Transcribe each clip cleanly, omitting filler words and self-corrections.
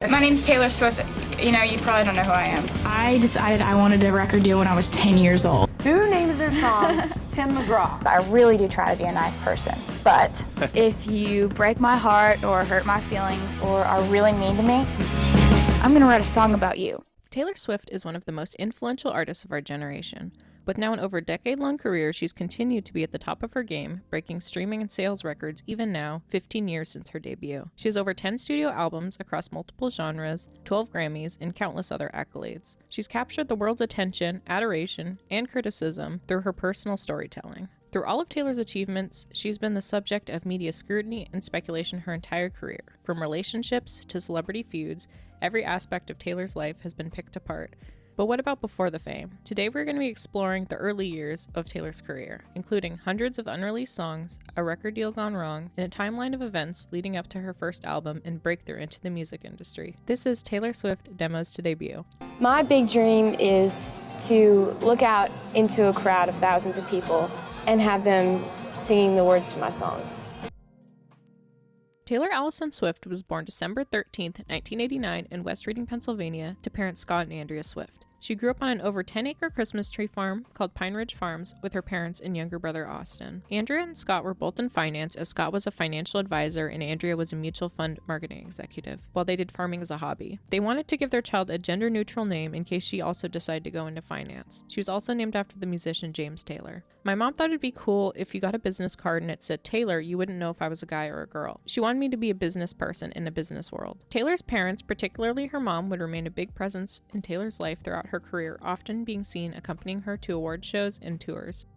My name's Taylor Swift. You know, you probably don't know who I am. I decided I wanted a record deal when I was 10 years old. Who named their song Tim McGraw? I really do try to be a nice person, but if you break my heart or hurt my feelings or are really mean to me, I'm gonna write a song about you. Taylor Swift is one of the most influential artists of our generation. With now an over decade-long career, she's continued to be at the top of her game, breaking streaming and sales records even now, 15 years since her debut. She has over 10 studio albums across multiple genres, 12 Grammys, and countless other accolades. She's captured the world's attention, adoration, and criticism through her personal storytelling. Through all of Taylor's achievements, she's been the subject of media scrutiny and speculation her entire career. From relationships to celebrity feuds, every aspect of Taylor's life has been picked apart. But what about before the fame? Today we're going to be exploring the early years of Taylor's career, including hundreds of unreleased songs, a record deal gone wrong, and a timeline of events leading up to her first album and breakthrough into the music industry. This is Taylor Swift Demos to Debut. My big dream is to look out into a crowd of thousands of people and have them singing the words to my songs. Taylor Allison Swift was born December 13th, 1989 in West Reading, Pennsylvania, to parents Scott and Andrea Swift. She grew up on an over 10-acre Christmas tree farm called Pine Ridge Farms with her parents and younger brother Austin. Andrea and Scott were both in finance, as Scott was a financial advisor and Andrea was a mutual fund marketing executive, while they did farming as a hobby. They wanted to give their child a gender-neutral name in case she also decided to go into finance. She was also named after the musician James Taylor. My mom thought it'd be cool if you got a business card and it said Taylor, you wouldn't know if I was a guy or a girl. She wanted me to be a business person in a business world. Taylor's parents, particularly her mom, would remain a big presence in Taylor's life throughout her career, often being seen accompanying her to award shows and tours.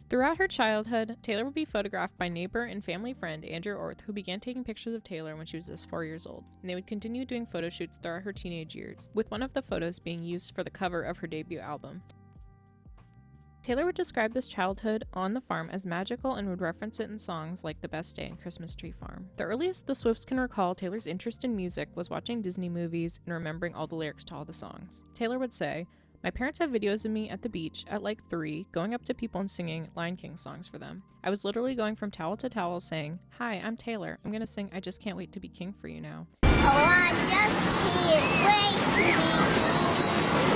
Throughout her childhood, Taylor would be photographed by neighbor and family friend Andrew Orth, who began taking pictures of Taylor when she was just 4 years old, and they would continue doing photo shoots throughout her teenage years, with one of the photos being used for the cover of her debut album. Taylor would describe this childhood on the farm as magical and would reference it in songs like The Best Day and Christmas Tree Farm. The earliest the Swifts can recall Taylor's interest in music was watching Disney movies and remembering all the lyrics to all the songs. Taylor would say, "My parents have videos of me at the beach at like 3, going up to people and singing Lion King songs for them. I was literally going from towel to towel saying, 'Hi, I'm Taylor. I'm gonna sing I Just Can't Wait to Be King for You now.'" Oh, I just can't wait to be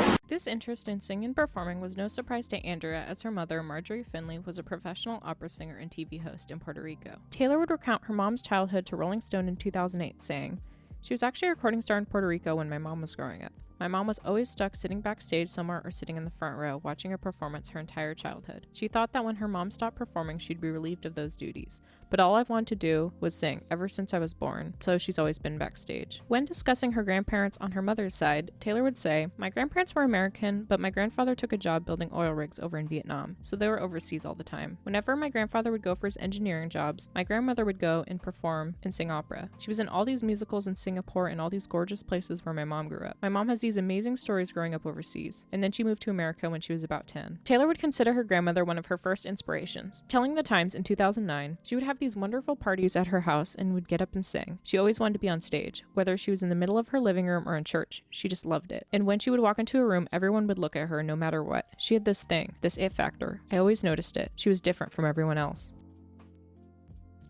king. This interest in singing and performing was no surprise to Andrea, as her mother, Marjorie Finley, was a professional opera singer and TV host in Puerto Rico. Taylor would recount her mom's childhood to Rolling Stone in 2008, saying, "She was actually a recording star in Puerto Rico when my mom was growing up. My mom was always stuck sitting backstage somewhere or sitting in the front row watching a performance her entire childhood. She thought that when her mom stopped performing, she'd be relieved of those duties. But all I've wanted to do was sing ever since I was born, so she's always been backstage." When discussing her grandparents on her mother's side, Taylor would say, "My grandparents were American, but my grandfather took a job building oil rigs over in Vietnam, so they were overseas all the time. Whenever my grandfather would go for his engineering jobs, my grandmother would go and perform and sing opera. She was in all these musicals in Singapore and all these gorgeous places where my mom grew up. My mom has these amazing stories growing up overseas, and then she moved to America when she was about 10. Taylor would consider her grandmother one of her first inspirations. Telling The Times in 2009, she would have these wonderful parties at her house and would get up and sing. She always wanted to be on stage, whether she was in the middle of her living room or in church. She just loved it. And when she would walk into a room, everyone would look at her no matter what. She had this thing, this it factor. I always noticed it. She was different from everyone else."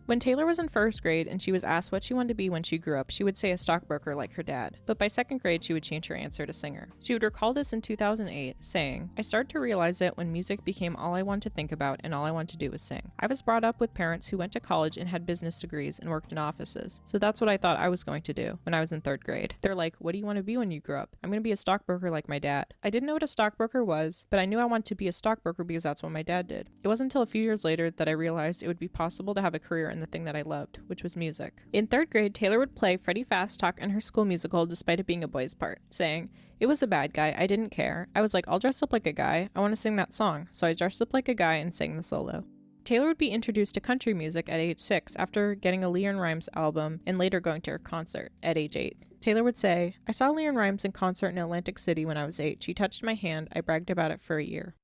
When Taylor was in first grade and she was asked what she wanted to be when she grew up, she would say a stockbroker like her dad. But by second grade, she would change her answer to singer. She would recall this in 2008, saying, "I started to realize it when music became all I wanted to think about and all I wanted to do was sing. I was brought up with parents who went to college and had business degrees and worked in offices, so that's what I thought I was going to do when I was in third grade. They're like, 'What do you want to be when you grow up?' I'm going to be a stockbroker like my dad." I didn't know what a stockbroker was, but I knew I wanted to be a stockbroker because that's what my dad did. It wasn't until a few years later that I realized it would be possible to have a career in the thing that I loved, which was music. In third grade, Taylor would play Freddie Fast Talk in her school musical despite it being a boy's part, saying, "It was a bad guy, I didn't care. I was like, I'll dress up like a guy, I want to sing that song, so I dressed up like a guy and sang the solo." Taylor would be introduced to country music at age 6 after getting a Leanne Rimes album and later going to her concert at age 8. Taylor would say, "I saw Leanne Rimes in concert in Atlantic City when I was 8. She touched my hand, I bragged about it for a year."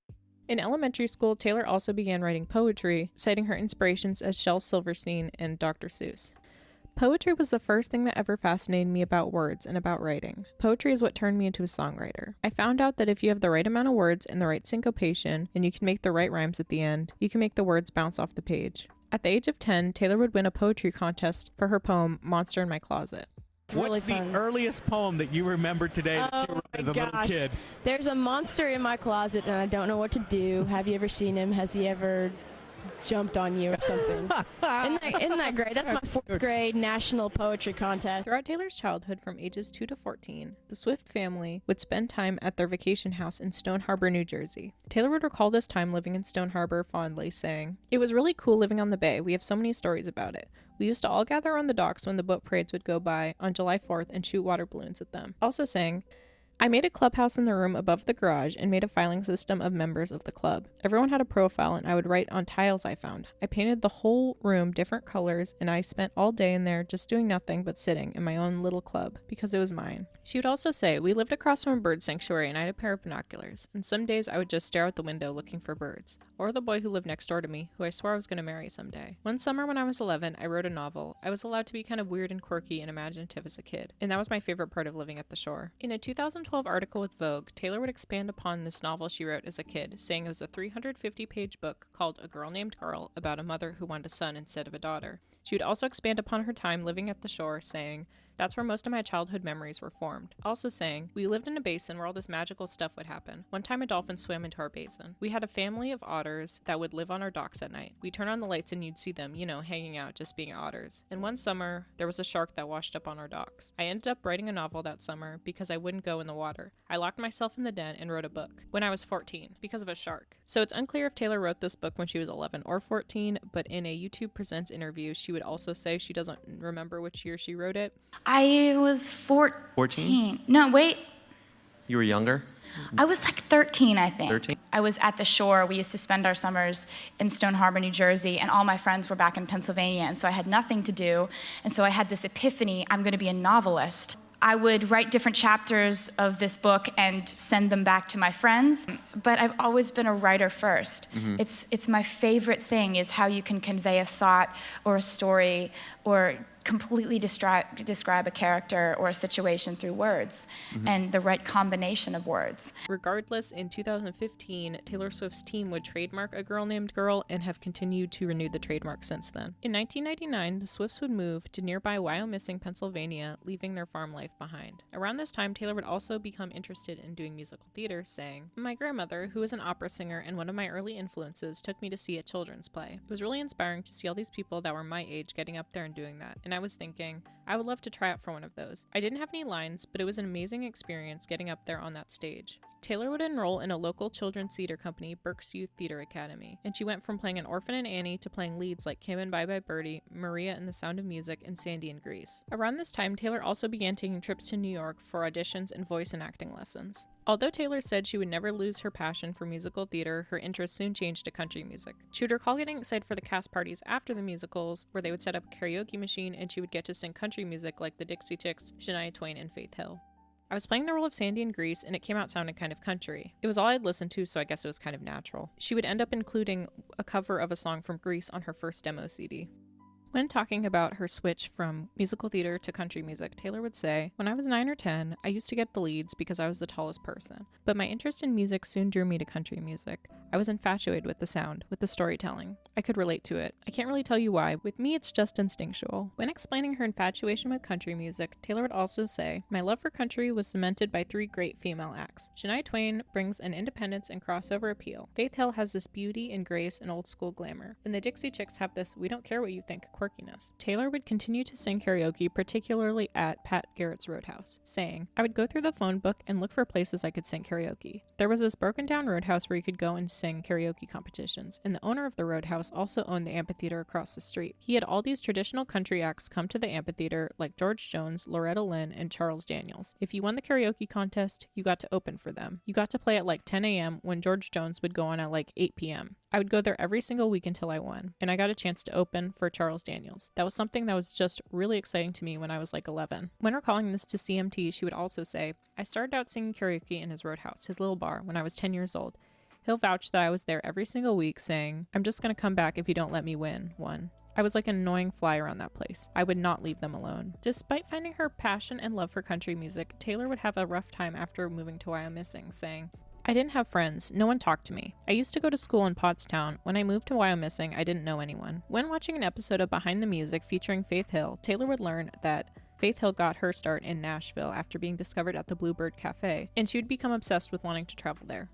In elementary school, Taylor also began writing poetry, citing her inspirations as Shel Silverstein and Dr. Seuss. Poetry was the first thing that ever fascinated me about words and about writing. Poetry is what turned me into a songwriter. I found out that if you have the right amount of words and the right syncopation, and you can make the right rhymes at the end, you can make the words bounce off the page. At the age of 10, Taylor would win a poetry contest for her poem, Monster in My Closet. What's the earliest poem that you remember today that you wrote as a little kid? There's a monster in my closet and I don't know what to do. Have you ever seen him? Has he ever jumped on you or something? Isn't that great? That's my 4th grade national poetry contest. Throughout Taylor's childhood from ages 2 to 14, the Swift family would spend time at their vacation house in Stone Harbor, New Jersey. Taylor would recall this time living in Stone Harbor fondly, saying, "It was really cool living on the bay. We have so many stories about it. We used to all gather on the docks when the boat parades would go by on July 4th and shoot water balloons at them." Also saying, "I made a clubhouse in the room above the garage and made a filing system of members of the club. Everyone had a profile and I would write on tiles I found. I painted the whole room different colors and I spent all day in there just doing nothing but sitting in my own little club because it was mine." She would also say, "We lived across from a bird sanctuary and I had a pair of binoculars, and some days I would just stare out the window looking for birds, or the boy who lived next door to me, who I swore I was going to marry someday. One summer when I was 11, I wrote a novel. I was allowed to be kind of weird and quirky and imaginative as a kid, and that was my favorite part of living at the shore." In a 2012 article with Vogue, Taylor would expand upon this novel she wrote as a kid, saying it was a 350-page book called A Girl Named Girl about a mother who wanted a son instead of a daughter. She would also expand upon her time living at the shore, saying, "That's where most of my childhood memories were formed." Also saying, "We lived in a basin where all this magical stuff would happen. One time a dolphin swam into our basin. We had a family of otters that would live on our docks at night. We'd turn on the lights and you'd see them, hanging out, just being otters. And one summer, there was a shark that washed up on our docks. I ended up writing a novel that summer because I wouldn't go in the water. I locked myself in the den and wrote a book when I was 14 because of a shark." So it's unclear if Taylor wrote this book when she was 11 or 14, but in a YouTube Presents interview, she would also say she doesn't remember which year she wrote it. I was 14. No, wait. You were younger? I was like 13, I think. 13? I was at the shore. We used to spend our summers in Stone Harbor, New Jersey, and all my friends were back in Pennsylvania, and so I had nothing to do. And so I had this epiphany, I'm going to be a novelist. I would write different chapters of this book and send them back to my friends, but I've always been a writer first. Mm-hmm. It's my favorite thing is how you can convey a thought or a story or completely describe a character or a situation through words, and the right combination of words. Regardless, in 2015, Taylor Swift's team would trademark A Girl Named Girl and have continued to renew the trademark since then. In 1999, the Swifts would move to nearby Wyomissing, Pennsylvania, leaving their farm life behind. Around this time, Taylor would also become interested in doing musical theater, saying, "My grandmother, who was an opera singer and one of my early influences, took me to see a children's play. It was really inspiring to see all these people that were my age getting up there and doing that, and I was thinking, I would love to try out for one of those. I didn't have any lines, but it was an amazing experience getting up there on that stage." Taylor would enroll in a local children's theater company, Berks Youth Theater Academy, and she went from playing an orphan in Annie to playing leads like Came and Bye Bye Birdie, Maria in The Sound of Music, and Sandy in Grease. Around this time, Taylor also began taking trips to New York for auditions and voice and acting lessons. Although Taylor said she would never lose her passion for musical theater, her interest soon changed to country music. She would recall getting excited for the cast parties after the musicals, where they would set up a karaoke machine and she would get to sing country music like the Dixie Chicks, Shania Twain, and Faith Hill. "I was playing the role of Sandy in Grease, and it came out sounding kind of country. It was all I'd listened to, so I guess it was kind of natural." She would end up including a cover of a song from Grease on her first demo CD. When talking about her switch from musical theater to country music, Taylor would say, "When I was 9 or 10, I used to get the leads because I was the tallest person. But my interest in music soon drew me to country music. I was infatuated with the sound, with the storytelling. I could relate to it. I can't really tell you why. With me, it's just instinctual." When explaining her infatuation with country music, Taylor would also say, "My love for country was cemented by 3 great female acts. Shania Twain brings an independence and crossover appeal. Faith Hill has this beauty and grace and old school glamour. And the Dixie Chicks have this we don't care what you think quirkiness." Taylor would continue to sing karaoke, particularly at Pat Garrett's Roadhouse, saying, "I would go through the phone book and look for places I could sing karaoke. There was this broken down roadhouse where you could go and sing karaoke competitions, and the owner of the roadhouse also owned the amphitheater across the street. He had all these traditional country acts come to the amphitheater like George Jones, Loretta Lynn, and Charles Daniels. If you won the karaoke contest, you got to open for them. You got to play at like 10 a.m. when George Jones would go on at like 8 p.m. I would go there every single week until I won, and I got a chance to open for Charles Daniels. That was something that was just really exciting to me when I was like 11. When recalling this to CMT, she would also say, "I started out singing karaoke in his roadhouse, his little bar, when I was 10 years old. He'll vouch that I was there every single week saying, 'I'm just going to come back if you don't let me win one.' I was like an annoying fly around that place. I would not leave them alone." Despite finding her passion and love for country music, Taylor would have a rough time after moving to Wyomissing, saying, "I didn't have friends. No one talked to me. I used to go to school in Pottstown. When I moved to Wyomissing, I didn't know anyone." When watching an episode of Behind the Music featuring Faith Hill, Taylor would learn that Faith Hill got her start in Nashville after being discovered at the Bluebird Cafe, and she would become obsessed with wanting to travel there.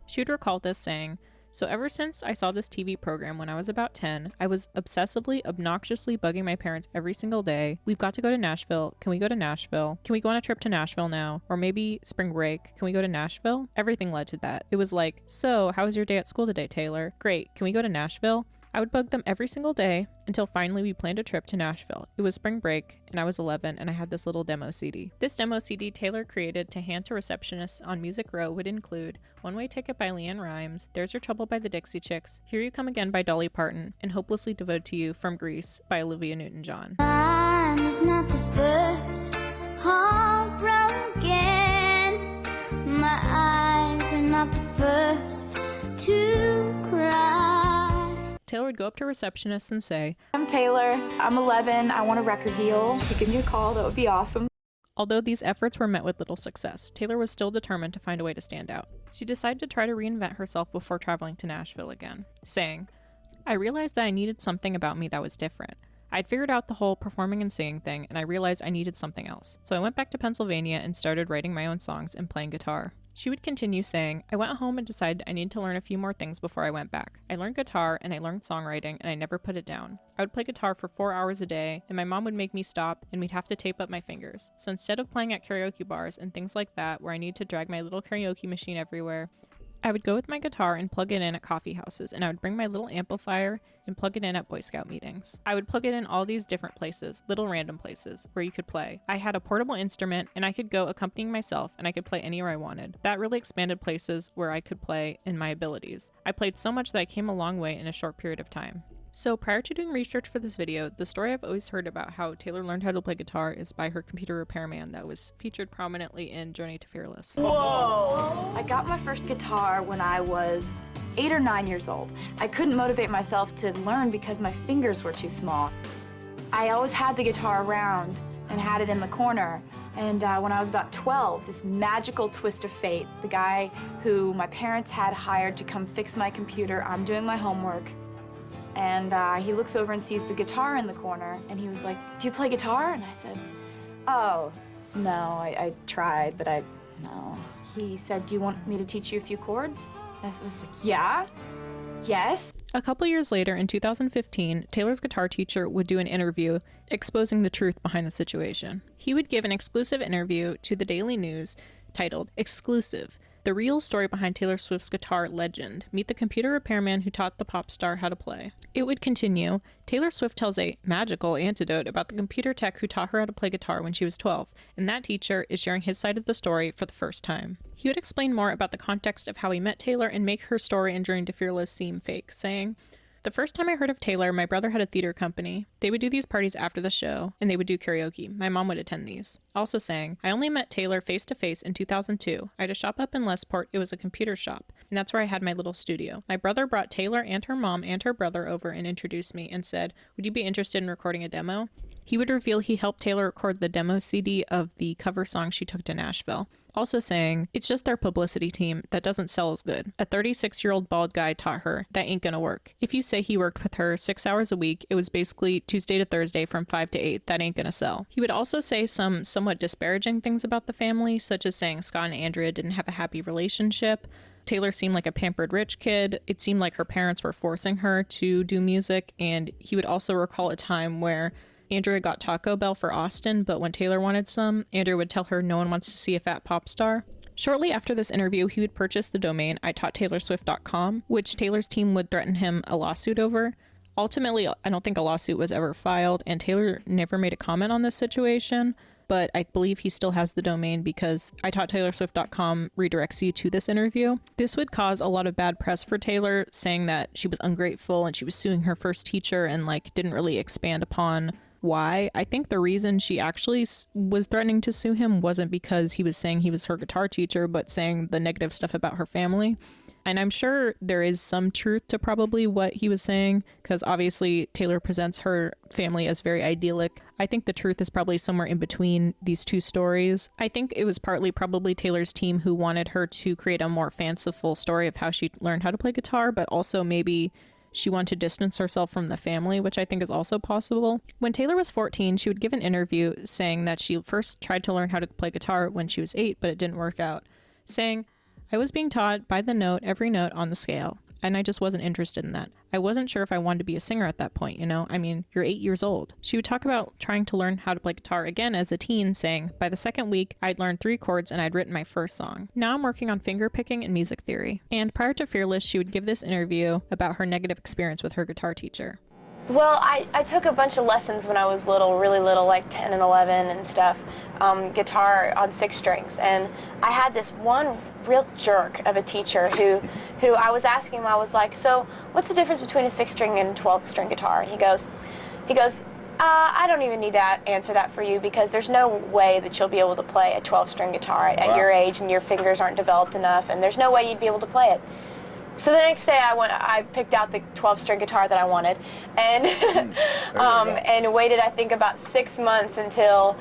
She would recall this saying, "So ever since I saw this TV program when I was about 10, I was obsessively, obnoxiously bugging my parents every single day. We've got to go to Nashville. Can we go to Nashville? Can we go on a trip to Nashville now? Or maybe spring break. Can we go to Nashville?" Everything led to that. It was like, "So, how was your day at school today, Taylor? Great. Can we go to Nashville?" I would bug them every single day until finally we planned a trip to Nashville. It was spring break, and I was 11, and I had this little demo CD. This demo CD Taylor created to hand to receptionists on Music Row would include One Way Ticket by LeAnn Rimes, There's Your Trouble by the Dixie Chicks, Here You Come Again by Dolly Parton, and Hopelessly Devoted to You from Grease by Olivia Newton-John. Mine is not the first heartbroken. My eyes are not the first to cry. Taylor would go up to receptionists and say, I'm Taylor. I'm 11. I want a record deal. If you give me a call, that would be awesome. Although these efforts were met with little success, Taylor was still determined to find a way to stand out. She decided to try to reinvent herself before traveling to Nashville again, saying, "I realized that I needed something about me that was different. I'd figured out the whole performing and singing thing, and I realized I needed something else. So I went back to Pennsylvania and started writing my own songs and playing guitar." She would continue saying, "I went home and decided I needed to learn a few more things before I went back. I learned guitar and I learned songwriting and I never put it down. I would play guitar for 4 hours a day and my mom would make me stop and we'd have to tape up my fingers. So instead of playing at karaoke bars and things like that where I need to drag my little karaoke machine everywhere, I would go with my guitar and plug it in at coffee houses, and I would bring my little amplifier and plug it in at Boy Scout meetings. I would plug it in all these different places, little random places, where you could play. I had a portable instrument, and I could go accompanying myself, and I could play anywhere I wanted. That really expanded places where I could play and my abilities. I played so much that I came a long way in a short period of time." So prior to doing research for this video, the story I've always heard about how Taylor learned how to play guitar is by her computer repairman that was featured prominently in Journey to Fearless. Whoa! I got my first guitar when I was 8 or 9 years old. I couldn't motivate myself to learn because my fingers were too small. I always had the guitar around and had it in the corner. And when I was about 12, this magical twist of fate, the guy who my parents had hired to come fix my computer, I'm doing my homework, and he looks over and sees the guitar in the corner, and he was like, "Do you play guitar?" And I said, "Oh, no, I tried, but no." He said, "Do you want me to teach you a few chords?" And I was like, "Yeah, yes." A couple years later, in 2015, Taylor's guitar teacher would do an interview exposing the truth behind the situation. He would give an exclusive interview to the Daily News titled "Exclusive: The Real Story Behind Taylor Swift's Guitar Legend. Meet the computer repairman who taught the pop star how to play." It would continue, Taylor Swift tells a magical anecdote about the computer tech who taught her how to play guitar when she was 12, and that teacher is sharing his side of the story for the first time. He would explain more about the context of how he met Taylor and make her story and Journey to Fearless seem fake, saying, "The first time I heard of Taylor, my brother had a theater company. They would do these parties after the show, and they would do karaoke. My mom would attend these." Also saying, "I only met Taylor face-to-face in 2002. I had a shop up in Lesport. It was a computer shop, and that's where I had my little studio. My brother brought Taylor and her mom and her brother over and introduced me and said, 'Would you be interested in recording a demo?' He would reveal he helped Taylor record the demo CD of the cover song she took to Nashville. Also saying, 'It's just their publicity team that doesn't sell as good. A 36-year-old bald guy taught her. That ain't gonna work. If you say he worked with her 6 hours a week, it was basically Tuesday to Thursday from 5 to 8. That ain't gonna sell.' He would also say some somewhat disparaging things about the family, such as saying Scott and Andrea didn't have a happy relationship. Taylor seemed like a pampered rich kid. It seemed like her parents were forcing her to do music, and he would also recall a time where Andrea got Taco Bell for Austin, but when Taylor wanted some, Andrea would tell her no one wants to see a fat pop star. Shortly after this interview, he would purchase the domain itaughttaylorswift.com, which Taylor's team would threaten him a lawsuit over. Ultimately, I don't think a lawsuit was ever filed, and Taylor never made a comment on this situation, but I believe he still has the domain because itaughttaylorswift.com redirects you to this interview. This would cause a lot of bad press for Taylor, saying that she was ungrateful and she was suing her first teacher and didn't really expand upon why. I think the reason she actually was threatening to sue him wasn't because he was saying he was her guitar teacher, but saying the negative stuff about her family. And I'm sure there is some truth to probably what he was saying, because obviously Taylor presents her family as very idyllic. I think the truth is probably somewhere in between these two stories. I think it was partly probably Taylor's team who wanted her to create a more fanciful story of how she learned how to play guitar, but also maybe she wanted to distance herself from the family, which I think is also possible. When Taylor was 14, she would give an interview saying that she first tried to learn how to play guitar when she was 8, but it didn't work out, saying, "I was being taught by the note, every note on the scale, and I just wasn't interested in that. I wasn't sure if I wanted to be a singer at that point, you know? I mean, you're 8 years old." She would talk about trying to learn how to play guitar again as a teen, saying, "By the second week, I'd learned 3 chords and I'd written my first song. Now I'm working on finger picking and music theory." And prior to Fearless, she would give this interview about her negative experience with her guitar teacher. Well, I took a bunch of lessons when I was little, really little, like 10 and 11 and stuff, guitar on 6 strings. And I had this one real jerk of a teacher who I was asking him, I was like, "So what's the difference between a 6-string and 12-string guitar?" And he goes, "I don't even need to answer that for you, because there's no way that you'll be able to play a 12-string guitar at your age, and your fingers aren't developed enough, and there's no way you'd be able to play it." So the next day I picked out the 12-string guitar that I wanted, and and waited, I think, about 6 months until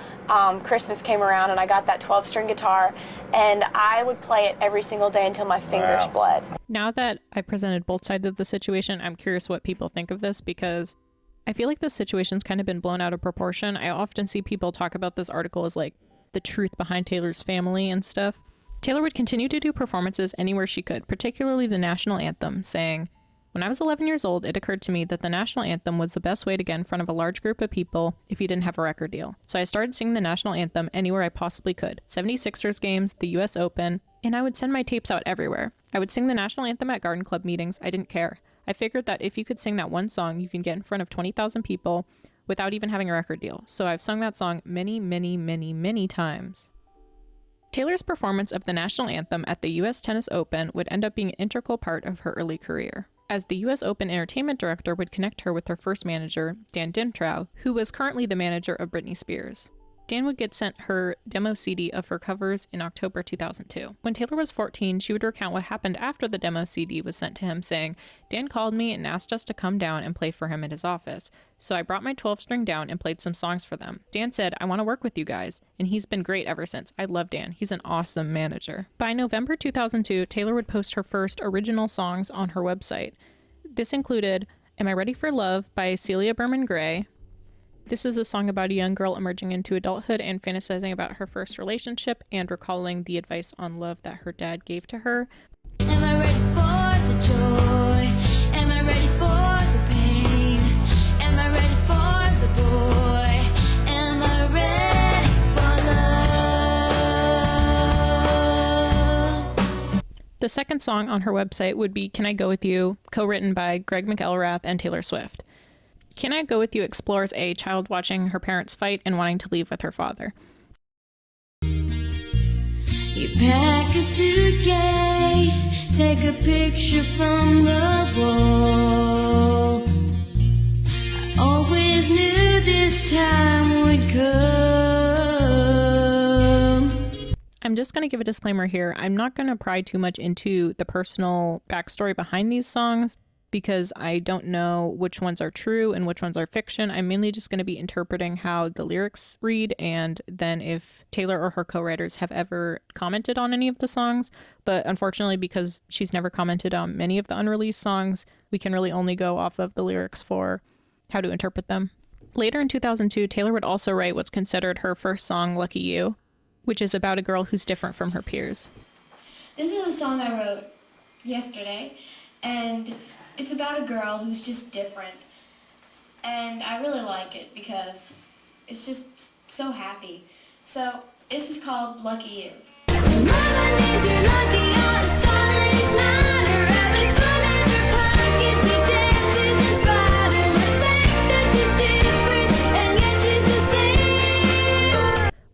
Christmas came around, and I got that 12-string guitar, and I would play it every single day until my fingers bled. Now that I presented both sides of the situation, I'm curious what people think of this, because I feel like this situation's kind of been blown out of proportion. I often see people talk about this article as like the truth behind Taylor's family and stuff. Taylor would continue to do performances anywhere she could, particularly the national anthem, saying, "When I was 11 years old, it occurred to me that the national anthem was the best way to get in front of a large group of people if you didn't have a record deal. So I started singing the national anthem anywhere I possibly could. 76ers games, the US Open, and I would send my tapes out everywhere. I would sing the national anthem at garden club meetings. I didn't care. I figured that if you could sing that one song, you can get in front of 20,000 people without even having a record deal. So I've sung that song many, many, many, many times." Taylor's performance of the national anthem at the US Tennis Open would end up being an integral part of her early career, as the US Open entertainment director would connect her with her first manager, Dan Dimtrow, who was currently the manager of Britney Spears. Dan would get sent her demo CD of her covers in October 2002. When Taylor was 14, she would recount what happened after the demo CD was sent to him, saying, "Dan called me and asked us to come down and play for him at his office. So I brought my 12-string down and played some songs for them. Dan said, 'I want to work with you guys,' and he's been great ever since. I love Dan. He's an awesome manager." By November 2002, Taylor would post her first original songs on her website. This included "Am I Ready for Love" by Celia Berman Gray. This is a song about a young girl emerging into adulthood and fantasizing about her first relationship and recalling the advice on love that her dad gave to her. Am I ready for the joy? Am I ready for the pain? Am I ready for the boy? Am I ready for love? The second song on her website would be "Can I Go With You," co-written by Greg McElrath and Taylor Swift. "Can I Go With You" explores a child watching her parents fight and wanting to leave with her father. You pack a suitcase, take a picture from the wall. I always knew this time would come. I'm just going to give a disclaimer here. I'm not going to pry too much into the personal backstory behind these songs, because I don't know which ones are true and which ones are fiction. I'm mainly just going to be interpreting how the lyrics read, and then if Taylor or her co-writers have ever commented on any of the songs. But unfortunately, because she's never commented on many of the unreleased songs, we can really only go off of the lyrics for how to interpret them. Later in 2002, Taylor would also write what's considered her first song, "Lucky You," which is about a girl who's different from her peers. This is a song I wrote yesterday, and it's about a girl who's just different, and I really like it because it's just so happy. So this is called "Lucky You."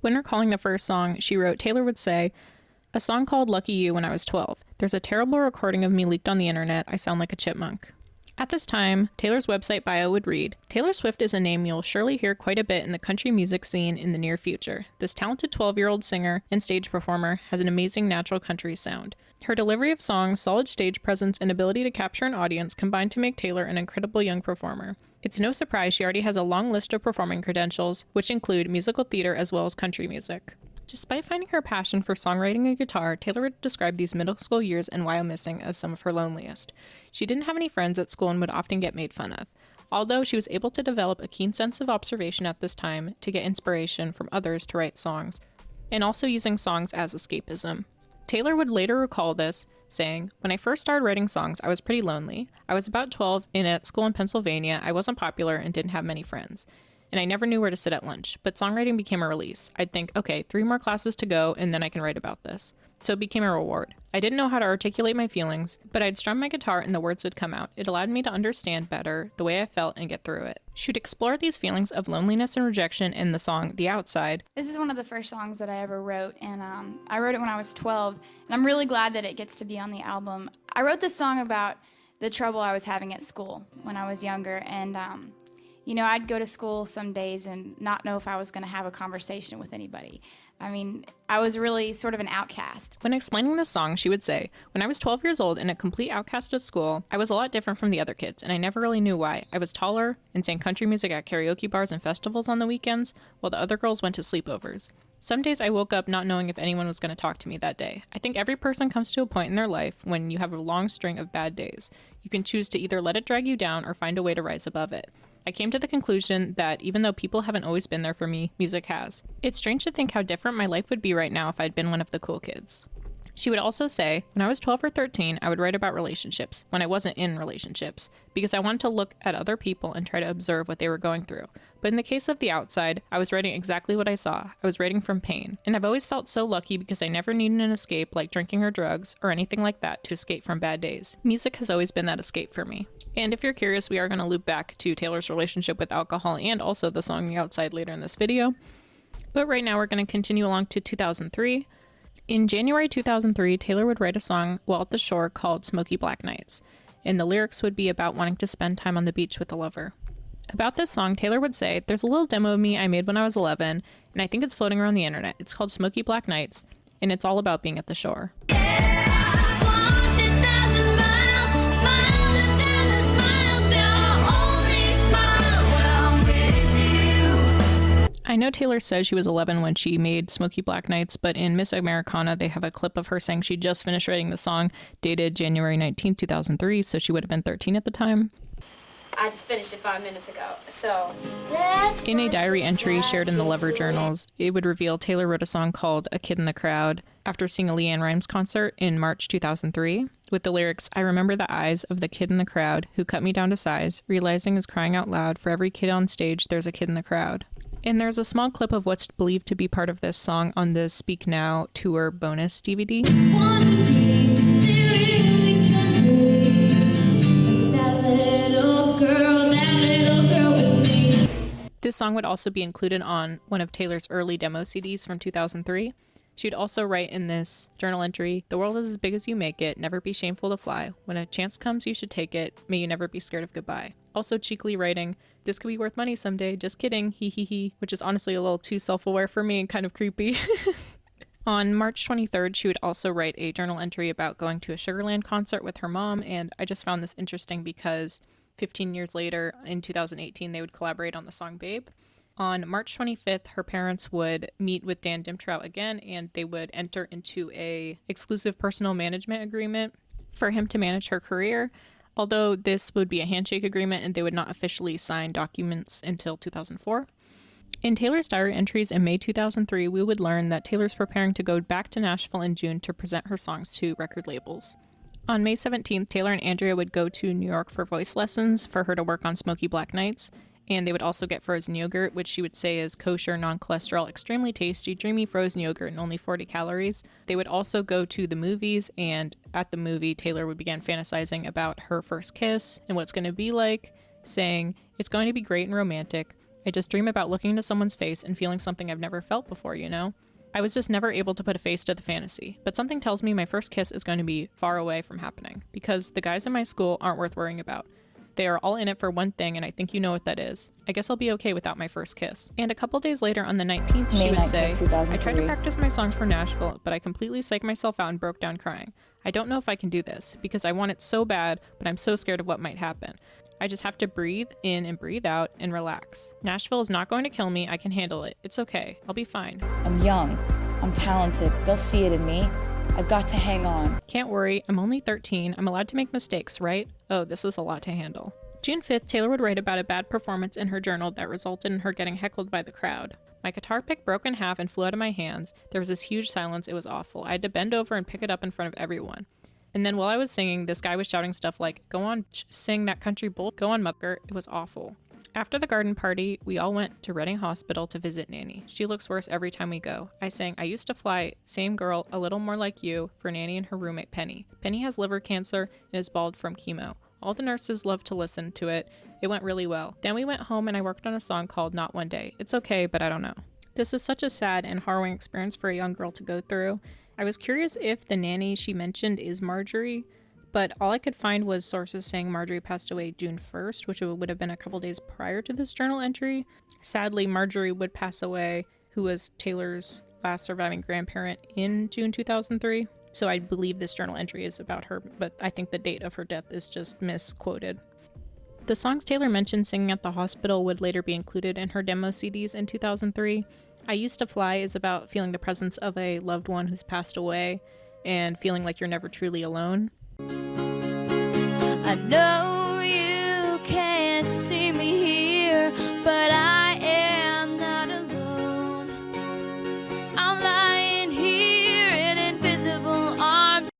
When recalling the first song, she wrote, Taylor would say, "A song called Lucky You when I was 12. There's a terrible recording of me leaked on the internet. I sound like a chipmunk." At this time, Taylor's website bio would read, "Taylor Swift is a name you'll surely hear quite a bit in the country music scene in the near future. This talented 12-year-old singer and stage performer has an amazing natural country sound. Her delivery of songs, solid stage presence, and ability to capture an audience combine to make Taylor an incredible young performer. It's no surprise she already has a long list of performing credentials, which include musical theater as well as country music." Despite finding her passion for songwriting and guitar, Taylor would describe these middle school years and while missing as some of her loneliest. She didn't have any friends at school and would often get made fun of. Although she was able to develop a keen sense of observation at this time to get inspiration from others to write songs, and also using songs as escapism. Taylor would later recall this, saying, "When I first started writing songs, I was pretty lonely. I was about 12 and at school in Pennsylvania, I wasn't popular and didn't have many friends. And I never knew where to sit at lunch, but songwriting became a release. I'd think, okay, 3 more classes to go and then I can write about this. So it became a reward. I didn't know how to articulate my feelings, but I'd strum my guitar and the words would come out. It allowed me to understand better the way I felt and get through it." She would explore these feelings of loneliness and rejection in the song The Outside. This is one of the first songs that I ever wrote, and I wrote it when I was 12, and I'm really glad that it gets to be on the album. I wrote this song about the trouble I was having at school when I was younger, and you know, I'd go to school some days and not know if I was going to have a conversation with anybody. I mean, I was really sort of an outcast. When explaining this song, she would say, "When I was 12 years old and a complete outcast at school, I was a lot different from the other kids, and I never really knew why. I was taller and sang country music at karaoke bars and festivals on the weekends, while the other girls went to sleepovers. Some days I woke up not knowing if anyone was going to talk to me that day. I think every person comes to a point in their life when you have a long string of bad days. You can choose to either let it drag you down or find a way to rise above it. I came to the conclusion that even though people haven't always been there for me, music has. It's strange to think how different my life would be right now if I'd been one of the cool kids." She would also say, "When I was 12 or 13, I would write about relationships, when I wasn't in relationships, because I wanted to look at other people and try to observe what they were going through. But in the case of The Outside, I was writing exactly what I saw. I was writing from pain. And I've always felt so lucky because I never needed an escape like drinking or drugs or anything like that to escape from bad days. Music has always been that escape for me." And if you're curious, we are going to loop back to Taylor's relationship with alcohol and also the song The Outside later in this video. But right now we're going to continue along to 2003. In January 2003, Taylor would write a song while at the shore called Smoky Black Nights, and the lyrics would be about wanting to spend time on the beach with a lover. About this song, Taylor would say, "There's a little demo of me I made when I was 11, and I think it's floating around the internet. It's called Smoky Black Nights, and it's all about being at the shore." I know Taylor says she was 11 when she made Smoky Black Nights, but in Miss Americana, they have a clip of her saying she just finished writing the song, dated January 19, 2003, so she would have been 13 at the time. I just finished it 5 minutes ago, so... In a diary entry shared in the Lover Journals, it would reveal Taylor wrote a song called A Kid in the Crowd after seeing a Leanne Rimes concert in March 2003, with the lyrics, "I remember the eyes of the kid in the crowd who cut me down to size, realizing is crying out loud, for every kid on stage, there's a kid in the crowd." And there's a small clip of what's believed to be part of this song on the Speak Now tour bonus DVD. This song would also be included on one of Taylor's early demo CDs from 2003. She'd also write in this journal entry, "The world is as big as you make it, never be shameful to fly. When a chance comes, you should take it. May you never be scared of goodbye." Also cheekily writing, "This could be worth money someday, just kidding, hee hee hee," which is honestly a little too self-aware for me and kind of creepy. On March 23rd, she would also write a journal entry about going to a Sugarland concert with her mom, and I just found this interesting because 15 years later, in 2018, they would collaborate on the song Babe. On March 25th, her parents would meet with Dan Dimtrout again, and they would enter into a exclusive personal management agreement for him to manage her career, although this would be a handshake agreement and they would not officially sign documents until 2004. In Taylor's diary entries in May 2003, we would learn that Taylor's preparing to go back to Nashville in June to present her songs to record labels. On May 17th, Taylor and Andrea would go to New York for voice lessons for her to work on Smoky Black Nights, and they would also get frozen yogurt, which she would say is kosher, non-cholesterol, extremely tasty, dreamy frozen yogurt and only 40 calories. They would also go to the movies, and at the movie, Taylor would begin fantasizing about her first kiss and what it's going to be like, saying, "It's going to be great and romantic. I just dream about looking into someone's face and feeling something I've never felt before, you know? I was just never able to put a face to the fantasy, but something tells me my first kiss is going to be far away from happening, because the guys in my school aren't worth worrying about. They are all in it for one thing, and I think you know what that is. I guess I'll be okay without my first kiss." And a couple days later, on the 19th, she would say, "I tried to practice my songs for Nashville, but I completely psyched myself out and broke down crying. I don't know if I can do this, because I want it so bad, but I'm so scared of what might happen. I just have to breathe in and breathe out and relax. Nashville is not going to kill me. I can handle it. It's okay. I'll be fine." I'm young. I'm talented. They'll see it in me. I've got to hang on. Can't worry, I'm only 13. I'm allowed to make mistakes, right? Oh, this is a lot to handle. June 5th, Taylor would write about a bad performance in her journal that resulted in her getting heckled by the crowd. My guitar pick broke in half and flew out of my hands. There was this huge silence. It was awful. I had to bend over and pick it up in front of everyone. And then while I was singing, this guy was shouting stuff like, "Go on, sing that country bull. Go on, mother." It was awful. After the garden party, we all went to Reading Hospital to visit Nanny. She looks worse every time we go. I sang, "I used to fly, same girl, a little more like you," for Nanny and her roommate Penny. Penny has liver cancer and is bald from chemo. All the nurses loved to listen to it. It went really well. Then we went home and I worked on a song called Not One Day. It's okay, but I don't know. This is such a sad and harrowing experience for a young girl to go through. I was curious if the nanny she mentioned is Marjorie, but all I could find was sources saying Marjorie passed away June 1st, which would have been a couple days prior to this journal entry. Sadly, Marjorie would pass away, who was Taylor's last surviving grandparent, in June 2003. So I believe this journal entry is about her, but I think the date of her death is just misquoted. The songs Taylor mentioned singing at the hospital would later be included in her demo CDs in 2003. I Used to Fly is about feeling the presence of a loved one who's passed away and feeling like you're never truly alone. I know you can't see me here, but I am not alone. I'm lying here in invisible arms.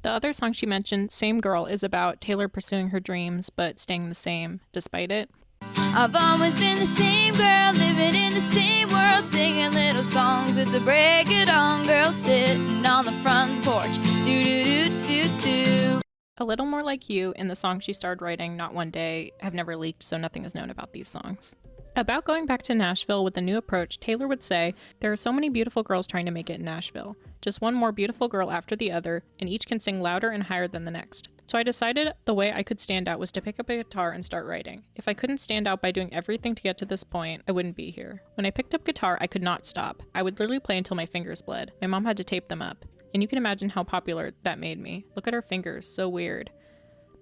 The other song she mentioned, Same Girl, is about Taylor pursuing her dreams but staying the same despite it. I've always been the same girl, living in the same world, singing little songs at the break of dawn, girl sitting on the front porch, do-do-do-do-do. A Little More Like You and the song she started writing, Not One Day, have never leaked, so nothing is known about these songs. About going back to Nashville with a new approach, Taylor would say, "There are so many beautiful girls trying to make it in Nashville. Just one more beautiful girl after the other, and each can sing louder and higher than the next. So I decided the way I could stand out was to pick up a guitar and start writing. If I couldn't stand out by doing everything to get to this point, I wouldn't be here. When I picked up guitar, I could not stop. I would literally play until my fingers bled. My mom had to tape them up. And you can imagine how popular that made me. Look at her fingers, so weird.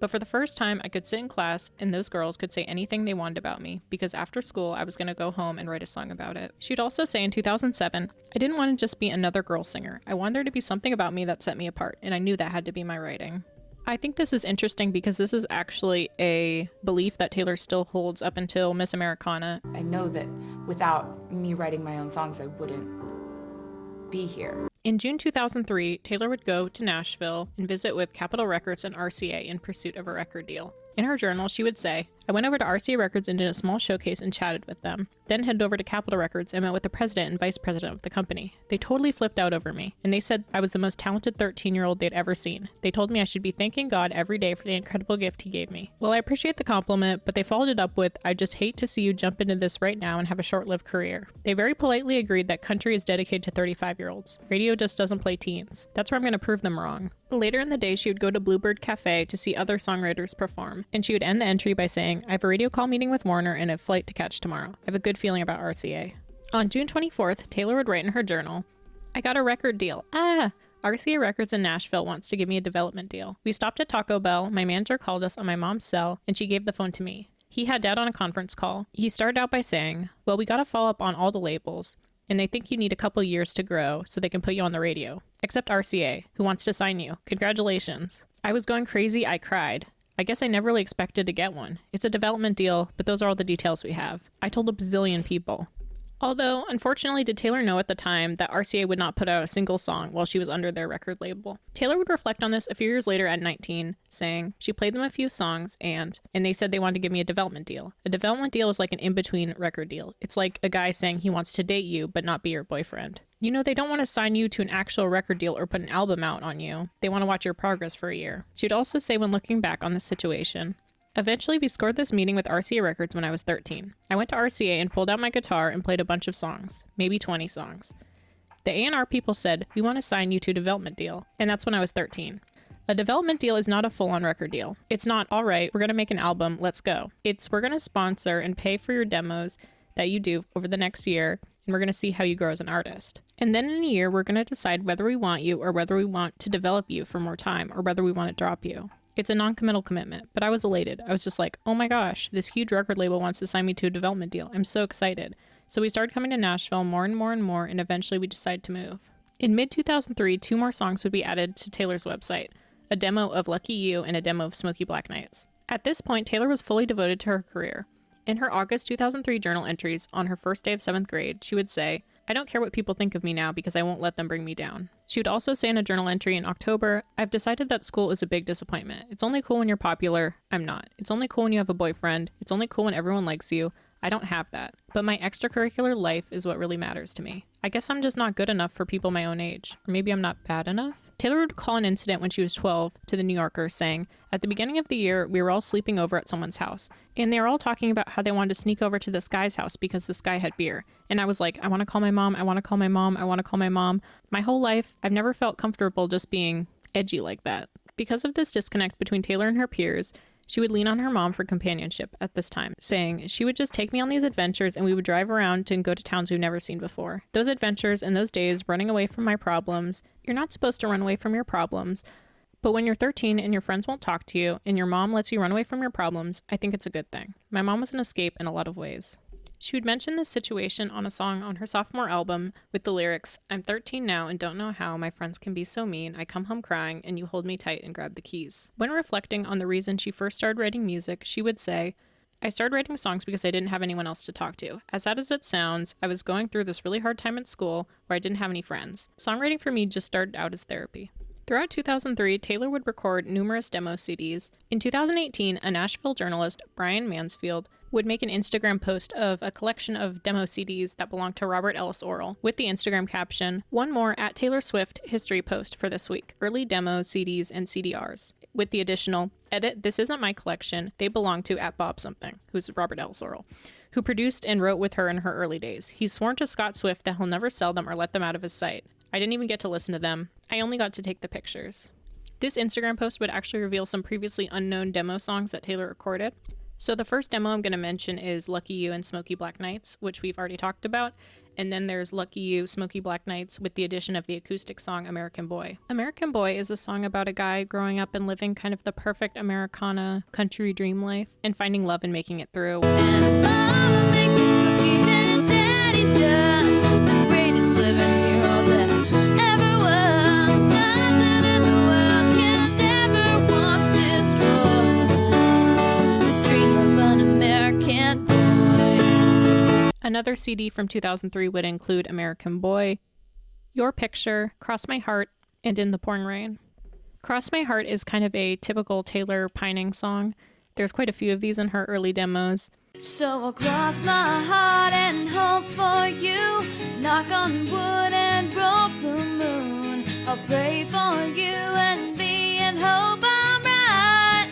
But for the first time, I could sit in class and those girls could say anything they wanted about me, because after school, I was going to go home and write a song about it." She'd also say in 2007, "I didn't want to just be another girl singer. I wanted there to be something about me that set me apart, and I knew that had to be my writing." I think this is interesting because this is actually a belief that Taylor still holds up until Miss Americana. I know that without me writing my own songs, I wouldn't be here. In June 2003, Taylor would go to Nashville and visit with Capitol Records and RCA in pursuit of a record deal. In her journal, she would say, "I went over to RCA Records and did a small showcase and chatted with them. Then headed over to Capitol Records and met with the president and vice president of the company. They totally flipped out over me, and they said I was the most talented 13-year-old they'd ever seen. They told me I should be thanking God every day for the incredible gift he gave me. Well, I appreciate the compliment, but they followed it up with, 'I just hate to see you jump into this right now and have a short-lived career.' They very politely agreed that country is dedicated to 35-year-olds. Radio just doesn't play teens. That's where I'm going to prove them wrong." Later in the day, she would go to Bluebird Cafe to see other songwriters perform, and she would end the entry by saying, "I have a radio call meeting with Warner and a flight to catch tomorrow. I have a good feeling about RCA." On June 24th, Taylor would write in her journal, "I got a record deal. RCA Records in Nashville wants to give me a development deal. We stopped at Taco Bell, my manager called us on my mom's cell, and she gave the phone to me. He had Dad on a conference call. He started out by saying, 'Well, we gotta follow up on all the labels, and they think you need a couple years to grow so they can put you on the radio. Except RCA, who wants to sign you. Congratulations.' I was going crazy, I cried. I guess I never really expected to get one. It's a development deal, but those are all the details we have. I told a bazillion people." Although, unfortunately, did Taylor know at the time that RCA would not put out a single song while she was under their record label. Taylor would reflect on this a few years later at 19, saying, "She played them a few songs and they said they wanted to give me a development deal. A development deal is like an in-between record deal. It's like a guy saying he wants to date you but not be your boyfriend. You know, they don't want to sign you to an actual record deal or put an album out on you. They want to watch your progress for a year." She would also say when looking back on this situation, "Eventually, we scored this meeting with RCA Records when I was 13. I went to RCA and pulled out my guitar and played a bunch of songs, maybe 20 songs. The A&R people said, 'We want to sign you to a development deal,' and that's when I was 13. A development deal is not a full-on record deal. It's not, 'All right, we're going to make an album, let's go.' It's, 'We're going to sponsor and pay for your demos that you do over the next year, and we're going to see how you grow as an artist. And then in a year, we're going to decide whether we want you or whether we want to develop you for more time or whether we want to drop you.' It's a non-committal commitment, but I was elated. I was just like, oh my gosh, this huge record label wants to sign me to a development deal. I'm so excited. So we started coming to Nashville more and more and more, and eventually we decided to move." In mid-2003, 2 more songs would be added to Taylor's website, a demo of Lucky You and a demo of Smoky Black Nights. At this point, Taylor was fully devoted to her career. In her August 2003 journal entries on her first day of 7th grade, she would say, "I don't care what people think of me now because I won't let them bring me down." She would also say in a journal entry in October, "I've decided that school is a big disappointment. It's only cool when you're popular. I'm not. It's only cool when you have a boyfriend. It's only cool when everyone likes you. I don't have that. But my extracurricular life is what really matters to me. I guess I'm just not good enough for people my own age. Or maybe I'm not bad enough." Taylor would recall an incident when she was 12 to the New Yorker saying, "At the beginning of the year, we were all sleeping over at someone's house, and they were all talking about how they wanted to sneak over to this guy's house because this guy had beer. And I was like, I want to call my mom, I want to call my mom, I want to call my mom. My whole life, I've never felt comfortable just being edgy like that." Because of this disconnect between Taylor and her peers, she would lean on her mom for companionship at this time, saying, "She would just take me on these adventures and we would drive around and go to towns we've never seen before. Those adventures and those days running away from my problems, you're not supposed to run away from your problems. But when you're 13 and your friends won't talk to you and your mom lets you run away from your problems, I think it's a good thing. My mom was an escape in a lot of ways." She would mention this situation on a song on her sophomore album with the lyrics, "I'm 13 now and don't know how my friends can be so mean. I come home crying and you hold me tight and grab the keys." When reflecting on the reason she first started writing music, she would say, "I started writing songs because I didn't have anyone else to talk to. As sad as it sounds, I was going through this really hard time at school where I didn't have any friends. Songwriting for me just started out as therapy." Throughout 2003, Taylor would record numerous demo CDs. In 2018, a Nashville journalist, Brian Mansfield, would make an Instagram post of a collection of demo CDs that belonged to Robert Ellis Oral, with the Instagram caption, "One more at Taylor Swift history post for this week, early demos, CDs, and CDRs," with the additional, "Edit, this isn't my collection, they belong to at Bob something," who's Robert Ellis Oral, who produced and wrote with her in her early days. He's sworn to Scott Swift that he'll never sell them or let them out of his sight. I didn't even get to listen to them. I only got to take the pictures. This Instagram post would actually reveal some previously unknown demo songs that Taylor recorded. So the first demo I'm going to mention is Lucky You and Smoky Black Nights, which we've already talked about. And then there's Lucky You, Smoky Black Nights with the addition of the acoustic song American Boy. American Boy is a song about a guy growing up and living kind of the perfect Americana country dream life and finding love and making it through. And Mama makes the cookies and Daddy's just the greatest living hero that ever was. Nothing in the world can ever once destroy the dream of an American boy. Another CD from 2003 would include American Boy, Your Picture, Cross My Heart, and In the Pouring Rain. Cross My Heart is kind of a typical Taylor pining song. There's quite a few of these in her early demos. So I'll cross my heart and hope for you, knock on wood and rope the moon. I'll pray for you and be in hope I'm right.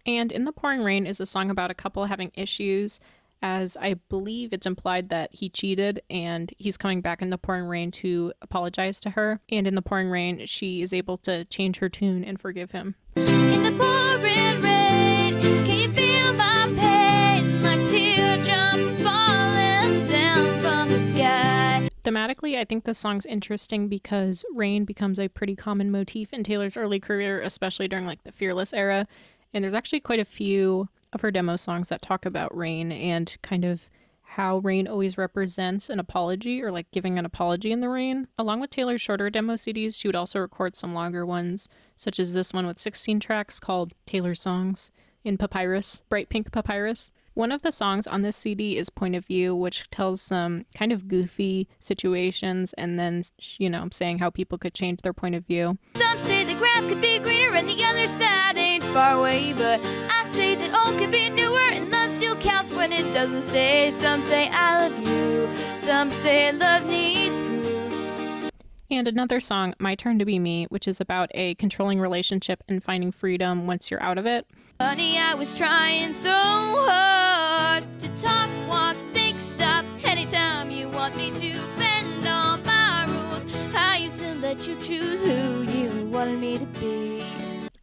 And In the Pouring Rain is a song about a couple having issues, as I believe it's implied that he cheated and he's coming back in the pouring rain to apologize to her. And in the pouring rain, she is able to change her tune and forgive him. In the pouring rain, can you feel my pain like teardrops falling down from the sky? Thematically, I think this song's interesting because rain becomes a pretty common motif in Taylor's early career, especially during like the Fearless era. And there's actually quite a few of her demo songs that talk about rain and kind of how rain always represents an apology or like giving an apology in the rain. Along with Taylor's shorter demo CDs, she would also record some longer ones, such as this one with 16 tracks called Taylor Songs in papyrus, bright pink papyrus. One of the songs on this CD is Point of View, which tells some kind of goofy situations and then, you know, saying how people could change their point of view. Some say the grass could be greener and the other side ain't far away, but I say that old could be newer and love still counts when it doesn't stay. Some say I love you, some say love needs proof. And another song, My Turn to Be Me, which is about a controlling relationship and finding freedom once you're out of it. Honey, I was trying so hard to talk, walk, think, stop. Anytime you want me to bend on my rules, I used to let you choose who you wanted me to be.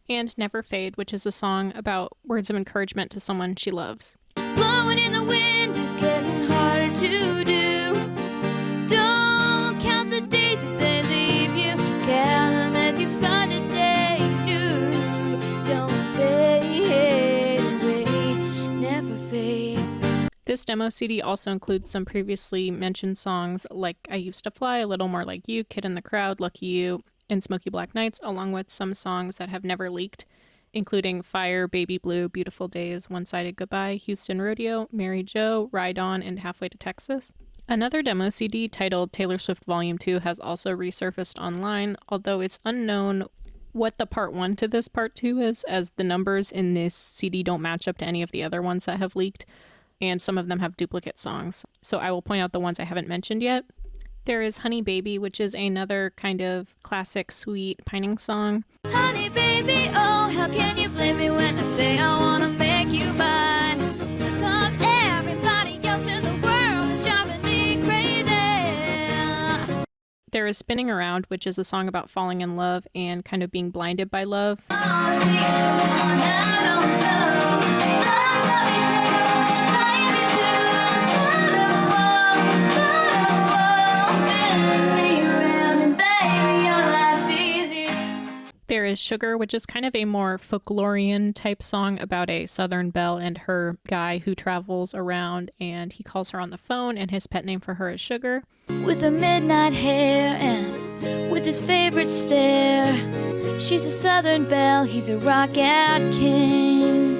And Never Fade, which is a song about words of encouragement to someone she loves. Blowing in the wind is getting harder to do. Don't count the days as they leave you. Count them as you find a day new. Don't fade away, never fade. This demo CD also includes some previously mentioned songs like I Used to Fly, A Little More Like You, Kid in the Crowd, Lucky You, and Smoky Black Nights, along with some songs that have never leaked, including Fire, Baby Blue, Beautiful Days, One-Sided Goodbye, Houston Rodeo, Mary Jo, Ride On, and Halfway to Texas. Another demo CD titled Taylor Swift Volume 2 has also resurfaced online, although it's unknown what the part 1 to this part 2 is, as the numbers in this CD don't match up to any of the other ones that have leaked, and some of them have duplicate songs. So I will point out the ones I haven't mentioned yet. There is Honey Baby, which is another kind of classic, sweet, pining song. Honey baby, oh, how can you blame me when I say I wanna make you mine? 'Cause everybody else in the world is driving me crazy. There is Spinning Around, which is a song about falling in love and kind of being blinded by love. There is Sugar, which is kind of a more folklorian type song about a Southern belle and her guy who travels around, and he calls her on the phone, and his pet name for her is Sugar. With her midnight hair and with his favorite stare, she's a Southern belle, he's a rock-out king.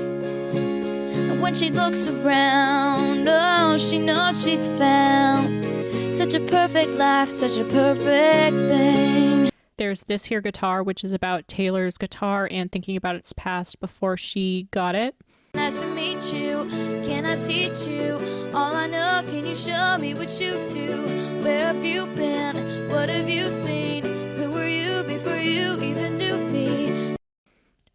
And when she looks around, oh, she knows she's found such a perfect life, such a perfect thing. There's This Here Guitar, which is about Taylor's guitar and thinking about its past before she got it. Nice to meet you, can I teach you all I know? Can you show me what you do? Where have you been? What have you seen? Who were you before you even knew me?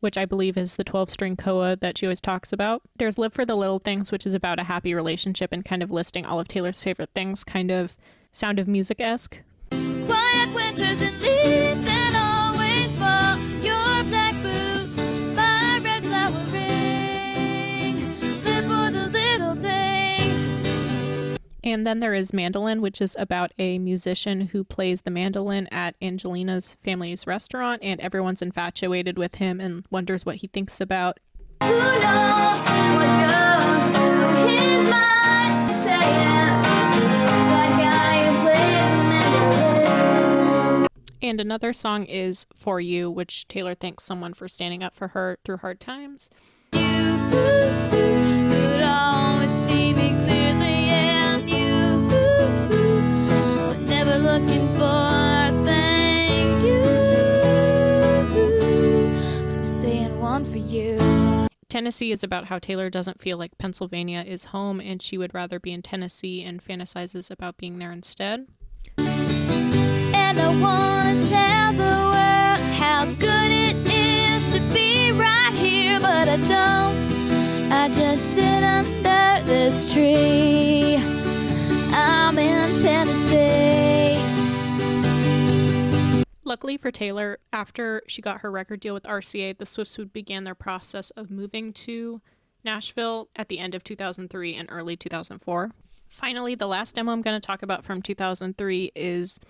Which I believe is the 12-string koa that she always talks about. There's Live for the Little Things, which is about a happy relationship and kind of listing all of Taylor's favorite things, kind of Sound of Music-esque. Quiet winters and leaves that always fall. Your black boots, my red flower ring. Live for the little things. And then there is Mandolin, which is about a musician who plays the mandolin at Angelina's family's restaurant, and everyone's infatuated with him and wonders what he thinks about. Who knows what goes through his mind? Saying, that guy who plays the mandolin. And another song is For You, which Taylor thanks someone for standing up for her through hard times. You could always see me clearly, and you were never looking for a thank you. I'm saying one for you. Tennessee is about how Taylor doesn't feel like Pennsylvania is home and she would rather be in Tennessee, and fantasizes about being there instead. And I wanna tell the world how good it is to be right here, but I don't. I just sit under this tree. I'm in Tennessee. Luckily for Taylor, after she got her record deal with RCA, the Swifts would begin their process of moving to Nashville at the end of 2003 and early 2004. Finally, the last demo I'm going to talk about from 2003 is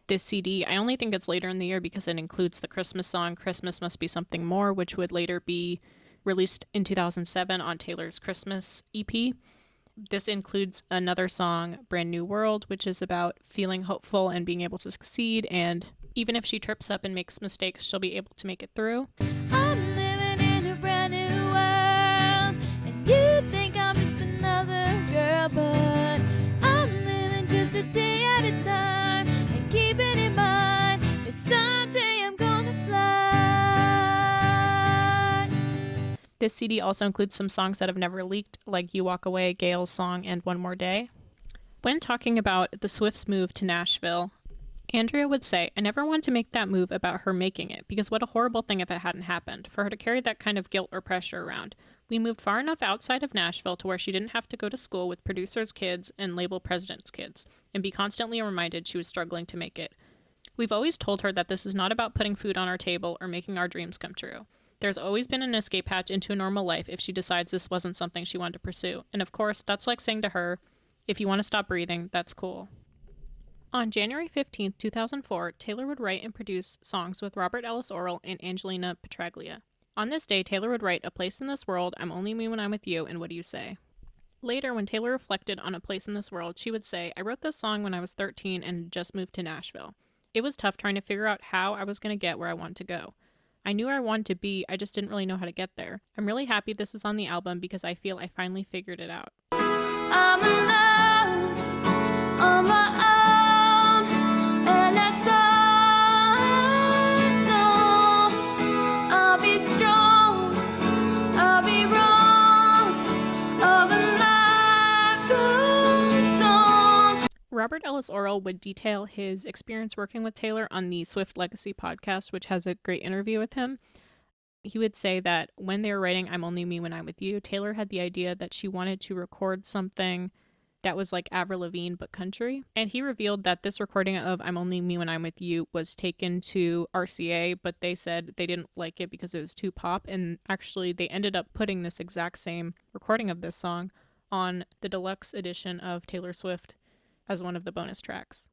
this CD. I only think it's later in the year because it includes the Christmas song Christmas Must Be Something More, which would later be released in 2007 on Taylor's Christmas EP. This includes another song, Brand New World, which is about feeling hopeful and being able to succeed, and even if she trips up and makes mistakes, she'll be able to make it through. I'm living in a brand new world, and you think I'm just another girl, but I'm living just a day at a time, and keeping in mind that someday I'm gonna fly. This CD also includes some songs that have never leaked, like You Walk Away, Gail's song, and One More Day. When talking about the Swifts' move to Nashville, Andrea would say, I never wanted to make that move about her making it, because what a horrible thing if it hadn't happened, for her to carry that kind of guilt or pressure around. We moved far enough outside of Nashville to where she didn't have to go to school with producers' kids and label presidents' kids, and be constantly reminded she was struggling to make it. We've always told her that this is not about putting food on our table or making our dreams come true. There's always been an escape hatch into a normal life if she decides this wasn't something she wanted to pursue, and of course, that's like saying to her, if you want to stop breathing, that's cool. On January 15, 2004, Taylor would write and produce songs with Robert Ellis Orrell and Angelina Petraglia. On this day, Taylor would write A Place in This World, I'm Only Me When I'm With You, and What Do You Say? Later, when Taylor reflected on A Place in This World, she would say, I wrote this song when I was 13 and just moved to Nashville. It was tough trying to figure out how I was going to get where I wanted to go. I knew where I wanted to be, I just didn't really know how to get there. I'm really happy this is on the album because I feel I finally figured it out. I'm alone on my own, and that's all I know. I'll be strong, I'll be wrong, of a life goes on. Robert Ellis Orrell would detail his experience working with Taylor on the Swift Legacy podcast, which has a great interview with him. He would say that when they were writing I'm Only Me When I'm With You, Taylor had the idea that she wanted to record something that was like Avril Lavigne but country. And he revealed that this recording of I'm Only Me When I'm With You was taken to RCA, but they said they didn't like it because it was too pop. And actually they ended up putting this exact same recording of this song on the deluxe edition of Taylor Swift as one of the bonus tracks.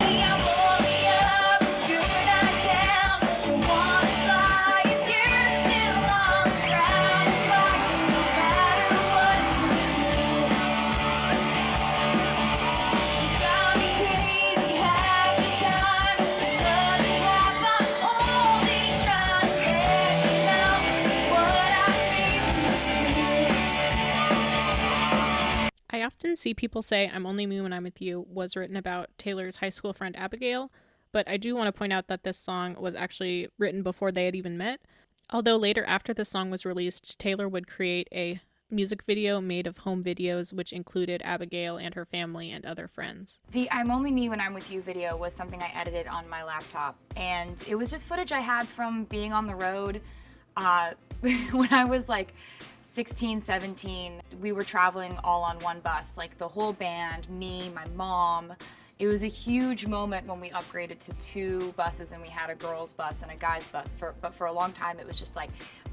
I often see people say I'm Only Me When I'm With You was written about Taylor's high school friend Abigail, but I do want to point out that this song was actually written before they had even met. Although later, after the song was released, Taylor would create a music video made of home videos which included Abigail and her family and other friends. The I'm Only Me When I'm With You video was something I edited on my laptop, and it was just footage I had from being on the road. When I was like 16, 17, we were traveling all on one bus, like the whole band, me, my mom. It was a huge moment when we upgraded to 2 buses and we had a girls' bus and a guys' bus. But for a long time, it was just like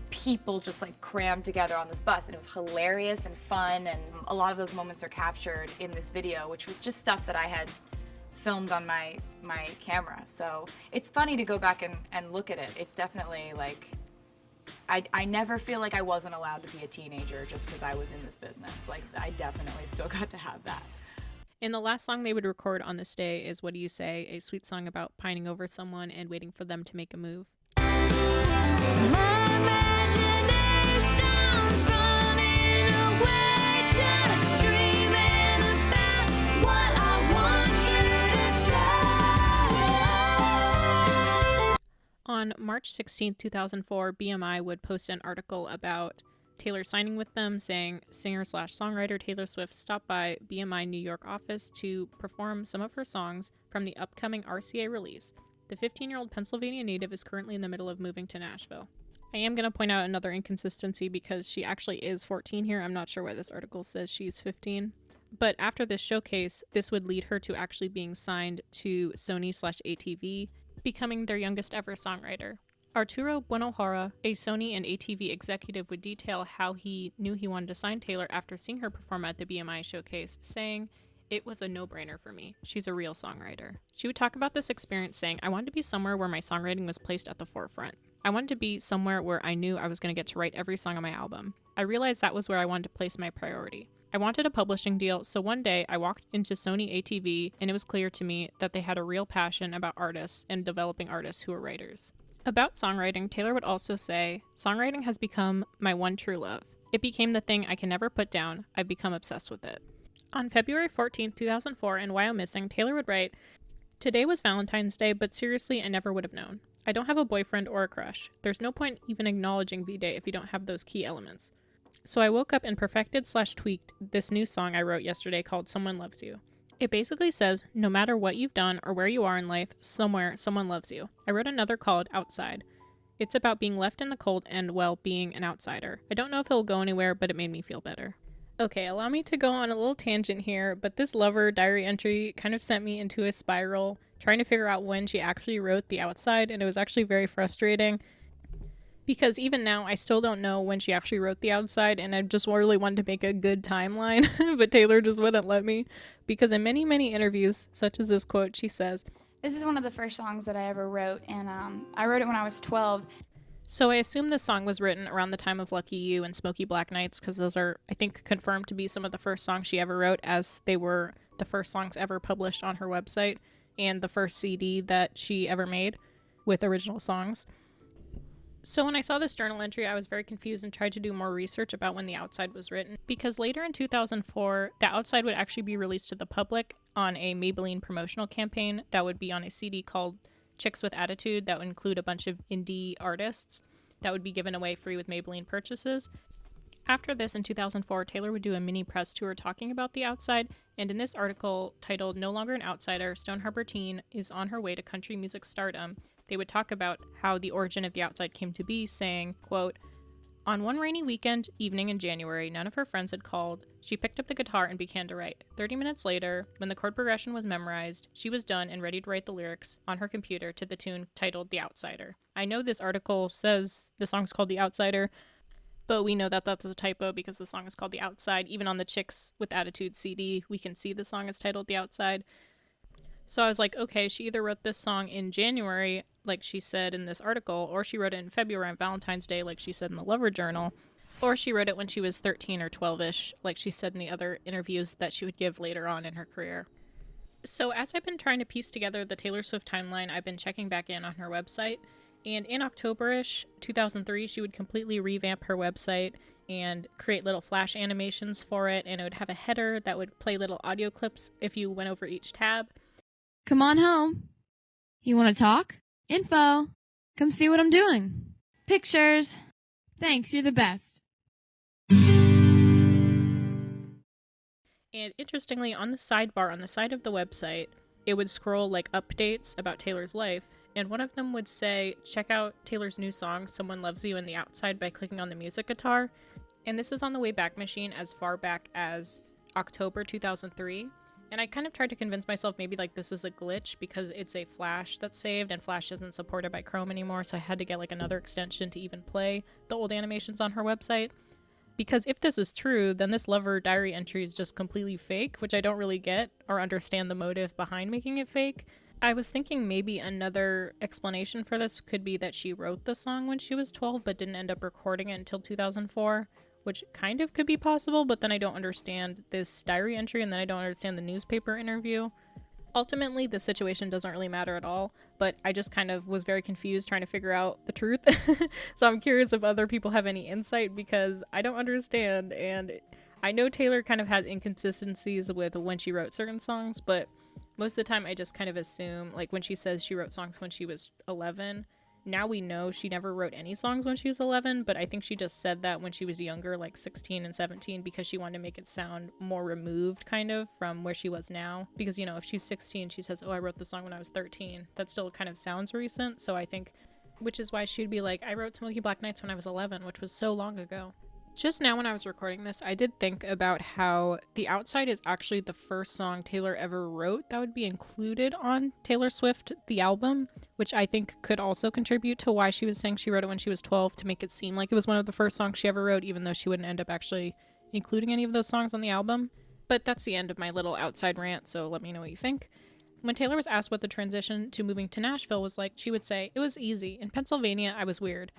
people just like crammed together on this bus, and it was hilarious and fun, and a lot of those moments are captured in this video, which was just stuff that I had filmed on my camera. So it's funny to go back and look at it. It definitely, like, I never feel like I wasn't allowed to be a teenager just because I was in this business. Like, I definitely still got to have that. And the last song they would record on this day is What Do You Say?, a sweet song about pining over someone and waiting for them to make a move. On March 16, 2004, BMI would post an article about Taylor signing with them, saying singer/songwriter Taylor Swift stopped by BMI New York office to perform some of her songs from the upcoming RCA release. The 15-year-old Pennsylvania native is currently in the middle of moving to Nashville. I am going to point out another inconsistency because she actually is 14 here. I'm not sure why this article says she's 15. But after this showcase, this would lead her to actually being signed to Sony/ATV, becoming their youngest ever songwriter. Arturo Buenohara, a Sony and ATV executive, would detail how he knew he wanted to sign Taylor after seeing her perform at the BMI showcase, saying, "It was a no-brainer for me. She's a real songwriter." She would talk about this experience saying, "I wanted to be somewhere where my songwriting was placed at the forefront. I wanted to be somewhere where I knew I was going to get to write every song on my album. I realized that was where I wanted to place my priority. I wanted a publishing deal, so one day I walked into Sony ATV and it was clear to me that they had a real passion about artists and developing artists who are writers." About songwriting, Taylor would also say, "Songwriting has become my one true love. It became the thing I can never put down. I've become obsessed with it." On February 14, 2004, in Why I'm Missing, Taylor would write, "Today was Valentine's Day, but seriously, I never would have known. I don't have a boyfriend or a crush. There's no point even acknowledging V-Day if you don't have those key elements. So I woke up and perfected/tweaked this new song I wrote yesterday called Someone Loves You. It basically says, no matter what you've done or where you are in life, somewhere someone loves you. I wrote another called Outside. It's about being left in the cold and, well, being an outsider. I don't know if it'll go anywhere, but it made me feel better." Okay, allow me to go on a little tangent here, but this Lover diary entry kind of sent me into a spiral, trying to figure out when she actually wrote the Outside, and it was actually very frustrating. Because even now, I still don't know when she actually wrote the Outside, and I just really wanted to make a good timeline, but Taylor just wouldn't let me. Because in many, many interviews, such as this quote, she says, This is one of the first songs that I ever wrote, and I wrote it when I was 12. So I assume this song was written around the time of Lucky You and Smoky Black Nights, because those are, I think, confirmed to be some of the first songs she ever wrote, as they were the first songs ever published on her website and the first CD that she ever made with original songs. So when I saw this journal entry, I was very confused and tried to do more research about when The Outside was written, because later in 2004, The Outside would actually be released to the public on a Maybelline promotional campaign that would be on a CD called Chicks with Attitude, that would include a bunch of indie artists that would be given away free with Maybelline purchases. After this, in 2004, Taylor would do a mini press tour talking about The Outside, and in this article titled "No Longer an Outsider, Stone Harbor Teen is on her way to country music stardom," they would talk about how the origin of The Outside came to be, saying, quote, "On one rainy weekend evening in January, none of her friends had called. She picked up the guitar and began to write. 30 minutes later, when the chord progression was memorized, she was done and ready to write the lyrics on her computer to the tune titled The Outsider." I know this article says the song's called The Outsider, but we know that that's a typo because the song is called The Outside. Even on the Chicks with Attitude CD, we can see the song is titled The Outside. So I was like, okay, she either wrote this song in January, like she said in this article, or she wrote it in February on Valentine's Day, like she said in the Lover Journal, or she wrote it when she was 13 or 12-ish, like she said in the other interviews that she would give later on in her career. So as I've been trying to piece together the Taylor Swift timeline, I've been checking back in on her website, and in October-ish 2003, she would completely revamp her website and create little flash animations for it, and it would have a header that would play little audio clips if you went over each tab. Come on home. You want to talk? Info. Come see what I'm doing. Pictures. Thanks, you're the best. And interestingly, on the sidebar on the side of the website, it would scroll like updates about Taylor's life, and one of them would say, check out Taylor's new song, Someone Loves You in the Outside, by clicking on the music guitar. And this is on the Wayback Machine as far back as October 2003. And I kind of tried to convince myself maybe like this is a glitch because it's a Flash that's saved, and Flash isn't supported by Chrome anymore, so I had to get like another extension to even play the old animations on her website. Because if this is true, then this Lover Diary entry is just completely fake, which I don't really get or understand the motive behind making it fake. I was thinking maybe another explanation for this could be that she wrote the song when she was 12 but didn't end up recording it until 2004, which kind of could be possible, but then I don't understand this diary entry, and then I don't understand the newspaper interview. Ultimately, the situation doesn't really matter at all, but I just kind of was very confused trying to figure out the truth. So I'm curious if other people have any insight, because I don't understand, and I know Taylor kind of has inconsistencies with when she wrote certain songs, but most of the time I just kind of assume, like when she says she wrote songs when she was 11, now we know she never wrote any songs when she was 11, but I think she just said that when she was younger, like 16 and 17, because she wanted to make it sound more removed kind of from where she was now. Because, you know, if she's 16, she says, oh, I wrote the song when I was 13. That still kind of sounds recent, so I think, which is why she'd be like, I wrote Smoky Black Nights when I was 11, which was so long ago. Just now when I was recording this, I did think about how The Outside is actually the first song Taylor ever wrote that would be included on Taylor Swift, the album, which I think could also contribute to why she was saying she wrote it when she was 12, to make it seem like it was one of the first songs she ever wrote, even though she wouldn't end up actually including any of those songs on the album. But that's the end of my little Outside rant, so let me know what you think. When Taylor was asked what the transition to moving to Nashville was like, she would say, "It was easy. In Pennsylvania, I was weird.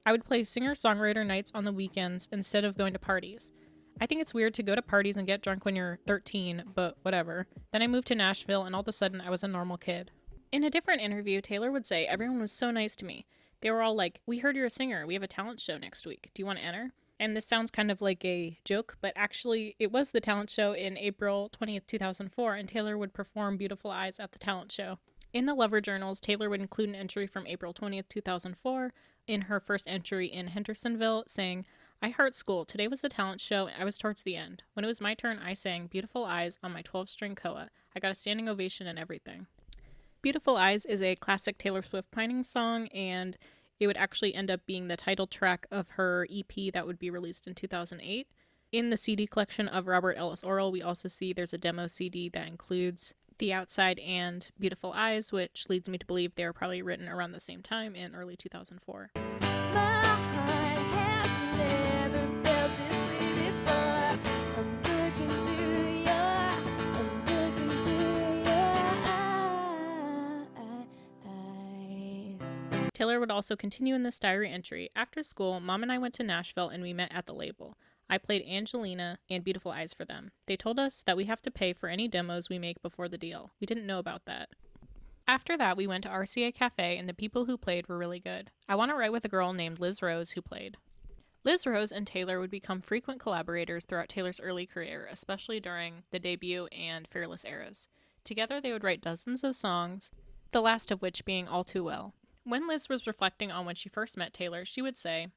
I would play singer-songwriter nights on the weekends instead of going to parties. I think it's weird to go to parties and get drunk when you're 13, but whatever. Then I moved to Nashville, and all of a sudden, I was a normal kid." In a different interview, Taylor would say, "Everyone was so nice to me. They were all like, we heard you're a singer. We have a talent show next week. Do you want to enter?" And this sounds kind of like a joke, but actually, it was the talent show in April 20th, 2004, and Taylor would perform Beautiful Eyes at the talent show. In the Lover Journals, Taylor would include an entry from April 20th, 2004, in her first entry in Hendersonville, saying, "I heart school. Today was the talent show, and I was towards the end. When it was my turn, I sang Beautiful Eyes on my 12-string koa. I got a standing ovation and everything." Beautiful Eyes is a classic Taylor Swift pining song, and it would actually end up being the title track of her EP that would be released in 2008. In the CD collection of Robert Ellis Oral, we also see there's a demo CD that includes The Outside and Beautiful Eyes, which leads me to believe they were probably written around the same time in early 2004. Taylor would also continue in this diary entry. After school, Mom and I went to Nashville and we met at the label. I played Angelina and Beautiful Eyes for them. They told us that we have to pay for any demos we make before the deal. We didn't know about that. After that, we went to RCA Cafe and the people who played were really good. I want to write with a girl named Liz Rose who played. Liz Rose and Taylor would become frequent collaborators throughout Taylor's early career, especially during the debut and Fearless eras. Together, they would write dozens of songs, the last of which being All Too Well. When Liz was reflecting on when she first met Taylor, she would say,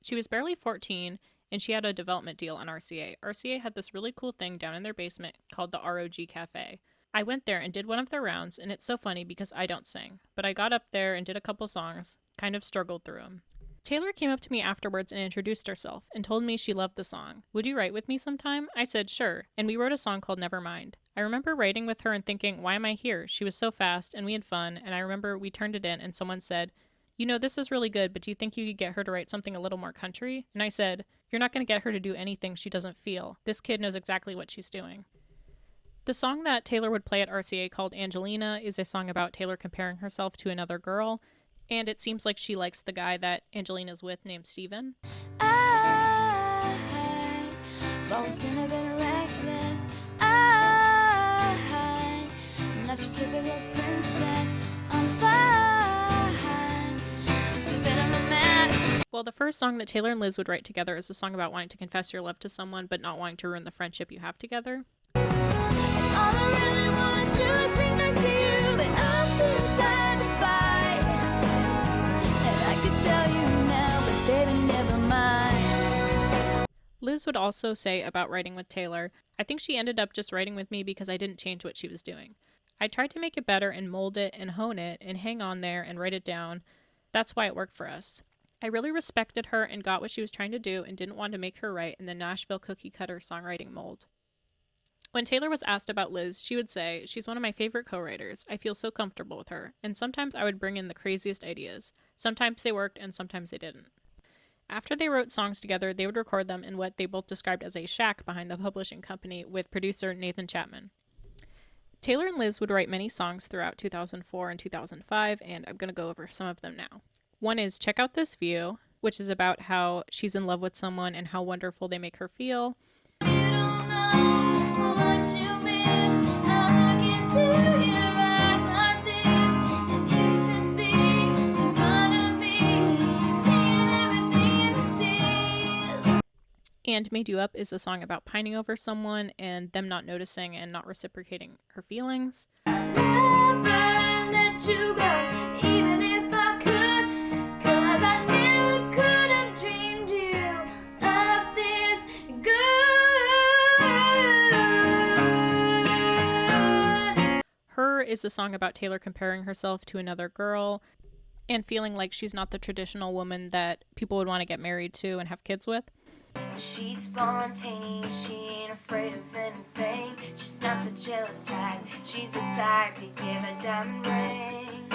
she was barely 14 and she had a development deal on RCA. RCA had this really cool thing down in their basement called the ROG Cafe. I went there and did one of their rounds, and it's so funny because I don't sing, but I got up there and did a couple songs, kind of struggled through them. Taylor came up to me afterwards and introduced herself and told me she loved the song. Would you write with me sometime? I said, sure, and we wrote a song called Nevermind. I remember writing with her and thinking, why am I here? She was so fast and we had fun, and I remember we turned it in and someone said, you know, this is really good, but do you think you could get her to write something a little more country? And I said, you're not going to get her to do anything she doesn't feel. This kid knows exactly what she's doing. The song that Taylor would play at RCA called Angelina is a song about Taylor comparing herself to another girl, and it seems like she likes the guy that Angelina's with named Steven. I've always been a bit reckless. I'm not your typical princess. I'm fine, just a bit of a mess. Well, the first song that Taylor and Liz would write together is a song about wanting to confess your love to someone but not wanting to ruin the friendship you have together. All I really wanna do is be next to you, but I'm too tired to fight. And I could tell you now, but baby, never mind. Liz would also say about writing with Taylor, I think she ended up just writing with me because I didn't change what she was doing. I tried to make it better and mold it and hone it and hang on there and write it down. That's why it worked for us. I really respected her and got what she was trying to do and didn't want to make her write in the Nashville cookie cutter songwriting mold. When Taylor was asked about Liz, she would say, she's one of my favorite co-writers. I feel so comfortable with her. And sometimes I would bring in the craziest ideas. Sometimes they worked and sometimes they didn't. After they wrote songs together, they would record them in what they both described as a shack behind the publishing company with producer Nathan Chapman. Taylor and Liz would write many songs throughout 2004 and 2005, and I'm going to go over some of them now. One is Check Out This View, which is about how she's in love with someone and how wonderful they make her feel. And Made You Up is a song about pining over someone and them not noticing and not reciprocating her feelings. Never let you go, even if I could, 'cause I never could have dreamed you of this good. Her is a song about Taylor comparing herself to another girl and feeling like she's not the traditional woman that people would want to get married to and have kids with. She's spontaneous, she ain't afraid of anything. She's not the jealous type, she's the type to give a diamond ring.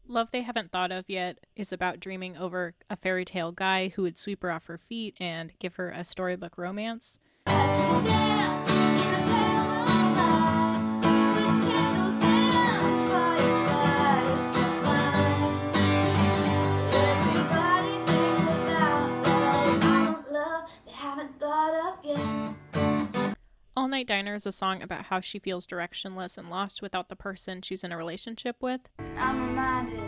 Love They Haven't Thought of Yet is about dreaming over a fairy tale guy who would sweep her off her feet and give her a storybook romance. All Night Diner is a song about how she feels directionless and lost without the person she's in a relationship with. I'm reminded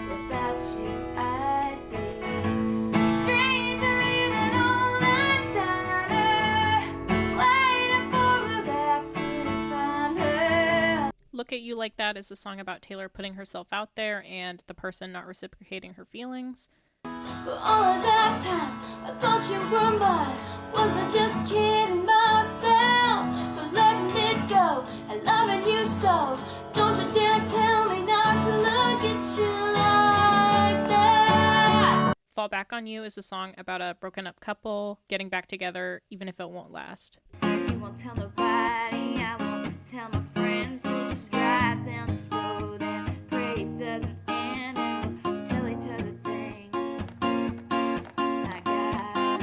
without you I'd be a stranger in an all-night diner, waiting for a captain to find her. Look at You Like That is a song about Taylor putting herself out there and the person not reciprocating her feelings. For all of that time, I thought you were mine. Was I just kidding myself? But letting it go and loving you so. Don't you dare tell me not to look at you like that. Fall Back on You is a song about a broken up couple getting back together even if it won't last. You won't tell nobody, I won't tell my friends. We'll just drive down this road and pray it doesn't end. And we'll tell each other things like I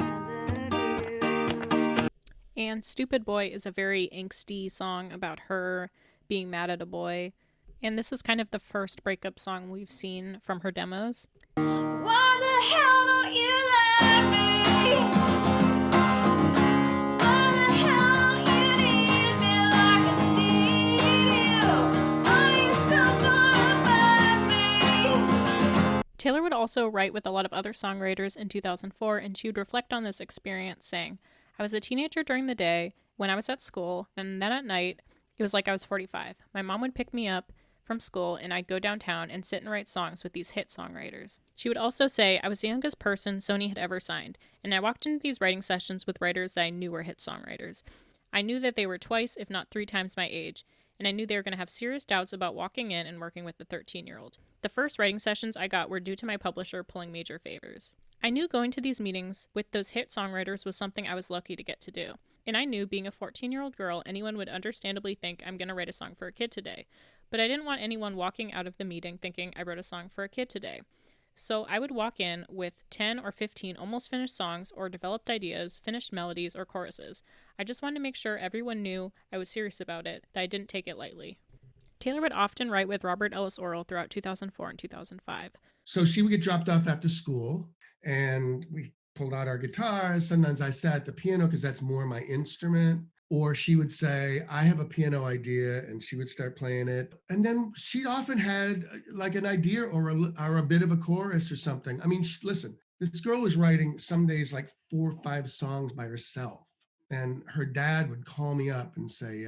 love you. And Stupid Boy is a very angsty song about her being mad at a boy. And this is kind of the first breakup song we've seen from her demos. Why the hell don't you love me? Why the hell don't you need me like I need you? Are you so far above me? Taylor would also write with a lot of other songwriters in 2004, and she would reflect on this experience saying, I was a teenager during the day when I was at school, and then at night, it was like I was 45. My mom would pick me up from school, and I'd go downtown and sit and write songs with these hit songwriters. She would also say, I was the youngest person Sony had ever signed, and I walked into these writing sessions with writers that I knew were hit songwriters. I knew that they were twice, if not 3 times my age, and I knew they were going to have serious doubts about walking in and working with the 13-year-old. The first writing sessions I got were due to my publisher pulling major favors. I knew going to these meetings with those hit songwriters was something I was lucky to get to do. And I knew, being a 14-year-old girl, anyone would understandably think I'm going to write a song for a kid today. But I didn't want anyone walking out of the meeting thinking I wrote a song for a kid today. So I would walk in with 10 or 15 almost finished songs or developed ideas, finished melodies, or choruses. I just wanted to make sure everyone knew I was serious about it, that I didn't take it lightly. Taylor would often write with Robert Ellis Orrell throughout 2004 and 2005. So she would get dropped off after school, and we pulled out our guitars. Sometimes I sat at the piano because that's more my instrument. Or she would say, I have a piano idea, and she would start playing it. And then she often had like an idea or a bit of a chorus or something. I mean, listen, this girl was writing some days like 4 or 5 songs by herself. And her dad would call me up and say,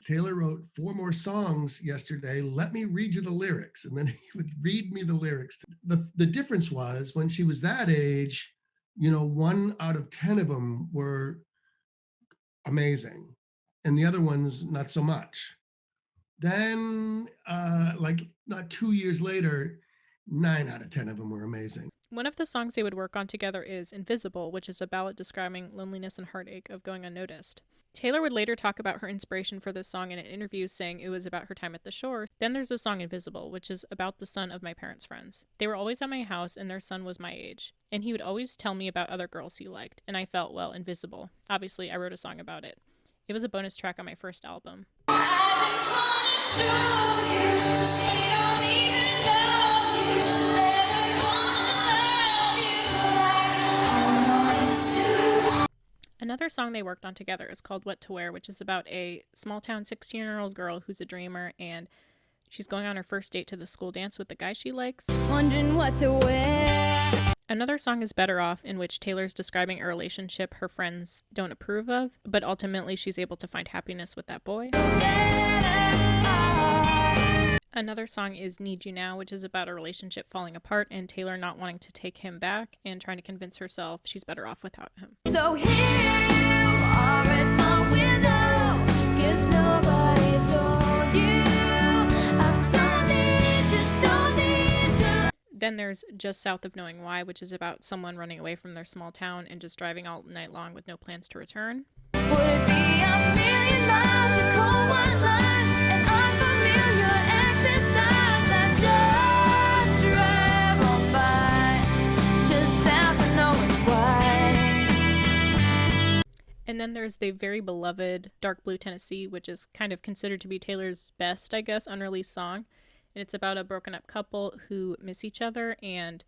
Taylor wrote 4 more songs yesterday. Let me read you the lyrics. And then he would read me the lyrics. The difference was when she was that age, 1 out of 10 of them were amazing, and the other ones not so much. Then like not 2 years later, 9 out of 10 of them were amazing. One of the songs they would work on together is Invisible, which is a ballad describing loneliness and heartache of going unnoticed. Taylor would later talk about her inspiration for this song in an interview, saying it was about her time at the shore. Then there's the song Invisible, which is about the son of my parents' friends. They were always at my house, and their son was my age. And he would always tell me about other girls he liked, and I felt, well, invisible. Obviously, I wrote a song about it. It was a bonus track on my first album. I just wanna show you, she don't even know you, she's never gonna love you like I want to. Another song they worked on together is called What to Wear, which is about a small-town 16-year-old girl who's a dreamer, and she's going on her first date to the school dance with the guy she likes. Wondering what to wear. Another song is Better Off, in which Taylor's describing a relationship her friends don't approve of, but ultimately she's able to find happiness with that boy. Another song is Need You Now, which is about a relationship falling apart and Taylor not wanting to take him back and trying to convince herself she's better off without him. So here you are at my window, guess nobody told you I don't need you. Then there's Just South of Knowing Why, which is about someone running away from their small town and just driving all night long with no plans to return. Would it be a million miles of cold white lines and unfamiliar accent signs that just drive on by, just south of knowing why? And then there's the very beloved Dark Blue Tennessee, which is kind of considered to be Taylor's best, I guess, unreleased song. And it's about a broken up couple who miss each other, and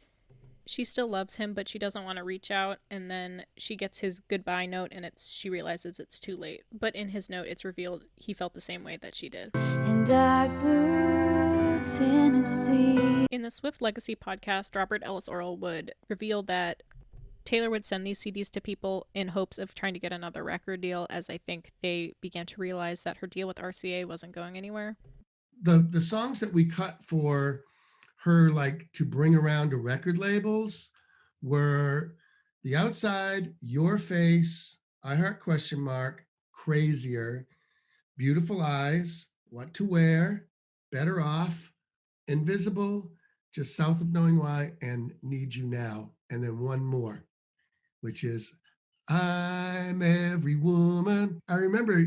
she still loves him, but she doesn't want to reach out. And then she gets his goodbye note, and she realizes it's too late. But in his note, it's revealed he felt the same way that she did. In Dark Blue Tennessee. In the Swift Legacy podcast, Robert Ellis Orrell would reveal that Taylor would send these CDs to people in hopes of trying to get another record deal, as I think they began to realize that her deal with RCA wasn't going anywhere. The songs that we cut for her, like, to bring around to record labels were The Outside, Your Face, I Heart ? Crazier, Beautiful Eyes, What to Wear, Better Off, Invisible, Just South of Knowing Why, and Need You Now. And then one more, which is I'm Every Woman. I remember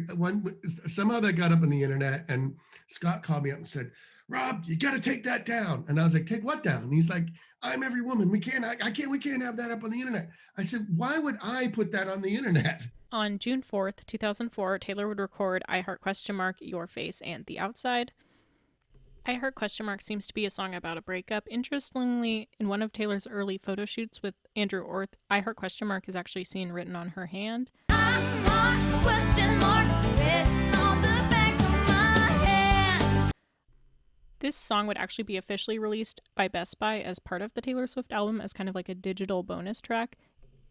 somehow that got up on the internet, and Scott called me up and said, Rob, you got to take that down. And I was like, take what down? And he's like, I'm Every Woman. We can't have that up on the internet. I said, why would I put that on the internet? On June 4th, 2004, Taylor would record I Heart ? Your Face, and The Outside. I Heart ? Seems to be a song about a breakup. Interestingly, in one of Taylor's early photo shoots with Andrew Orth, I Heart ? Is actually seen written on her hand. This song would actually be officially released by Best Buy as part of the Taylor Swift album as kind of like a digital bonus track,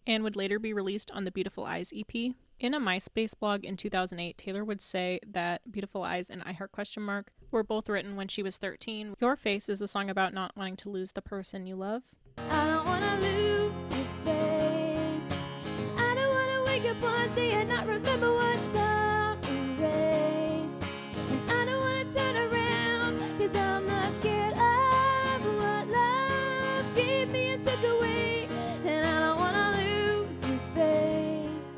and would later be released on the Beautiful Eyes EP. In a Myspace blog in 2008, Taylor would say that Beautiful Eyes and I Heart ? Were both written when she was 13. Your Face is a song about not wanting to lose the person you love. I don't wanna lose your face. I don't wanna wake up one day and not remember what time erased. And I don't wanna turn around, 'cause I'm not scared of what love gave me and took away. And I don't wanna lose your face.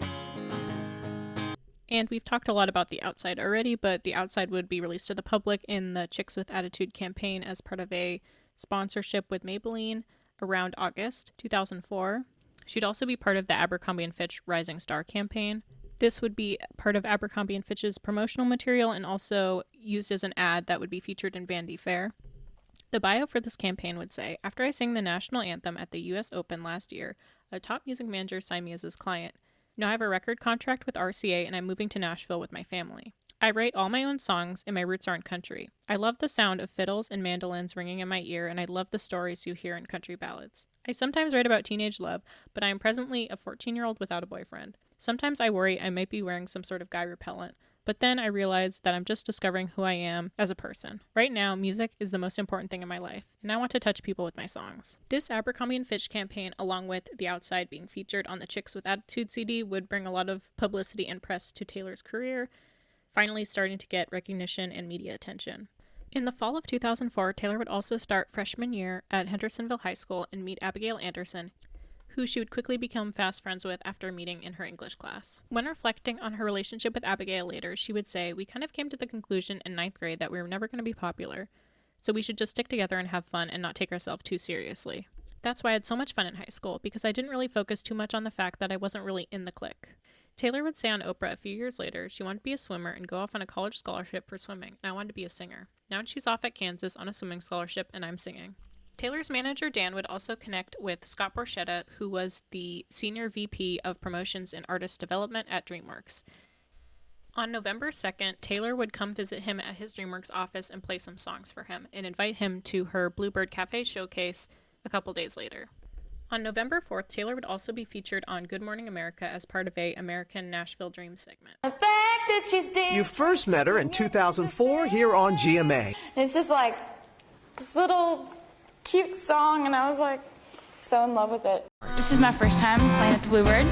And we've talked a lot about The Outside already, but The Outside would be released to the public in the Chicks with Attitude campaign as part of a sponsorship with Maybelline around August 2004. She'd also be part of the Abercrombie & Fitch Rising Star campaign. This would be part of Abercrombie & Fitch's promotional material and also used as an ad that would be featured in Vanity Fair. The bio for this campaign would say, "After I sang the national anthem at the US Open last year, a top music manager signed me as his client. Now I have a record contract with RCA and I'm moving to Nashville with my family. I write all my own songs and my roots aren't country. I love the sound of fiddles and mandolins ringing in my ear and I love the stories you hear in country ballads. I sometimes write about teenage love, but I am presently a 14-year-old without a boyfriend. Sometimes I worry I might be wearing some sort of guy repellent, but then I realize that I'm just discovering who I am as a person. Right now, music is the most important thing in my life, and I want to touch people with my songs." This Abercrombie & Fitch campaign, along with The Outside being featured on the Chicks with Attitude CD, would bring a lot of publicity and press to Taylor's career, finally starting to get recognition and media attention. In the fall of 2004, Taylor would also start freshman year at Hendersonville High School and meet Abigail Anderson, who she would quickly become fast friends with after meeting in her English class. When reflecting on her relationship with Abigail later, she would say, "We kind of came to the conclusion in 9th grade that we were never going to be popular, so we should just stick together and have fun and not take ourselves too seriously. That's why I had so much fun in high school, because I didn't really focus too much on the fact that I wasn't really in the clique." Taylor would say on Oprah a few years later she wanted to be a swimmer and go off on a college scholarship for swimming, and I wanted to be a singer. Now she's off at Kansas on a swimming scholarship and I'm singing. Taylor's manager Dan would also connect with Scott Borchetta, who was the senior VP of promotions and artist development at DreamWorks. On November 2nd, Taylor would come visit him at his DreamWorks office and play some songs for him and invite him to her Bluebird Cafe showcase a couple days later. On November 4th, Taylor would also be featured on Good Morning America as part of a American Nashville Dream segment. You first met her in 2004 here on GMA. It's just like this little cute song, and I was like so in love with it. This is my first time playing at the Bluebird.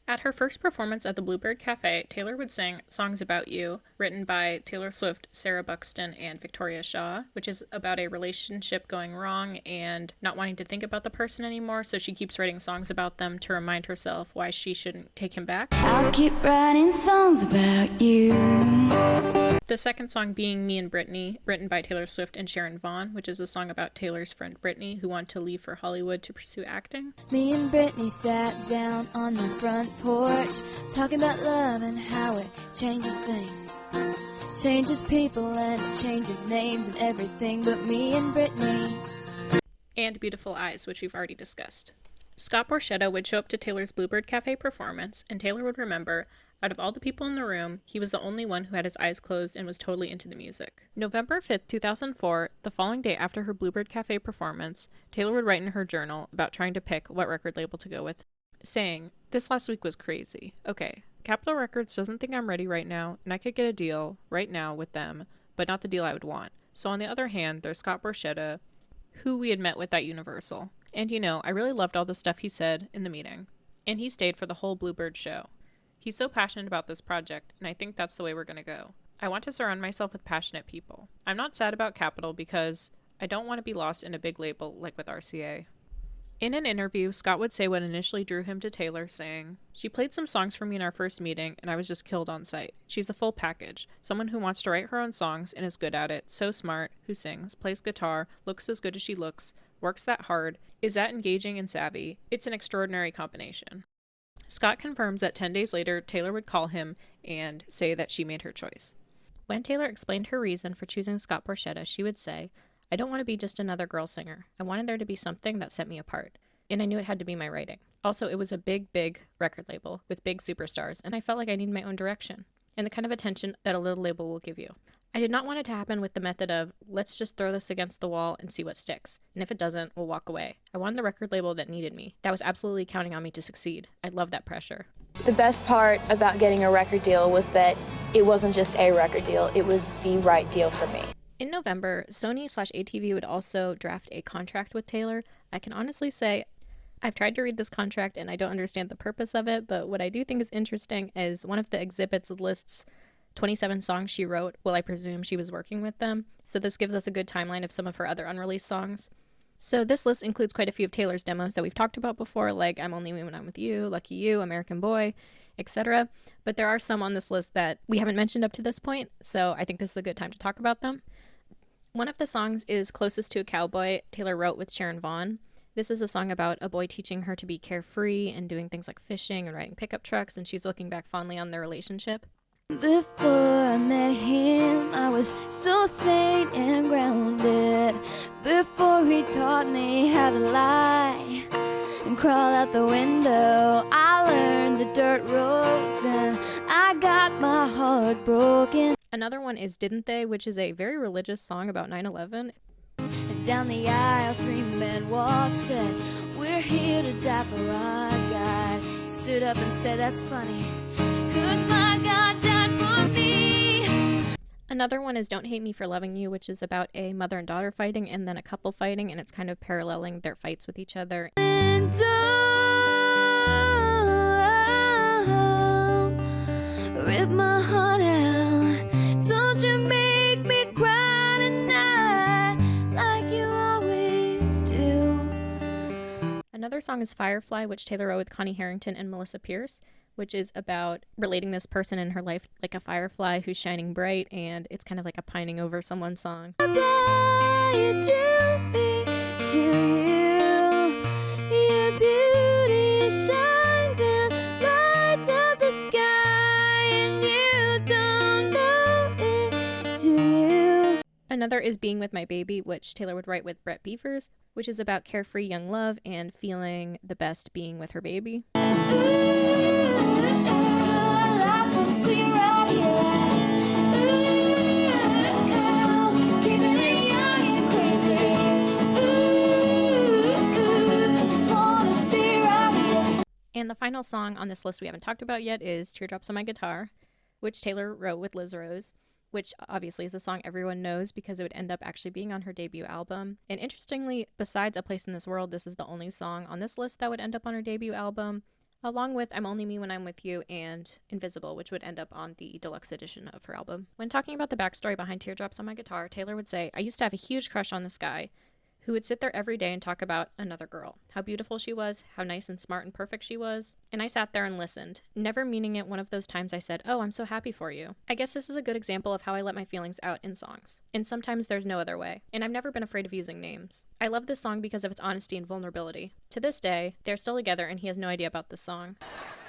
At her first performance at the Bluebird Cafe, Taylor would sing Songs About You, written by Taylor Swift, Sarah Buxton, and Victoria Shaw, which is about a relationship going wrong and not wanting to think about the person anymore, so she keeps writing songs about them to remind herself why she shouldn't take him back. I'll keep writing songs about you. The second song being Me and Britney, written by Taylor Swift and Sharon Vaughn, which is a song about Taylor's friend Britney, who wanted to leave for Hollywood to pursue acting. Me and Britney sat down on the front porch, talking about love and how it changes things. Changes people and it changes names and everything, but me and Britney. And Beautiful Eyes, which we've already discussed. Scott Borchetta would show up to Taylor's Bluebird Cafe performance, and Taylor would remember, out of all the people in the room, he was the only one who had his eyes closed and was totally into the music. November 5th, 2004, the following day after her Bluebird Cafe performance, Taylor would write in her journal about trying to pick what record label to go with, saying, "This last week was crazy. Okay, Capitol Records doesn't think I'm ready right now, and I could get a deal right now with them, but not the deal I would want. So on the other hand, there's Scott Borchetta, who we had met with at Universal. And you know, I really loved all the stuff he said in the meeting. And he stayed for the whole Bluebird show. He's so passionate about this project, and I think that's the way we're going to go. I want to surround myself with passionate people. I'm not sad about Capitol because I don't want to be lost in a big label like with RCA." In an interview, Scott would say what initially drew him to Taylor, saying, "She played some songs for me in our first meeting, and I was just killed on sight. She's a full package. Someone who wants to write her own songs and is good at it, so smart, who sings, plays guitar, looks as good as she looks, works that hard, is that engaging and savvy. It's an extraordinary combination." Scott confirms that 10 days later, Taylor would call him and say that she made her choice. When Taylor explained her reason for choosing Scott Borchetta, she would say, "I don't want to be just another girl singer. I wanted there to be something that set me apart. And I knew it had to be my writing. Also, it was a big, big record label with big superstars, and I felt like I needed my own direction and the kind of attention that a little label will give you. I did not want it to happen with the method of, let's just throw this against the wall and see what sticks. And if it doesn't, we'll walk away. I wanted the record label that needed me, that was absolutely counting on me to succeed. I love that pressure." The best part about getting a record deal was that it wasn't just a record deal, it was the right deal for me. In November, Sony/ATV would also draft a contract with Taylor. I can honestly say I've tried to read this contract and I don't understand the purpose of it, but what I do think is interesting is one of the exhibits lists 27 songs she wrote while I presume she was working with them. So this gives us a good timeline of some of her other unreleased songs. So this list includes quite a few of Taylor's demos that we've talked about before, like I'm Only Me When I'm With You, Lucky You, American Boy, etc. But there are some on this list that we haven't mentioned up to this point, so I think this is a good time to talk about them. One of the songs is Closest to a Cowboy, Taylor wrote with Sharon Vaughn. This is a song about a boy teaching her to be carefree and doing things like fishing and riding pickup trucks, and she's looking back fondly on their relationship. Before I met him, I was so sane and grounded. Before he taught me how to lie and crawl out the window, I learned the dirt roads and I got my heart broken. Another one is Didn't They, which is a very religious song about 9/11. And down the aisle, 3 men walked, said, "We're here to die for our God." Stood up and said, "That's funny, 'cause my God died for me." Another one is Don't Hate Me for Loving You, which is about a mother and daughter fighting and then a couple fighting, and it's kind of paralleling their fights with each other. And don't rip my heart out. Don't you make me cry tonight like you always do. Another song is Firefly, which Taylor wrote with Connie Harrington and Melissa Pierce, which is about relating this person in her life like a firefly who's shining bright, and it's kind of like a pining over someone song. Your beauty shines and lights up the sky, and you don't know it, do you? Another is Being With My Baby, which Taylor would write with Brett Beavers, which is about carefree young love and feeling the best being with her baby. Life's so sweet right here. Keeping it young and crazy. Just wanna stay right here. And the final song on this list we haven't talked about yet is Teardrops on My Guitar, which Taylor wrote with Liz Rose, which obviously is a song everyone knows because it would end up actually being on her debut album. And interestingly, besides A Place in This World, this is the only song on this list that would end up on her debut album, along with I'm Only Me When I'm With You and Invisible, which would end up on the deluxe edition of her album. When talking about the backstory behind Teardrops on My Guitar, Taylor would say, "I used to have a huge crush on this guy who would sit there every day and talk about another girl, how beautiful she was, how nice and smart and perfect she was. And I sat there and listened, never meaning it one of those times I said, 'Oh, I'm so happy for you.' I guess this is a good example of how I let my feelings out in songs. And sometimes there's no other way. And I've never been afraid of using names. I love this song because of its honesty and vulnerability. To this day, they're still together and he has no idea about this song."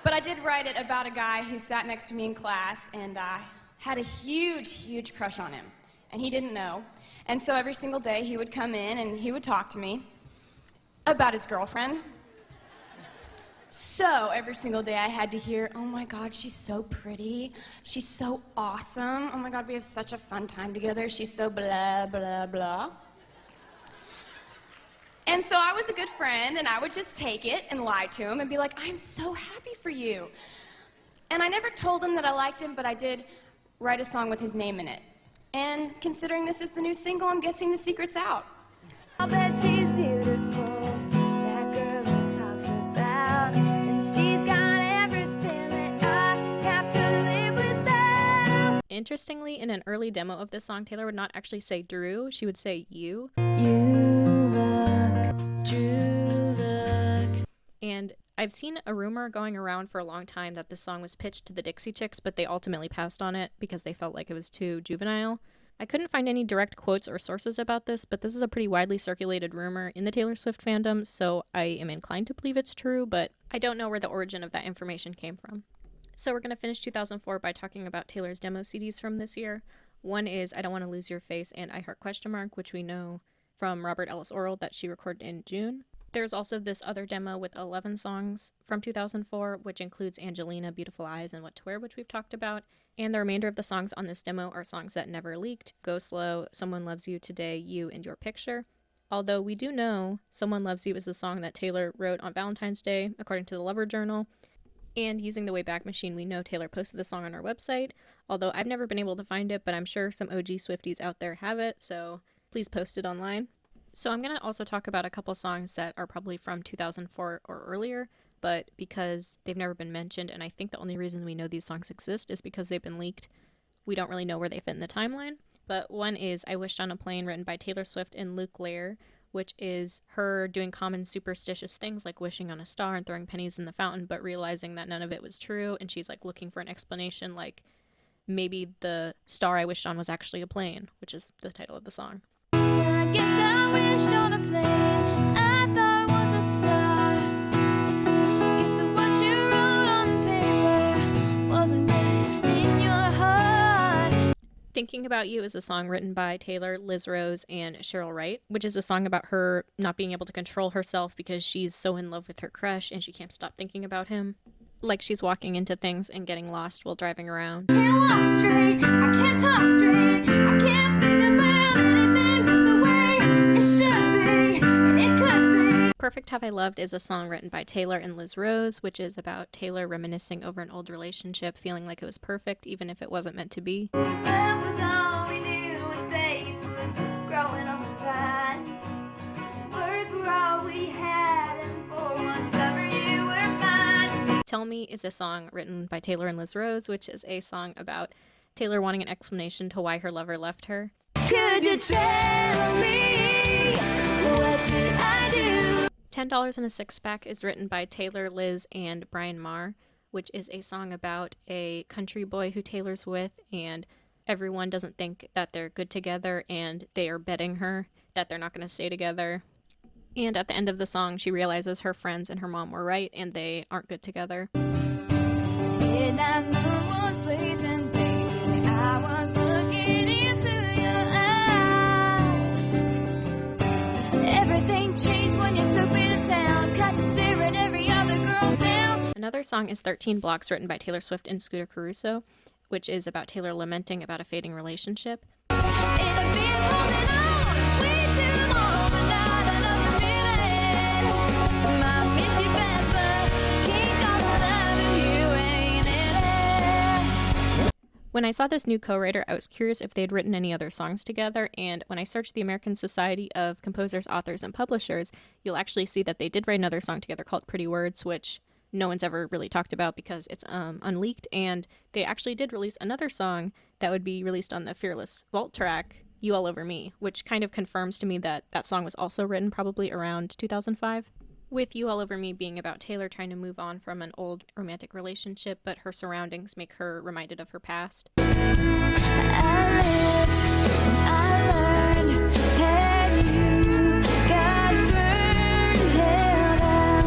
But I did write it about a guy who sat next to me in class, and I had a huge crush on him, and he didn't know. And so every single day he would come in and he would talk to me about his girlfriend. So every single day I had to hear, "Oh my God, she's so pretty. She's so awesome. Oh my God, we have such a fun time together. She's so blah, blah, blah." And so I was a good friend, and I would just take it and lie to him and be like, "I'm so happy for you." And I never told him that I liked him, but I did write a song with his name in it. And considering this is the new single, I'm guessing the secret's out. I bet she's beautiful, that girl he talks about, and she's got everything that I have to live without. Interestingly, in an early demo of this song, Taylor would not actually say Drew, she would say you. Drew looks. And I've seen a rumor going around for a long time that this song was pitched to the Dixie Chicks, but they ultimately passed on it because they felt like it was too juvenile. I couldn't find any direct quotes or sources about this, but this is a pretty widely circulated rumor in the Taylor Swift fandom, so I am inclined to believe it's true, but I don't know where the origin of that information came from. So we're going to finish 2004 by talking about Taylor's demo CDs from this year. One is I Don't Want to Lose Your Face and I Heart Question Mark, which we know from Robert Ellis Oral that she recorded in June. There's also this other demo with 11 songs from 2004, which includes Angelina, Beautiful Eyes, and What to Wear, which we've talked about. And the remainder of the songs on this demo are songs that never leaked: Go Slow, Someone Loves You Today, You, and Your Picture. Although we do know Someone Loves You is a song that Taylor wrote on Valentine's Day, according to the Lover Journal. And using the Wayback Machine, we know Taylor posted the song on our website, although I've never been able to find it, but I'm sure some OG Swifties out there have it, so please post it online. So I'm going to also talk about a couple songs that are probably from 2004 or earlier, but because they've never been mentioned, and I think the only reason we know these songs exist is because they've been leaked, we don't really know where they fit in the timeline. But one is I Wished on a Plane, written by Taylor Swift and Luke Lair, which is her doing common superstitious things like wishing on a star and throwing pennies in the fountain, but realizing that none of it was true, and she's like looking for an explanation, like maybe the star I wished on was actually a plane, which is the title of the song. I guess I wished on a plane I thought was a star. Guess what you wrote on paper wasn't written in your heart. Thinking About You is a song written by Taylor, Liz Rose, and Cheryl Wright, which is a song about her not being able to control herself because she's so in love with her crush and she can't stop thinking about him. Like she's walking into things and getting lost while driving around. Can't walk straight, I can't talk straight, I can't think about anything but the way it should be, and it could be. Perfect Have I Loved is a song written by Taylor and Liz Rose, which is about Taylor reminiscing over an old relationship, feeling like it was perfect even if it wasn't meant to be. That was all we knew, and faith was growing on the vine. Words were all we had, and for one summer you were mine. Tell Me is a song written by Taylor and Liz Rose, which is a song about Taylor wanting an explanation to why her lover left her. Could you tell me what should I do? $10 in a Six Pack is written by Taylor, Liz, and Brian Marr, which is a song about a country boy who Taylor's with, and everyone doesn't think that they're good together, and they are betting her that they're not going to stay together. And at the end of the song, she realizes her friends and her mom were right, and they aren't good together. Midnight moon was blazing, baby. I was looking into your eyes. Everything changed when you took me to town. Caught you staring every other girl down. Another song is 13 Blocks, written by Taylor Swift and Scooter Caruso, which is about Taylor lamenting about a fading relationship. And I've been holding on way too long, but not enough minute. I miss you bad, but can't go loving you ain't in it. When I saw this new co-writer, I was curious if they'd written any other songs together, and when I searched the American Society of Composers, Authors, and Publishers, you'll actually see that they did write another song together called Pretty Words, which no one's ever really talked about because it's unleaked, and they actually did release another song that would be released on the Fearless Vault track, You All Over Me, which kind of confirms to me that that song was also written probably around 2005. With You All Over Me being about Taylor trying to move on from an old romantic relationship, but her surroundings make her reminded of her past. I learned that you got burned, held out,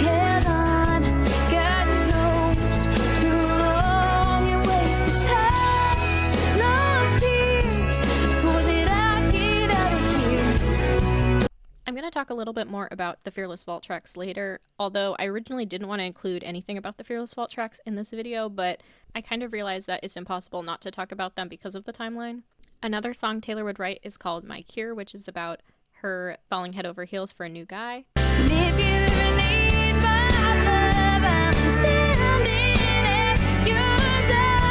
held on. God knows too long you wasted time, lost tears, so that I get out of here. I'm going to talk a little bit more about the Fearless Vault tracks later, although I originally didn't want to include anything about the Fearless Vault tracks in this video, but I kind of realized that it's impossible not to talk about them because of the timeline. Another song Taylor would write is called My Cure, which is about her falling head over heels for a new guy. And if you ever need my love, I'm standing at your door.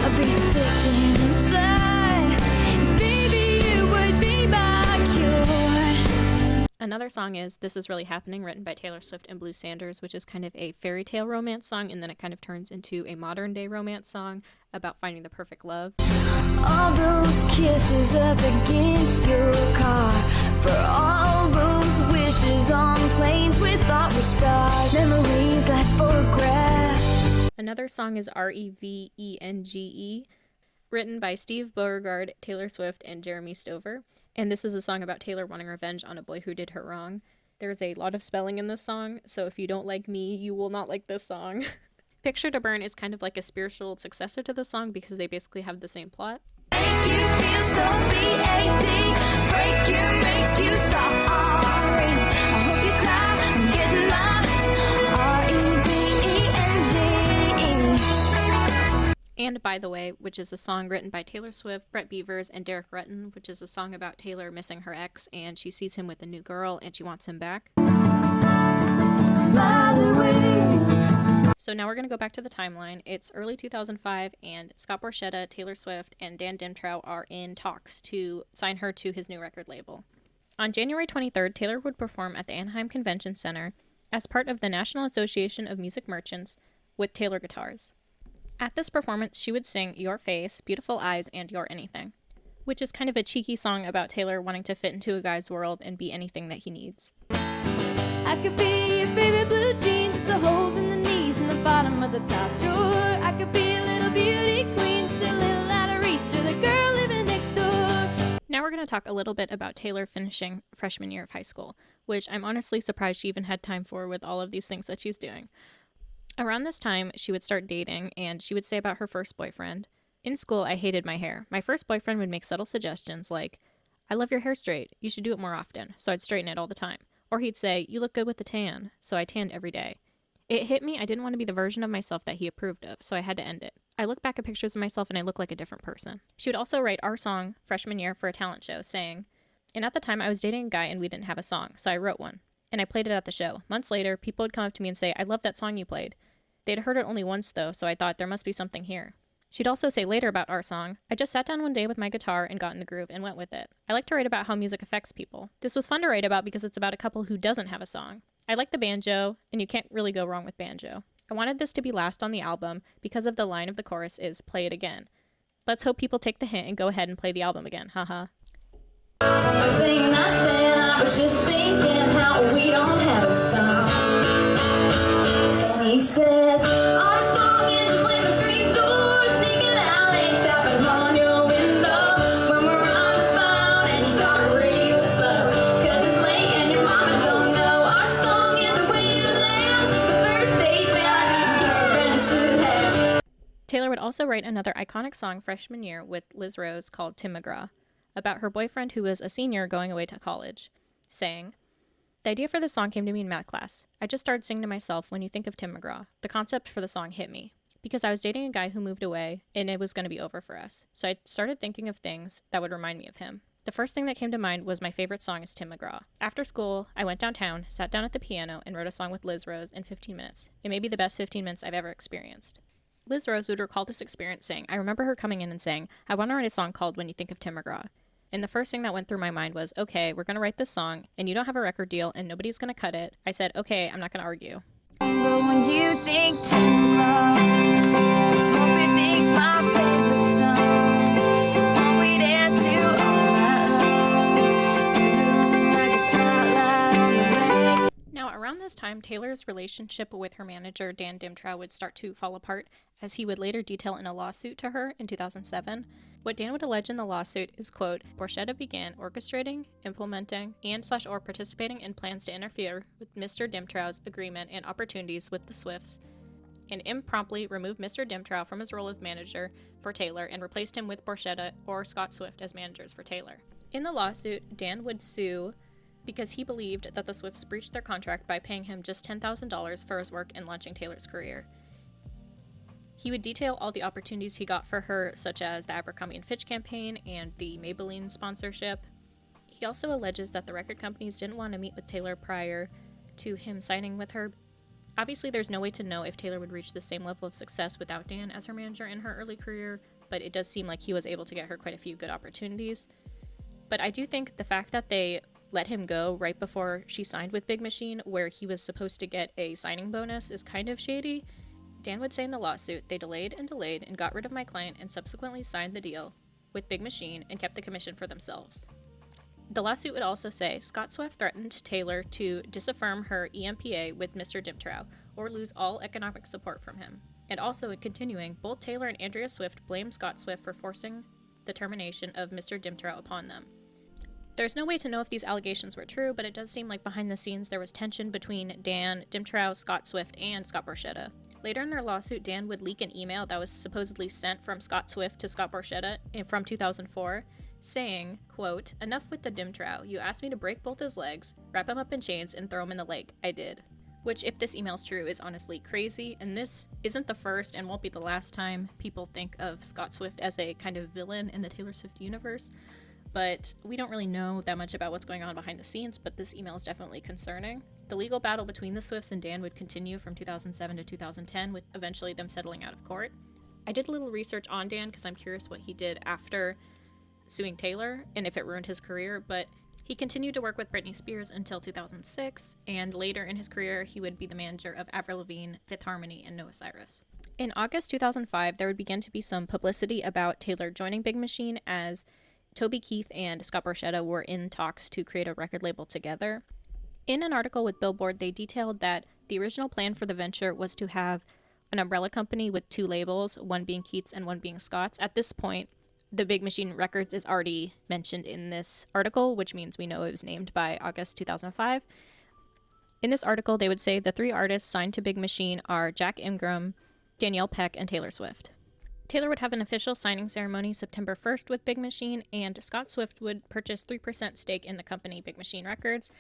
I'll be sick inside. Baby, you would be my cure. Another song is This Is Really Happening, written by Taylor Swift and Blue Sanders, which is kind of a fairy tale romance song, and then it kind of turns into a modern day romance song about finding the perfect love. All those kisses up against your car, for all those wishes on planes we thought were stars, memories like photographs. Another song is Revenge, written by Steve Beauregard, Taylor Swift, and Jeremy Stover. And this is a song about Taylor wanting revenge on a boy who did her wrong. There's a lot of spelling in this song, so if you don't like me, you will not like this song. Picture to Burn is kind of like a spiritual successor to the song because they basically have the same plot. And By the Way, which is a song written by Taylor Swift, Brett Beavers, and Derek Rutten, which is a song about Taylor missing her ex, and she sees him with a new girl, and she wants him back. So now we're going to go back to the timeline. It's early 2005, and Scott Borchetta, Taylor Swift, and Dan Dimtrow are in talks to sign her to his new record label. On January 23rd, Taylor would perform at the Anaheim Convention Center as part of the National Association of Music Merchants with Taylor guitars. At this performance, she would sing Your Face, Beautiful Eyes, and Your Anything, which is kind of a cheeky song about Taylor wanting to fit into a guy's world and be anything that he needs. I could be your favorite blue jeans with the holes in the knees and the bottom of the top drawer. I could be a little beauty queen, just a little out of reach, or the girl living next door. Now we're going to talk a little bit about Taylor finishing freshman year of high school, which I'm honestly surprised she even had time for with all of these things that she's doing. Around this time, she would start dating, and she would say about her first boyfriend, "In school, I hated my hair. My first boyfriend would make subtle suggestions like, 'I love your hair straight. You should do it more often.' So I'd straighten it all the time. Or he'd say, 'You look good with the tan.' So I tanned every day. It hit me I didn't want to be the version of myself that he approved of, so I had to end it. I look back at pictures of myself and I look like a different person." She would also write our song freshman year for a talent show, saying, "And at the time I was dating a guy and we didn't have a song, so I wrote one. And I played it at the show. Months later, people would come up to me and say, 'I love that song you played.' They'd heard it only once though, so I thought there must be something here." She'd also say later about our song, "I just sat down one day with my guitar and got in the groove and went with it. I like to write about how music affects people. This was fun to write about because it's about a couple who doesn't have a song. I like the banjo, and you can't really go wrong with banjo. I wanted this to be last on the album because of the line of the chorus is 'play it again.' Let's hope people take the hint and go ahead and play the album again, haha." Saying nothing, I was just thinking how we don't have a song. And he says, "Our song is slamming the screen door, sneaking out and tapping on your window. When we're on the phone and you talk real slow, 'cause it's late and your mama don't know. Our song is the way you land, the first date back, you kiss a friend should have." Taylor would also write another iconic song freshman year with Liz Rose called Tim McGraw, about her boyfriend who was a senior going away to college, saying, "The idea for this song came to me in math class. I just started singing to myself when you think of Tim McGraw. The concept for the song hit me, because I was dating a guy who moved away and it was going to be over for us. So I started thinking of things that would remind me of him. The first thing that came to mind was my favorite song is Tim McGraw. After school, I went downtown, sat down at the piano, and wrote a song with Liz Rose in 15 minutes. It may be the best 15 minutes I've ever experienced." Liz Rose would recall this experience saying, "I remember her coming in and saying, 'I want to write a song called When You Think of Tim McGraw.' And the first thing that went through my mind was, okay, we're going to write this song, and you don't have a record deal, and nobody's going to cut it." I said, okay, I'm not going to argue. But when you think Tim McGraw, hope you think my favorite song, when we dance to all night long, like a spotlight on the way. Now, around this time, Taylor's relationship with her manager, Dan Dimtrow, would start to fall apart, as he would later detail in a lawsuit to her in 2007. What Dan would allege in the lawsuit is, quote, "Borchetta began orchestrating, implementing, and/or participating in plans to interfere with Mr. Dimtrow's agreement and opportunities with the Swifts, and impromptly removed Mr. Dimtrow from his role of manager for Taylor and replaced him with Borchetta or Scott Swift as managers for Taylor." In the lawsuit, Dan would sue because he believed that the Swifts breached their contract by paying him just $10,000 for his work in launching Taylor's career. He would detail all the opportunities he got for her, such as the Abercrombie & Fitch campaign and the Maybelline sponsorship. He also alleges that the record companies didn't want to meet with Taylor prior to him signing with her. Obviously, there's no way to know if Taylor would reach the same level of success without Dan as her manager in her early career, but it does seem like he was able to get her quite a few good opportunities. But I do think the fact that they let him go right before she signed with Big Machine, where he was supposed to get a signing bonus, is kind of shady. Dan would say in the lawsuit, "They delayed and got rid of my client and subsequently signed the deal with Big Machine and kept the commission for themselves." The lawsuit would also say Scott Swift threatened Taylor to disaffirm her EMPA with Mr. Dimtrow or lose all economic support from him. And also, in continuing, both Taylor and Andrea Swift blamed Scott Swift for forcing the termination of Mr. Dimtrow upon them. There's no way to know if these allegations were true, but it does seem like behind the scenes there was tension between Dan Dimtrow, Scott Swift, and Scott Borchetta. Later in their lawsuit, Dan would leak an email that was supposedly sent from Scott Swift to Scott Borchetta from 2004, saying, quote, "Enough with the dim trow. You asked me to break both his legs, wrap him up in chains, and throw him in the lake. I did." Which, if this email's true, is honestly crazy, and this isn't the first and won't be the last time people think of Scott Swift as a kind of villain in the Taylor Swift universe. But we don't really know that much about what's going on behind the scenes, but this email is definitely concerning. The legal battle between the Swifts and Dan would continue from 2007 to 2010, with eventually them settling out of court. I did a little research on Dan because I'm curious what he did after suing Taylor and if it ruined his career, but he continued to work with Britney Spears until 2006, and later in his career he would be the manager of Avril Lavigne, Fifth Harmony, and Noah Cyrus. In August 2005, there would begin to be some publicity about Taylor joining Big Machine, as Toby Keith and Scott Borchetta were in talks to create a record label together. In an article with Billboard, they detailed that the original plan for the venture was to have an umbrella company with two labels, one being Keith's and one being Scott's. At this point, the Big Machine Records is already mentioned in this article, which means we know it was named by August 2005. In this article, they would say the three artists signed to Big Machine are Jack Ingram, Danielle Peck, and Taylor Swift. Taylor would have an official signing ceremony September 1st with Big Machine, and Scott Swift would purchase 3% stake in the company Big Machine Records.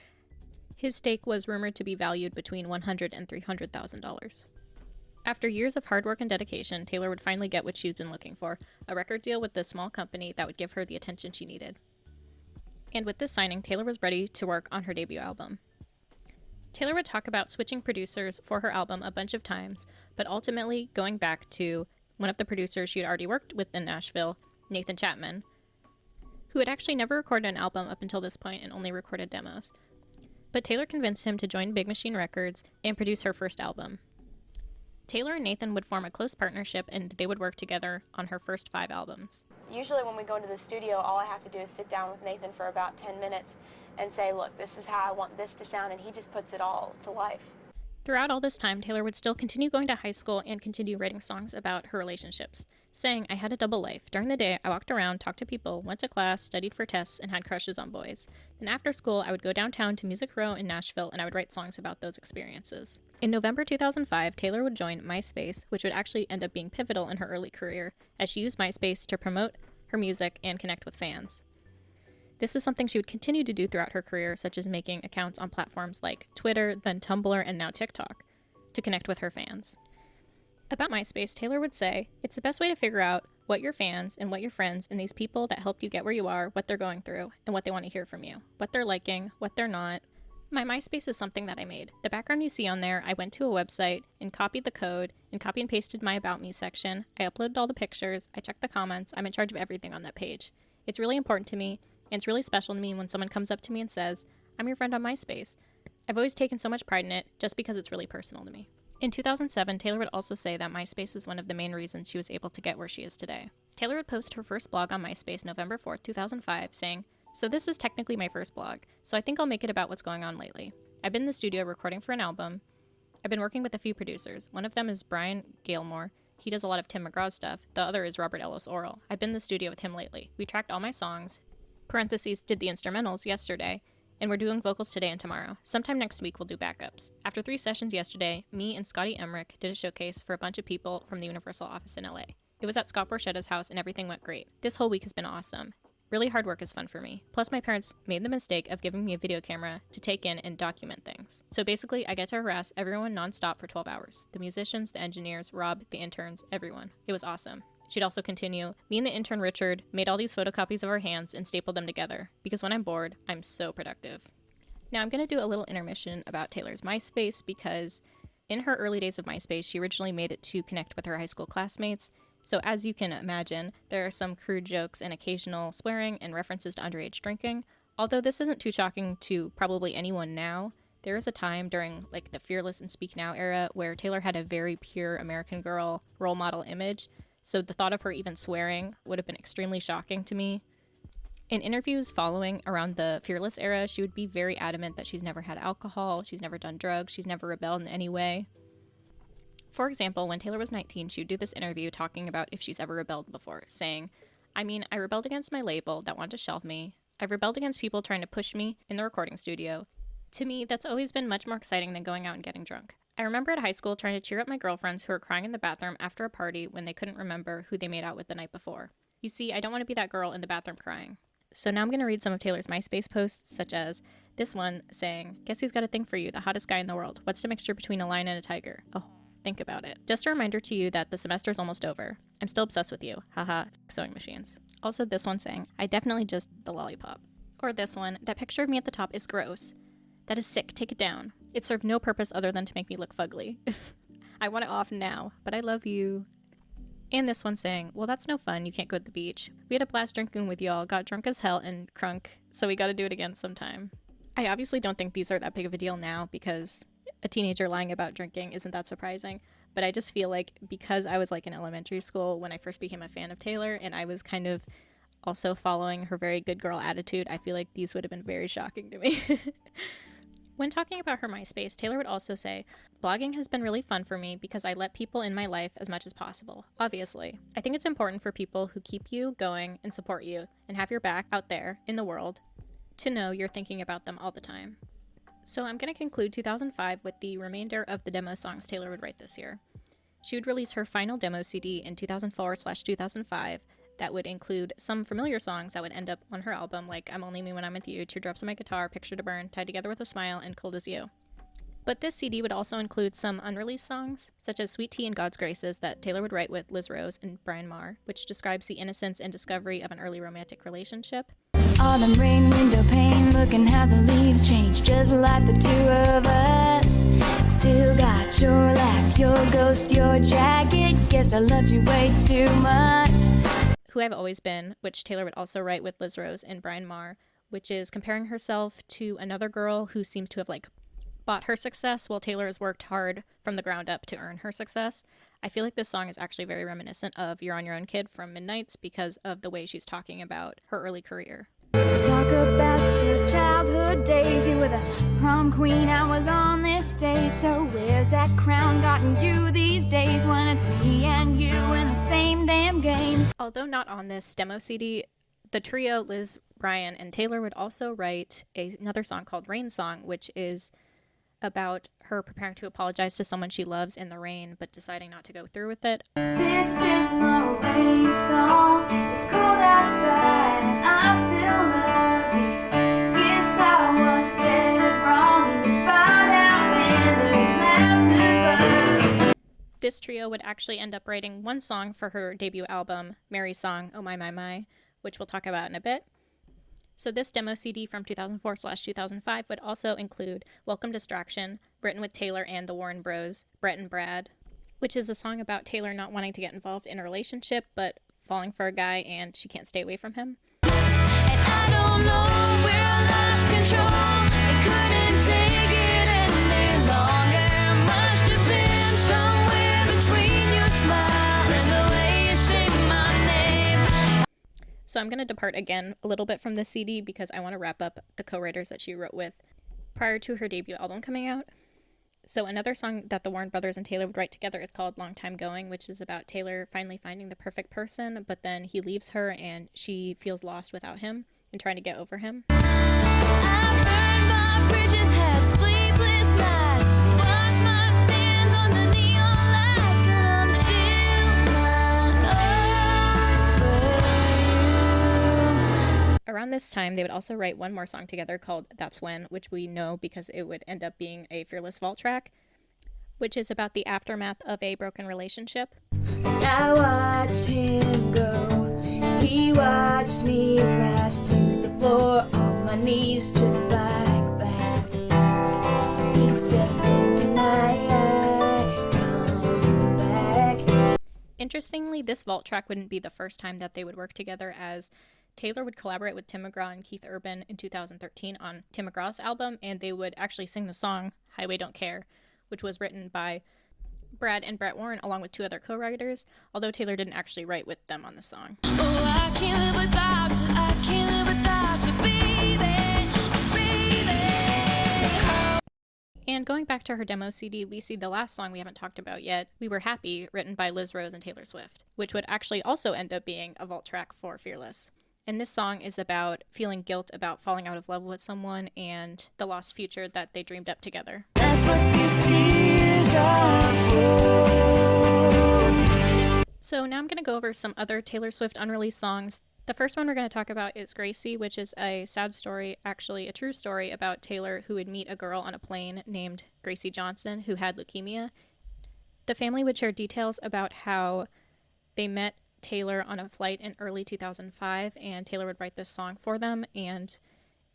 His stake was rumored to be valued between $100,000 and $300,000. After years of hard work and dedication, Taylor would finally get what she'd been looking for, a record deal with this small company that would give her the attention she needed. And with this signing, Taylor was ready to work on her debut album. Taylor would talk about switching producers for her album a bunch of times, but ultimately going back to one of the producers she had already worked with in Nashville, Nathan Chapman, who had actually never recorded an album up until this point and only recorded demos. But Taylor convinced him to join Big Machine Records and produce her first album. Taylor and Nathan would form a close partnership, and they would work together on her first 5 albums. Usually when we go into the studio, all I have to do is sit down with Nathan for about 10 minutes and say, look, this is how I want this to sound, and he just puts it all to life. Throughout all this time, Taylor would still continue going to high school and continue writing songs about her relationships, saying, "I had a double life. During the day, I walked around, talked to people, went to class, studied for tests, and had crushes on boys. Then after school, I would go downtown to Music Row in Nashville, and I would write songs about those experiences." In November 2005, Taylor would join Myspace, which would actually end up being pivotal in her early career, as she used Myspace to promote her music and connect with fans. This is something she would continue to do throughout her career, such as making accounts on platforms like Twitter, then Tumblr, and now TikTok, to connect with her fans. About Myspace, Taylor would say, "It's the best way to figure out what your fans and what your friends and these people that helped you get where you are, what they're going through, and what they want to hear from you, what they're liking, what they're not. My Myspace is something that I made. The background you see on there, I went to a website and copied the code and copy and pasted my About Me section. I uploaded all the pictures, I checked the comments, I'm in charge of everything on that page. It's really important to me, and it's really special to me when someone comes up to me and says, 'I'm your friend on Myspace.' I've always taken so much pride in it just because it's really personal to me." In 2007, Taylor would also say that Myspace is one of the main reasons she was able to get where she is today. Taylor would post her first blog on Myspace November 4th, 2005, saying, "So this is technically my first blog, so I think I'll make it about what's going on lately. I've been in the studio recording for an album. I've been working with a few producers. One of them is Brian Gailmore. He does a lot of Tim McGraw's stuff. The other is Robert Ellis Oral. I've been in the studio with him lately. We tracked all my songs, parentheses, did the instrumentals yesterday, and we're doing vocals today and tomorrow. Sometime next week we'll do backups. After 3 sessions yesterday, me and Scotty Emmerich did a showcase for a bunch of people from the Universal office in LA. It was at Scott Borchetta's house and everything went great. This whole week has been awesome. Really hard work is fun for me. Plus my parents made the mistake of giving me a video camera to take in and document things. So basically I get to harass everyone nonstop for 12 hours. The musicians, the engineers, Rob, the interns, everyone. It was awesome." She'd also continue, "Me and the intern Richard made all these photocopies of our hands and stapled them together, because when I'm bored, I'm so productive." Now I'm going to do a little intermission about Taylor's Myspace, because in her early days of Myspace, she originally made it to connect with her high school classmates. So as you can imagine, there are some crude jokes and occasional swearing and references to underage drinking. Although this isn't too shocking to probably anyone now, there was a time during like the Fearless and Speak Now era where Taylor had a very pure American girl role model image. So the thought of her even swearing would have been extremely shocking to me. In interviews following around the Fearless era, she would be very adamant that she's never had alcohol, she's never done drugs, she's never rebelled in any way. For example, when Taylor was 19, she would do this interview talking about if she's ever rebelled before, saying, "I mean, I rebelled against my label that wanted to shelve me. I've rebelled against people trying to push me in the recording studio. To me, that's always been much more exciting than going out and getting drunk. I remember at high school trying to cheer up my girlfriends who were crying in the bathroom after a party when they couldn't remember who they made out with the night before. You see, I don't want to be that girl in the bathroom crying. So now I'm going to read some of Taylor's MySpace posts, such as this one saying, "Guess who's got a thing for you, the hottest guy in the world? What's the mixture between a lion and a tiger? Oh, think about it. Just a reminder to you that the semester's almost over. I'm still obsessed with you. Haha, sewing machines." Also this one saying, "I definitely just the lollipop." Or this one, "That picture of me at the top is gross. That is sick, take it down. It served no purpose other than to make me look fugly. I want it off now, but I love you." And this one saying, "Well, that's no fun, you can't go to the beach. We had a blast drinking with y'all, got drunk as hell and crunk, so we gotta do it again sometime." I obviously don't think these are that big of a deal now because a teenager lying about drinking isn't that surprising, but I just feel like because I was like in elementary school when I first became a fan of Taylor and I was kind of also following her very good girl attitude, I feel like these would have been very shocking to me. When talking about her MySpace, Taylor would also say, "Blogging has been really fun for me because I let people in my life as much as possible. Obviously, I think it's important for people who keep you going and support you and have your back out there in the world to know you're thinking about them all the time." So I'm going to conclude 2005 with the remainder of the demo songs Taylor would write this year. She would release her final demo CD in 2004/2005 that would include some familiar songs that would end up on her album, like "I'm Only Me When I'm With You," "Teardrops on My Guitar," "Picture to Burn," "Tied Together with a Smile," and "Cold as You." But this CD would also include some unreleased songs, such as "Sweet Tea" and "God's Graces" that Taylor would write with Liz Rose and Brian Maher, which describes the innocence and discovery of an early romantic relationship. Autumn rain, window pane, looking how the leaves change, just like the two of us. Still got your laugh, your ghost, your jacket. Guess I loved you way too much. "Who I've Always Been," which Taylor would also write with Liz Rose and Brian Maher, which is comparing herself to another girl who seems to have bought her success while Taylor has worked hard from the ground up to earn her success. I feel like this song is actually very reminiscent of "You're on Your Own, Kid" from Midnight's because of the way she's talking about her early career. Let's talk about your childhood days. You were the prom queen, I was on this stage. So where's that crown gotten you these days when it's me and you in the same damn games? Although not on this demo CD, the trio Liz, Brian, and Taylor would also write another song called "Rain Song," which is about her preparing to apologize to someone she loves in the rain, but deciding not to go through with it. This is my rain song. It's cold outside and I still love you. Guess I was dead wrong and you bowed out windows mounted above you. This trio would actually end up writing one song for her debut album, Mary's song, "Oh My My My," which we'll talk about in a bit. So this demo CD from 2004/2005 would also include "Welcome Distraction," written with Taylor and the Warren Bros, Brett and Brad, which is a song about Taylor not wanting to get involved in a relationship, but falling for a guy and she can't stay away from him. And I don't know where I lost control and couldn't take it any longer. Must have been somewhere between your smile and the way you say my name. So I'm going to depart again a little bit from this CD because I want to wrap up the co-writers that she wrote with prior to her debut album coming out. So another song that the Warren Brothers and Taylor would write together is called "Long Time Going," which is about Taylor finally finding the perfect person, but then he leaves her and she feels lost without him and trying to get over him. I burned my bridges, had sleepless nights, washed my sins under neon lights, and I'm still not over you. Around this time, they would also write one more song together called "That's When," which we know because it would end up being a Fearless vault track, which is about the aftermath of a broken relationship. I watched him go, he watched me crash to the floor on my knees just like that. He said, "When can I come back?" Interestingly, this vault track wouldn't be the first time that they would work together, as Taylor would collaborate with Tim McGraw and Keith Urban in 2013 on Tim McGraw's album, and they would actually sing the song "Highway Don't Care," which was written by Brad and Brett Warren along with two other co-writers, although Taylor didn't actually write with them on the song. Oh, I can't live without you, I can't live without you, baby, baby. And going back to her demo CD, we see the last song we haven't talked about yet, "We Were Happy," written by Liz Rose and Taylor Swift, which would actually also end up being a vault track for Fearless. And this song is about feeling guilt about falling out of love with someone and the lost future that they dreamed up together. That's what these tears So now I'm going to go over some other Taylor Swift unreleased songs. The first one we're going to talk about is Gracie, which is a sad story, actually a true story about Taylor, who would meet a girl on a plane named Gracie Johnson who had leukemia. The family would share details about how they met Taylor on a flight in early 2005, and Taylor would write this song for them. And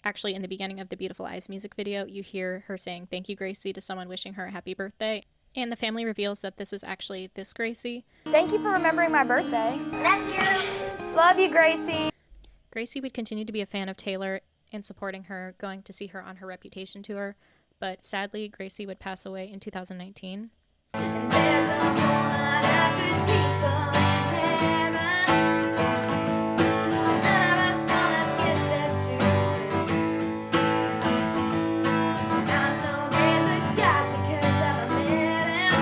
actually, in the beginning of the Beautiful Eyes music video, you hear her saying "Thank you, Gracie" to someone wishing her a happy birthday. And the family reveals that this is actually this Gracie. Thank you for remembering my birthday. Love you. Love you, Gracie. Gracie would continue to be a fan of Taylor and supporting her, going to see her on her Reputation tour. But sadly, Gracie would pass away in 2019. And there's a whole lot of good people in heaven. None of us wanna get there too soon. I know there's a God because I've met him.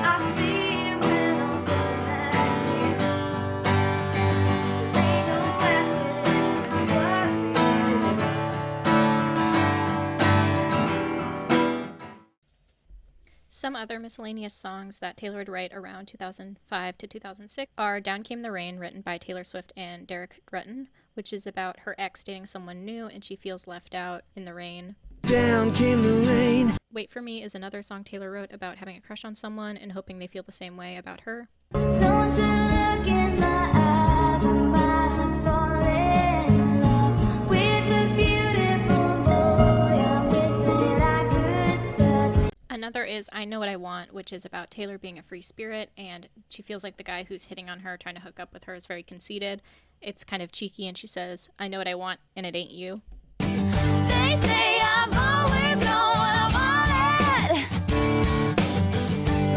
I see him when I'm looking at you. There ain't no accidents in what we do. Some other miscellaneous songs that Taylor would write around 2005 to 2006 are Down Came the Rain, written by Taylor Swift and Derek Drutton, which is about her ex dating someone new and she feels left out in the rain. Down came the rain. Wait for Me is another song Taylor wrote about having a crush on someone and hoping they feel the same way about her. Don't you look in my eyes, I might fall in love with a beautiful boy. I wish that I could touch. Another is I Know What I Want, which is about Taylor being a free spirit, and she feels like the guy who's hitting on her, trying to hook up with her, is very conceited. It's kind of cheeky, and she says, "I know what I want, and it ain't you." They say I've always known what I wanted.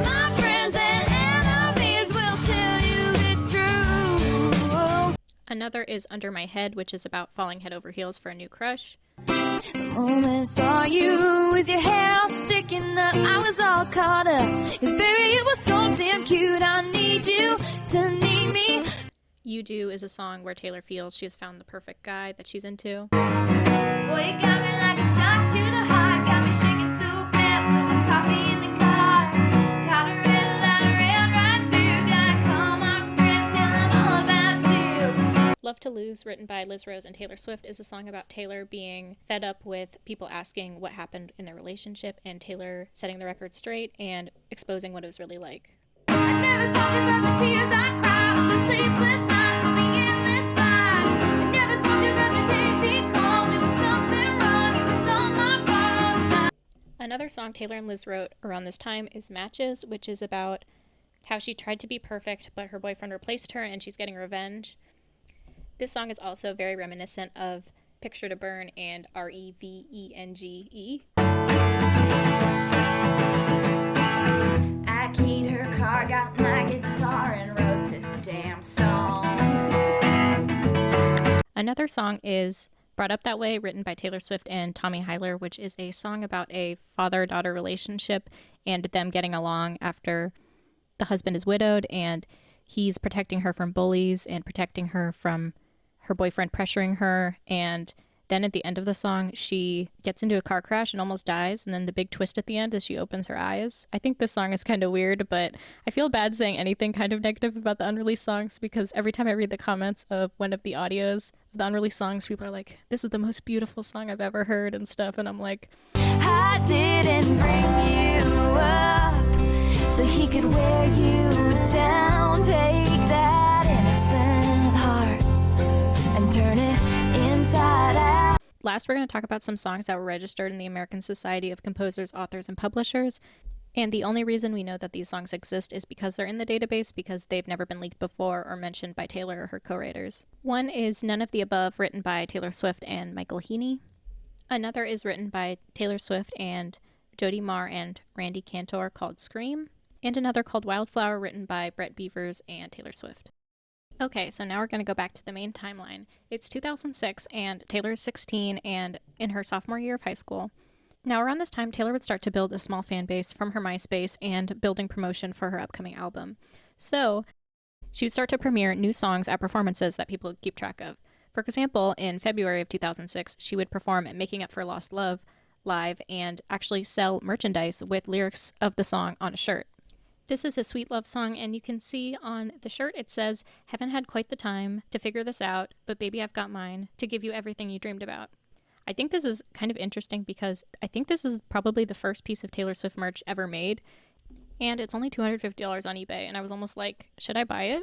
My friends and enemies will tell you it's true. Another is Under My Head, which is about falling head over heels for a new crush. The moment I saw you with your hair all sticking up, I was all caught up. 'Cause baby, it was so damn cute. I need you to need me. You Do is a song where Taylor feels she has found the perfect guy that she's into. Boy, you got me like a shock to the heart. Got me shaking so fast. Spilling coffee in the car. Caught a red light, ran right through. Gotta call my friends, tell them all about you. Love to Lose, written by Liz Rose and Taylor Swift, is a song about Taylor being fed up with people asking what happened in their relationship and Taylor setting the record straight and exposing what it was really like. I never talk about the tears I cried, the sleepless nights, or the endless fights. I never talked about the days he called. There was something wrong, it was all my fault. Another song Taylor and Liz wrote around this time is Matches, which is about how she tried to be perfect, but her boyfriend replaced her and she's getting revenge. This song is also very reminiscent of Picture to Burn and Revenge. I keyed her car, got my guitar, and wrote this damn song. Another song is Brought Up That Way, written by Taylor Swift and Tommy Hyler, which is a song about a father-daughter relationship and them getting along after the husband is widowed and he's protecting her from bullies and protecting her from her boyfriend pressuring her. And then at the end of the song, she gets into a car crash and almost dies. And then the big twist at the end is she opens her eyes. I think this song is kind of weird, but I feel bad saying anything kind of negative about the unreleased songs because every time I read the comments of one of the audios of the unreleased songs, people are like, "This is the most beautiful song I've ever heard" and stuff. And I'm like, I didn't bring you up so he could wear you down. Take that innocent heart and turn it inside out. Last, we're going to talk about some songs that were registered in the American Society of Composers, Authors, and Publishers. And the only reason we know that these songs exist is because they're in the database, because they've never been leaked before or mentioned by Taylor or her co-writers. One is None of the Above, written by Taylor Swift and Michael Heaney. Another is written by Taylor Swift and Jody Marr and Randy Cantor, called Scream. And another called Wildflower, written by Brett Beavers and Taylor Swift. Okay, so now we're going to go back to the main timeline. It's 2006, and Taylor is 16 and in her sophomore year of high school. Now, around this time, Taylor would start to build a small fan base from her Myspace and building promotion for her upcoming album. So, she would start to premiere new songs at performances that people would keep track of. For example, in February of 2006, she would perform at Making Up for Lost Love live and actually sell merchandise with lyrics of the song on a shirt. This is a sweet love song, and you can see on the shirt it says, "Haven't had quite the time to figure this out, but baby I've got mine to give you everything you dreamed about." I think this is kind of interesting because I think this is probably the first piece of Taylor Swift merch ever made, and it's only $250 on eBay, and I was almost like, should I buy it?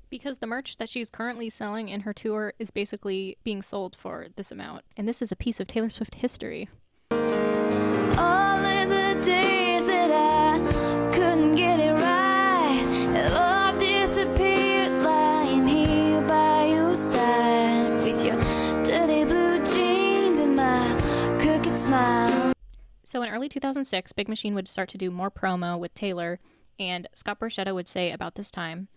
Because the merch that she's currently selling in her tour is basically being sold for this amount, and this is a piece of Taylor Swift history. All of the days that I couldn't get it right have all disappeared, lying here by your side with your dirty blue jeans and my crooked smile. So in early 2006, Big Machine would start to do more promo with Taylor, and Scott Borchetta would say about this time,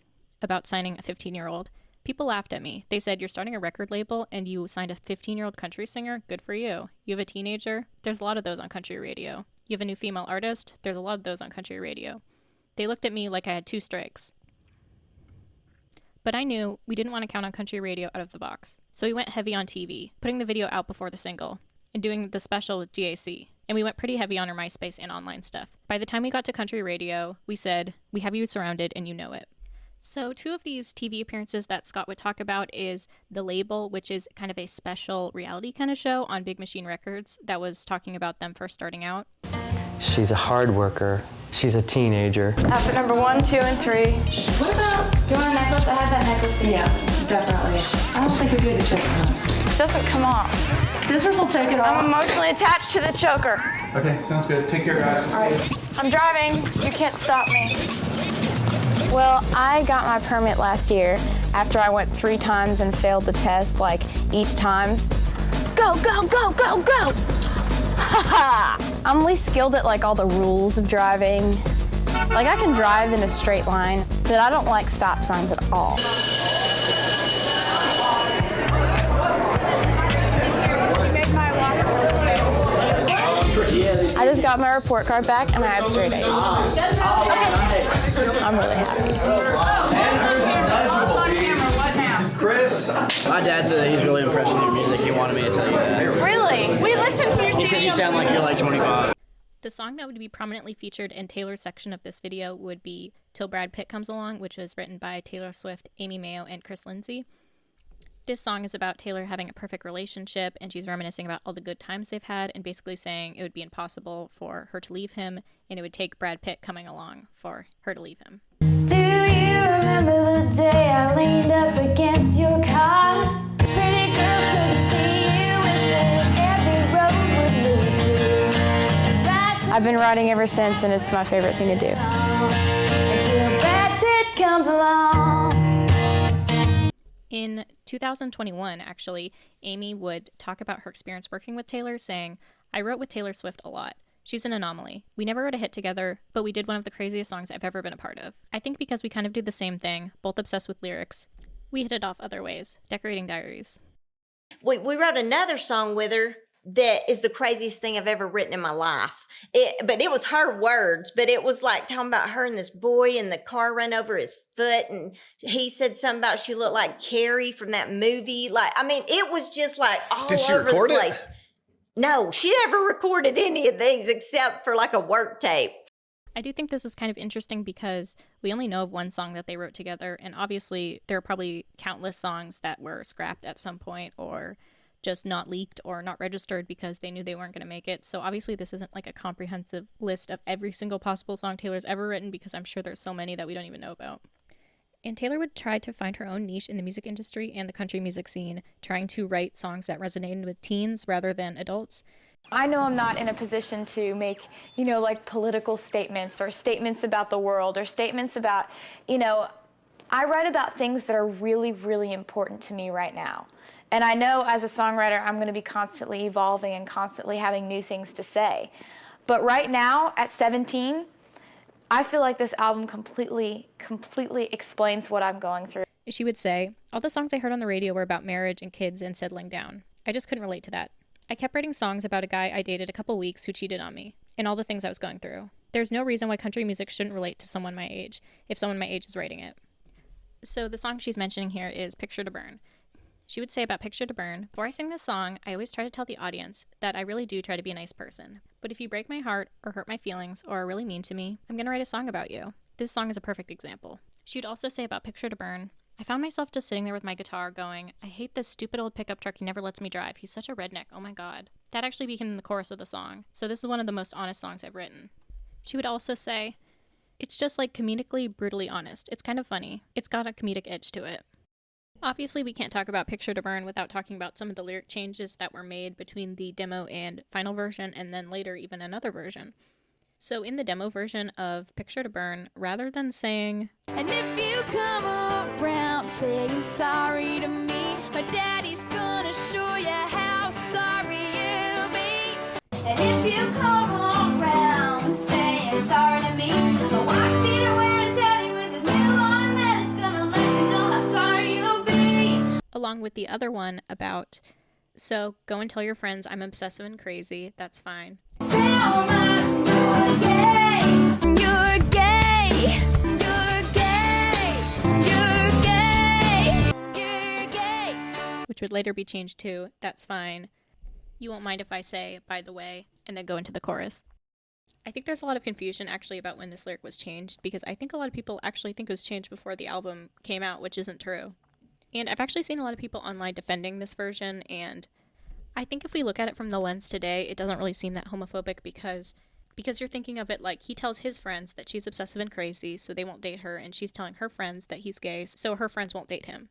about signing a 15-year-old, "People laughed at me. They said, you're starting a record label and you signed a 15-year-old country singer? Good for you. You have a teenager? There's a lot of those on country radio. You have a new female artist? There's a lot of those on country radio. They looked at me like I had 2 strikes." But I knew we didn't want to count on country radio out of the box. So we went heavy on TV, putting the video out before the single, and doing the special with GAC. And we went pretty heavy on our Myspace and online stuff. By the time we got to country radio, we said, we have you surrounded and you know it. So 2 of these TV appearances that Scott would talk about is The Label, which is kind of a special reality kind of show on Big Machine Records that was talking about them first starting out. She's a hard worker. She's a teenager. Outfit number 1, 2, and 3. What about, do you want a necklace? I have that necklace. Yeah, definitely. I don't think we do the choker. It doesn't come off. Scissors will take it off. I'm emotionally attached to the choker. Okay, sounds good. Take care, guys. All right. I'm driving. You can't stop me. Well, I got my permit last year after I went 3 times and failed the test, like each time. Go, go, go, go, go! I'm least skilled at like all the rules of driving. Like I can drive in a straight line, but I don't like stop signs at all. I just got my report card back and I had straight A's. I'm really happy. Chris, my dad said that he's really impressed with your music. He wanted me to tell you that. Really? We listened to your He said you sound like you're like 25. The song that would be prominently featured in Taylor's section of this video would be Till Brad Pitt Comes Along, which was written by Taylor Swift, Amy Mayo, and Chris Lindsay. This song is about Taylor having a perfect relationship, and she's reminiscing about all the good times they've had and basically saying it would be impossible for her to leave him, and it would take Brad Pitt coming along for her to leave him. Do you remember the day I leaned up against your car? Pretty girls couldn't see you, wish that every road would lead you right to I've been riding ever since, and it's my favorite thing to do. until Brad Pitt comes along. In 2021, actually, Amy would talk about her experience working with Taylor, saying, "I wrote with Taylor Swift a lot. She's an anomaly. We never wrote a hit together, but we did one of the craziest songs I've ever been a part of. I think because we kind of did the same thing, both obsessed with lyrics, we hit it off other ways, decorating diaries." We wrote another song with her that is the craziest thing I've ever written in my life. But it was her words, but it was like talking about her and this boy and the car ran over his foot, and he said something about she looked like Carrie from that movie. Like, I mean, it was just like all Did she over record the it? place. No, she never recorded any of these except for like a work tape. I do think this is kind of interesting because we only know of one song that they wrote together, and obviously there are probably countless songs that were scrapped at some point or just not leaked or not registered because they knew they weren't going to make it. So obviously this isn't like a comprehensive list of every single possible song Taylor's ever written, because I'm sure there's so many that we don't even know about. And Taylor would try to find her own niche in the music industry and the country music scene, trying to write songs that resonated with teens rather than adults. I know I'm not in a position to make, like political statements or statements about the world or statements about, I write about things that are really, really important to me right now. And I know as a songwriter, I'm going to be constantly evolving and constantly having new things to say. But right now, at 17, I feel like this album completely explains what I'm going through. She would say, "All the songs I heard on the radio were about marriage and kids and settling down. I just couldn't relate to that. I kept writing songs about a guy I dated a couple weeks who cheated on me, and all the things I was going through. There's no reason why country music shouldn't relate to someone my age, if someone my age is writing it." So the song she's mentioning here is Picture to Burn. She would say about Picture to Burn, "Before I sing this song, I always try to tell the audience that I really do try to be a nice person. But if you break my heart or hurt my feelings or are really mean to me, I'm going to write a song about you. This song is a perfect example." She would also say about Picture to Burn, "I found myself just sitting there with my guitar going, I hate this stupid old pickup truck he never lets me drive. He's such a redneck. Oh my God." That actually became the chorus of the song. So this is one of the most honest songs I've written. She would also say, "It's just like comedically, brutally honest. It's kind of funny. It's got a comedic edge to it." Obviously, we can't talk about Picture to Burn without talking about some of the lyric changes that were made between the demo and final version, and then later even another version. So in the demo version of Picture to Burn, rather than saying, "And if you come around saying sorry to me, my daddy's gonna show you how sorry you'll be. And if you come around saying sorry to me, my wife Peter wearing daddy with his new on that is gonna let you know how sorry you'll be." along with the other one about, "So go and tell your friends I'm obsessive and crazy, that's fine." Tell them you're gay, you're gay, you're gay, you're gay, you're gay. Which would later be changed to, "That's fine. You won't mind if I say, by the way," and then go into the chorus. I think there's a lot of confusion actually about when this lyric was changed, because I think a lot of people actually think it was changed before the album came out, which isn't true. And I've actually seen a lot of people online defending this version, and I think if we look at it from the lens today, it doesn't really seem that homophobic because you're thinking of it like he tells his friends that she's obsessive and crazy, so they won't date her, and she's telling her friends that he's gay, so her friends won't date him.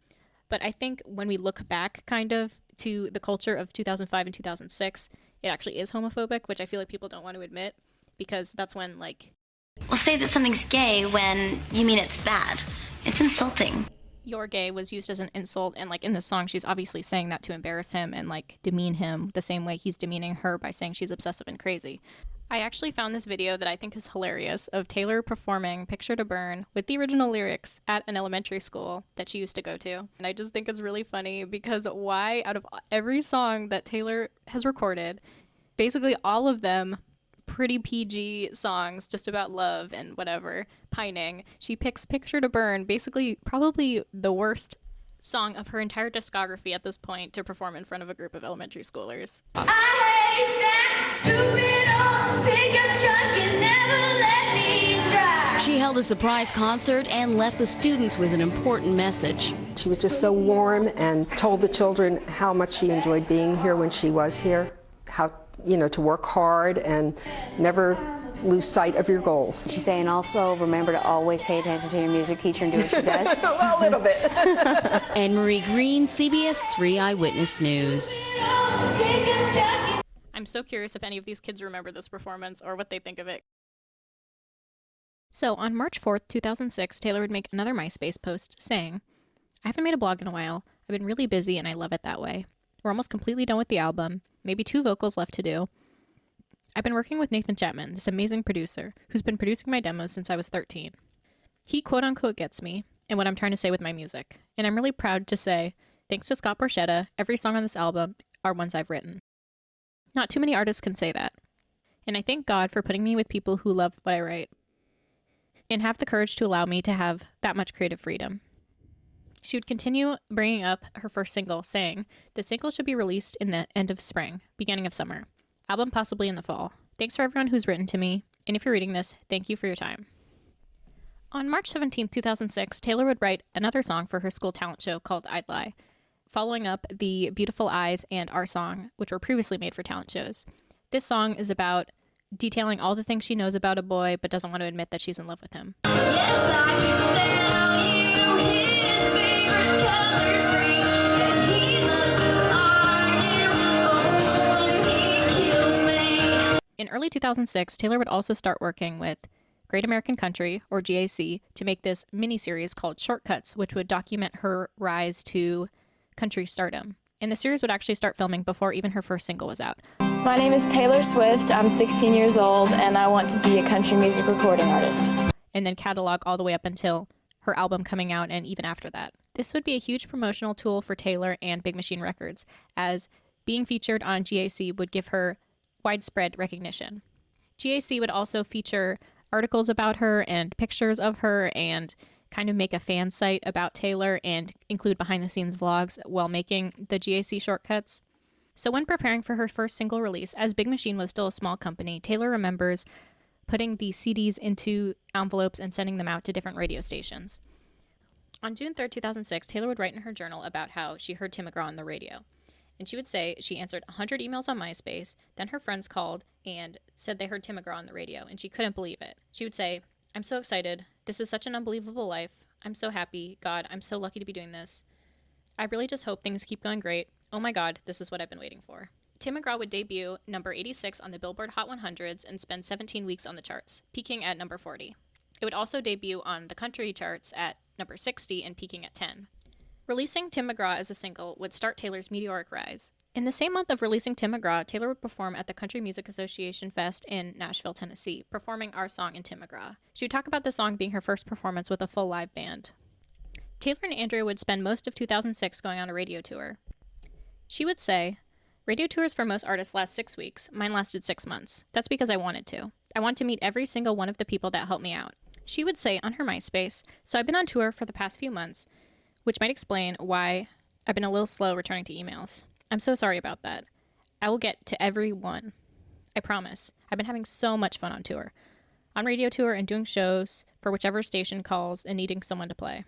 But I think when we look back kind of to the culture of 2005 and 2006, it actually is homophobic, which I feel like people don't want to admit, because that's when, like... Well, say that something's gay when you mean it's bad. It's insulting. "You're gay" was used as an insult, and like in the song she's obviously saying that to embarrass him and like demean him the same way he's demeaning her by saying she's obsessive and crazy. I actually found this video that I think is hilarious of Taylor performing Picture to Burn with the original lyrics at an elementary school that she used to go to, and I just think it's really funny because why, out of every song that Taylor has recorded, basically all of them pretty PG songs just about love and whatever, pining, she picks Picture to Burn, basically probably the worst song of her entire discography at this point, to perform in front of a group of elementary schoolers. I hate that stupid old pickup truck, you never let me drive. She held a surprise concert and left the students with an important message. She was just so warm and told the children how much she enjoyed being here when she was here, how, to work hard and never lose sight of your goals. She's saying also, remember to always pay attention to your music teacher and do what she says. Well, a little bit. Anne-Marie Green, CBS 3 Eyewitness News. I'm so curious if any of these kids remember this performance or what they think of it. So on March 4th, 2006, Taylor would make another Myspace post saying, "I haven't made a blog in a while. I've been really busy and I love it that way. We're almost completely done with the album, maybe 2 vocals left to do. I've been working with Nathan Chapman, this amazing producer, who's been producing my demos since I was 13. He quote-unquote gets me, and what I'm trying to say with my music. And I'm really proud to say, thanks to Scott Borchetta, every song on this album are ones I've written. Not too many artists can say that. And I thank God for putting me with people who love what I write and have the courage to allow me to have that much creative freedom." She would continue bringing up her first single, saying, "The single should be released in the end of spring, beginning of summer. Album possibly in the fall. Thanks for everyone who's written to me, and if you're reading this, thank you for your time." On March 17, 2006, Taylor would write another song for her school talent show called "I'd Lie," following up the Beautiful Eyes and Our Song, which were previously made for talent shows. This song is about detailing all the things she knows about a boy but doesn't want to admit that she's in love with him. Yes, I can tell you his favorite color's green, and he loves to argue, oh, he kills me. In early 2006, Taylor would also start working with Great American Country, or GAC, to make this mini-series called Shortcuts, which would document her rise to country stardom. And the series would actually start filming before even her first single was out. My name is Taylor Swift. I'm 16 years old, and I want to be a country music recording artist. And then catalog all the way up until her album coming out and even after that. This would be a huge promotional tool for Taylor and Big Machine Records, as being featured on GAC would give her widespread recognition. GAC would also feature articles about her and pictures of her, and kind of make a fan site about Taylor and include behind-the-scenes vlogs while making the GAC shortcuts. So when preparing for her first single release, as Big Machine was still a small company, Taylor remembers putting the CDs into envelopes and sending them out to different radio stations. On June 3rd, 2006, Taylor would write in her journal about how she heard Tim McGraw on the radio. And she would say she answered 100 emails on MySpace, then her friends called and said they heard Tim McGraw on the radio, and she couldn't believe it. She would say, "I'm so excited. This is such an unbelievable life. I'm so happy. God, I'm so lucky to be doing this. I really just hope things keep going great. Oh my God, this is what I've been waiting for." Tim McGraw would debut number 86 on the Billboard Hot 100s and spend 17 weeks on the charts, peaking at number 40. It would also debut on the country charts at number 60 and peaking at 10. Releasing Tim McGraw as a single would start Taylor's meteoric rise. In the same month of releasing Tim McGraw, Taylor would perform at the Country Music Association Fest in Nashville, Tennessee, performing our song in Tim McGraw. She would talk about the song being her first performance with a full live band. Taylor and Andrea would spend most of 2006 going on a radio tour. She would say, "Radio tours for most artists last 6 weeks. Mine lasted 6 months. That's because I wanted to. I want to meet every single one of the people that helped me out." She would say on her MySpace, "So I've been on tour for the past few months, which might explain why I've been a little slow returning to emails. I'm so sorry about that. I will get to every one. I promise. I've been having so much fun on tour. On radio tour and doing shows for whichever station calls and needing someone to play.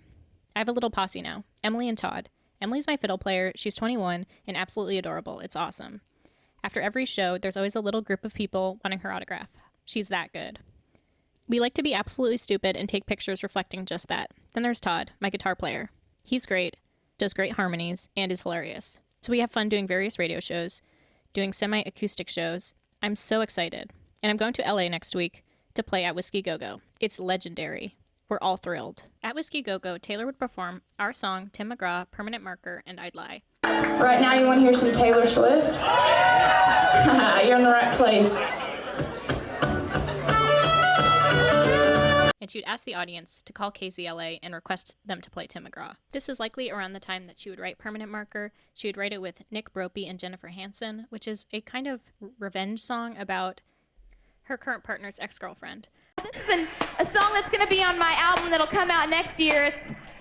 I have a little posse now, Emily and Todd. Emily's my fiddle player. She's 21 and absolutely adorable. It's awesome. After every show, there's always a little group of people wanting her autograph. She's that good. We like to be absolutely stupid and take pictures reflecting just that. Then there's Todd, my guitar player. He's great, does great harmonies, and is hilarious. So we have fun doing various radio shows, doing semi-acoustic shows. I'm so excited. And I'm going to LA next week to play at Whiskey Go-Go. It's legendary. We're all thrilled." At Whiskey Go-Go, Taylor would perform our song, Tim McGraw, Permanent Marker, and I'd Lie. Right now, you want to hear some Taylor Swift? You're in the right place. And she would ask the audience to call KZLA and request them to play Tim McGraw. This is likely around the time that she would write Permanent Marker. She would write it with Nick Brophy and Jennifer Hansen, which is a kind of revenge song about her current partner's ex-girlfriend. This is a song that's going to be on my album that'll come out next year.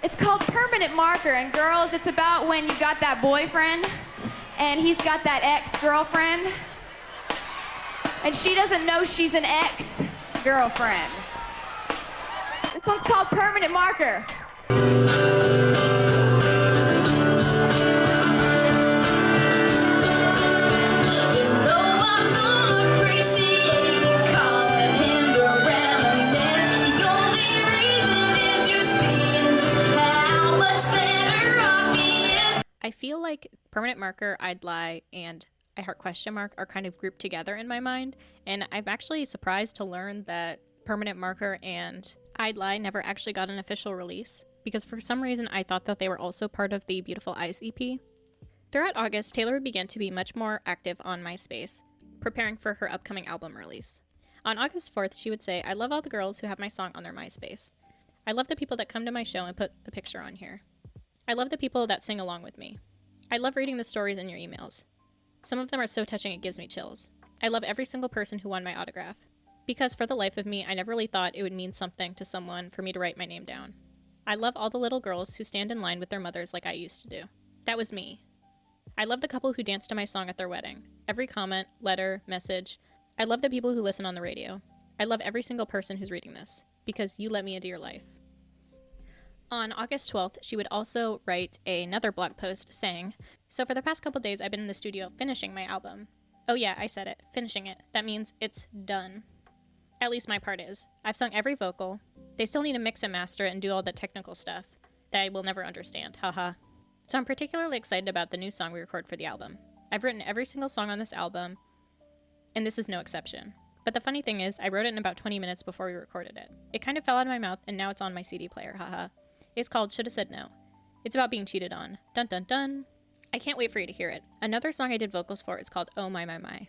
It's called Permanent Marker, and girls, it's about when you got that boyfriend and he's got that ex-girlfriend and she doesn't know she's an ex-girlfriend. This one's called Permanent Marker. I feel like Permanent Marker, I'd Lie, and I Heart Question Mark are kind of grouped together in my mind, and I'm actually surprised to learn that Permanent Marker and I'd Lie never actually got an official release, because for some reason I thought that they were also part of the Beautiful Eyes EP. Throughout August, Taylor would begin to be much more active on MySpace, preparing for her upcoming album release. On August 4th, she would say, "I love all the girls who have my song on their MySpace. I love the people that come to my show and put the picture on here. I love the people that sing along with me. I love reading the stories in your emails. Some of them are so touching it gives me chills. I love every single person who won my autograph. Because for the life of me, I never really thought it would mean something to someone for me to write my name down. I love all the little girls who stand in line with their mothers like I used to do. That was me. I love the couple who danced to my song at their wedding. Every comment, letter, message. I love the people who listen on the radio. I love every single person who's reading this, because you let me into your life." On August 12th, she would also write another blog post saying, "So for the past couple days, I've been in the studio finishing my album. Oh yeah, I said it, finishing it. That means it's done. At least my part is. I've sung every vocal. They still need to mix and master it and do all the technical stuff that I will never understand, haha. So I'm particularly excited about the new song we record for the album. I've written every single song on this album, and this is no exception. But the funny thing is, I wrote it in about 20 minutes before we recorded it. It kind of fell out of my mouth, and now it's on my CD player, haha. It's called Shoulda Said No. It's about being cheated on. Dun dun dun. I can't wait for you to hear it. Another song I did vocals for is called Oh My My My.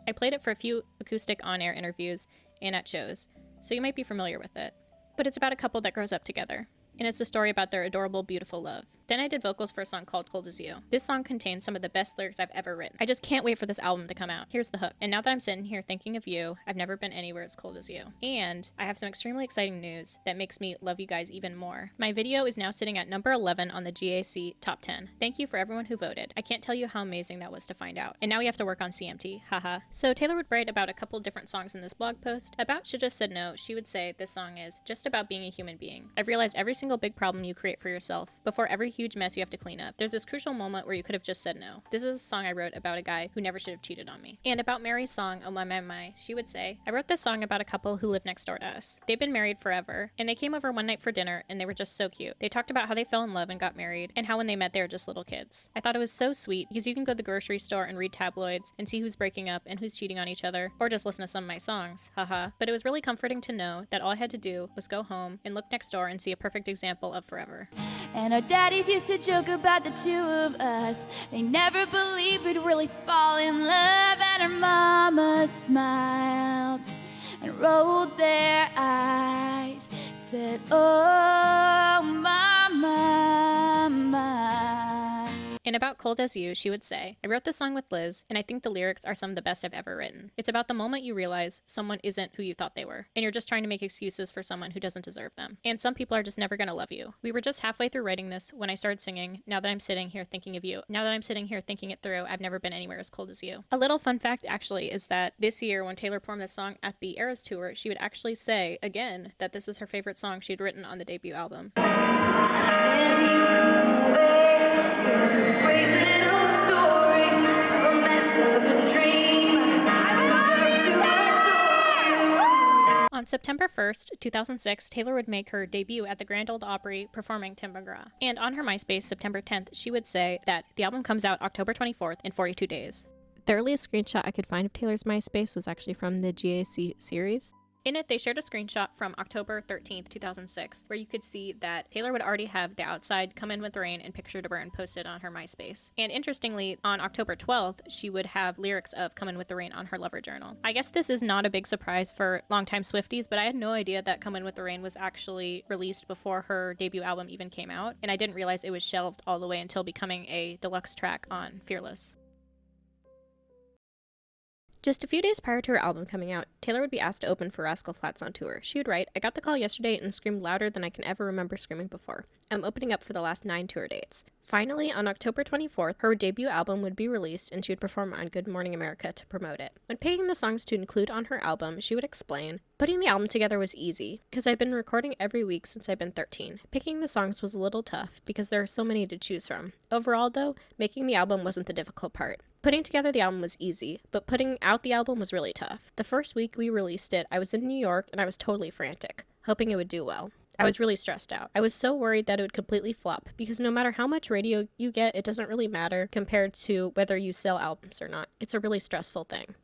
I played it for a few acoustic on-air interviews and at shows, so you might be familiar with it. But it's about a couple that grows up together, and it's a story about their adorable, beautiful love. Then I did vocals for a song called Cold As You. This song contains some of the best lyrics I've ever written. I just can't wait for this album to come out. Here's the hook. And now that I'm sitting here thinking of you, I've never been anywhere as cold as you. And I have some extremely exciting news that makes me love you guys even more. My video is now sitting at number 11 on the GAC Top 10. Thank you for everyone who voted. I can't tell you how amazing that was to find out. And now we have to work on CMT, haha. So Taylor would write about a couple different songs in this blog post. About Should Have Said No, she would say this song is just about being a human being. I've realized every single big problem you create for yourself, before every huge mess you have to clean up, there's this crucial moment where you could have just said no. This is a song I wrote about a guy who never should have cheated on me. And about Mary's song, Oh My My My, she would say, I wrote this song about a couple who live next door to us. They've been married forever, and they came over one night for dinner, and they were just so cute. They talked about how they fell in love and got married, and how when they met they were just little kids. I thought it was so sweet, because you can go to the grocery store and read tabloids and see who's breaking up and who's cheating on each other, or just listen to some of my songs, haha. But it was really comforting to know that all I had to do was go home and look next door and see a perfect example of forever. And our daddies used to joke about the two of us. They never believed we'd really fall in love. And our mama smiled and rolled their eyes, said, oh, mama, my. And about Cold As You, she would say, I wrote this song with Liz, and I think the lyrics are some of the best I've ever written. It's about the moment you realize someone isn't who you thought they were, and you're just trying to make excuses for someone who doesn't deserve them. And some people are just never gonna love you. We were just halfway through writing this when I started singing, Now That I'm Sitting Here Thinking of You. Now that I'm sitting here thinking it through, I've never been anywhere as cold as you. A little fun fact, actually, is that this year when Taylor performed this song at the Eras Tour, she would actually say, again, that this is her favorite song she'd written on the debut album. Great little story, a mess of a dream. On September 1st, 2006, Taylor would make her debut at the Grand Ole Opry performing Tim McGraw. And on her MySpace, September 10th, she would say that the album comes out October 24th in 42 days. The earliest screenshot I could find of Taylor's MySpace was actually from the GAC series. In it, they shared a screenshot from October 13th, 2006, where you could see that Taylor would already have The Outside, Come In With the Rain, and Picture to Burn posted on her MySpace. And interestingly, on October 12th, she would have lyrics of Come In With the Rain on her Lover Journal. I guess this is not a big surprise for longtime Swifties, but I had no idea that Come In With the Rain was actually released before her debut album even came out, and I didn't realize it was shelved all the way until becoming a deluxe track on Fearless. Just a few days prior to her album coming out, Taylor would be asked to open for Rascal Flatts on tour. She would write, I got the call yesterday and screamed louder than I can ever remember screaming before. I'm opening up for the last 9 tour dates. Finally, on October 24th, her debut album would be released and she would perform on Good Morning America to promote it. When picking the songs to include on her album, she would explain, putting the album together was easy, because I've been recording every week since I've been 13. Picking the songs was a little tough, because there are so many to choose from. Overall, though, making the album wasn't the difficult part. Putting together the album was easy, but putting out the album was really tough. The first week we released it, I was in New York and I was totally frantic, hoping it would do well. I was really stressed out. I was so worried that it would completely flop, because no matter how much radio you get, it doesn't really matter compared to whether you sell albums or not. It's a really stressful thing.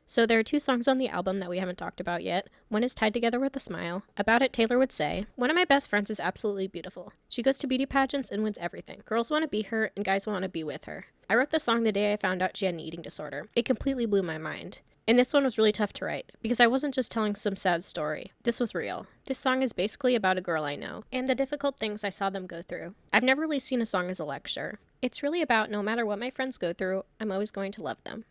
So there are 2 songs on the album that we haven't talked about yet. One is Tied Together with a Smile. About it, Taylor would say, one of my best friends is absolutely beautiful. She goes to beauty pageants and wins everything. Girls want to be her and guys want to be with her. I wrote this song the day I found out she had an eating disorder. It completely blew my mind. And this one was really tough to write, because I wasn't just telling some sad story. This was real. This song is basically about a girl I know, and the difficult things I saw them go through. I've never really seen a song as a lecture. It's really about no matter what my friends go through, I'm always going to love them.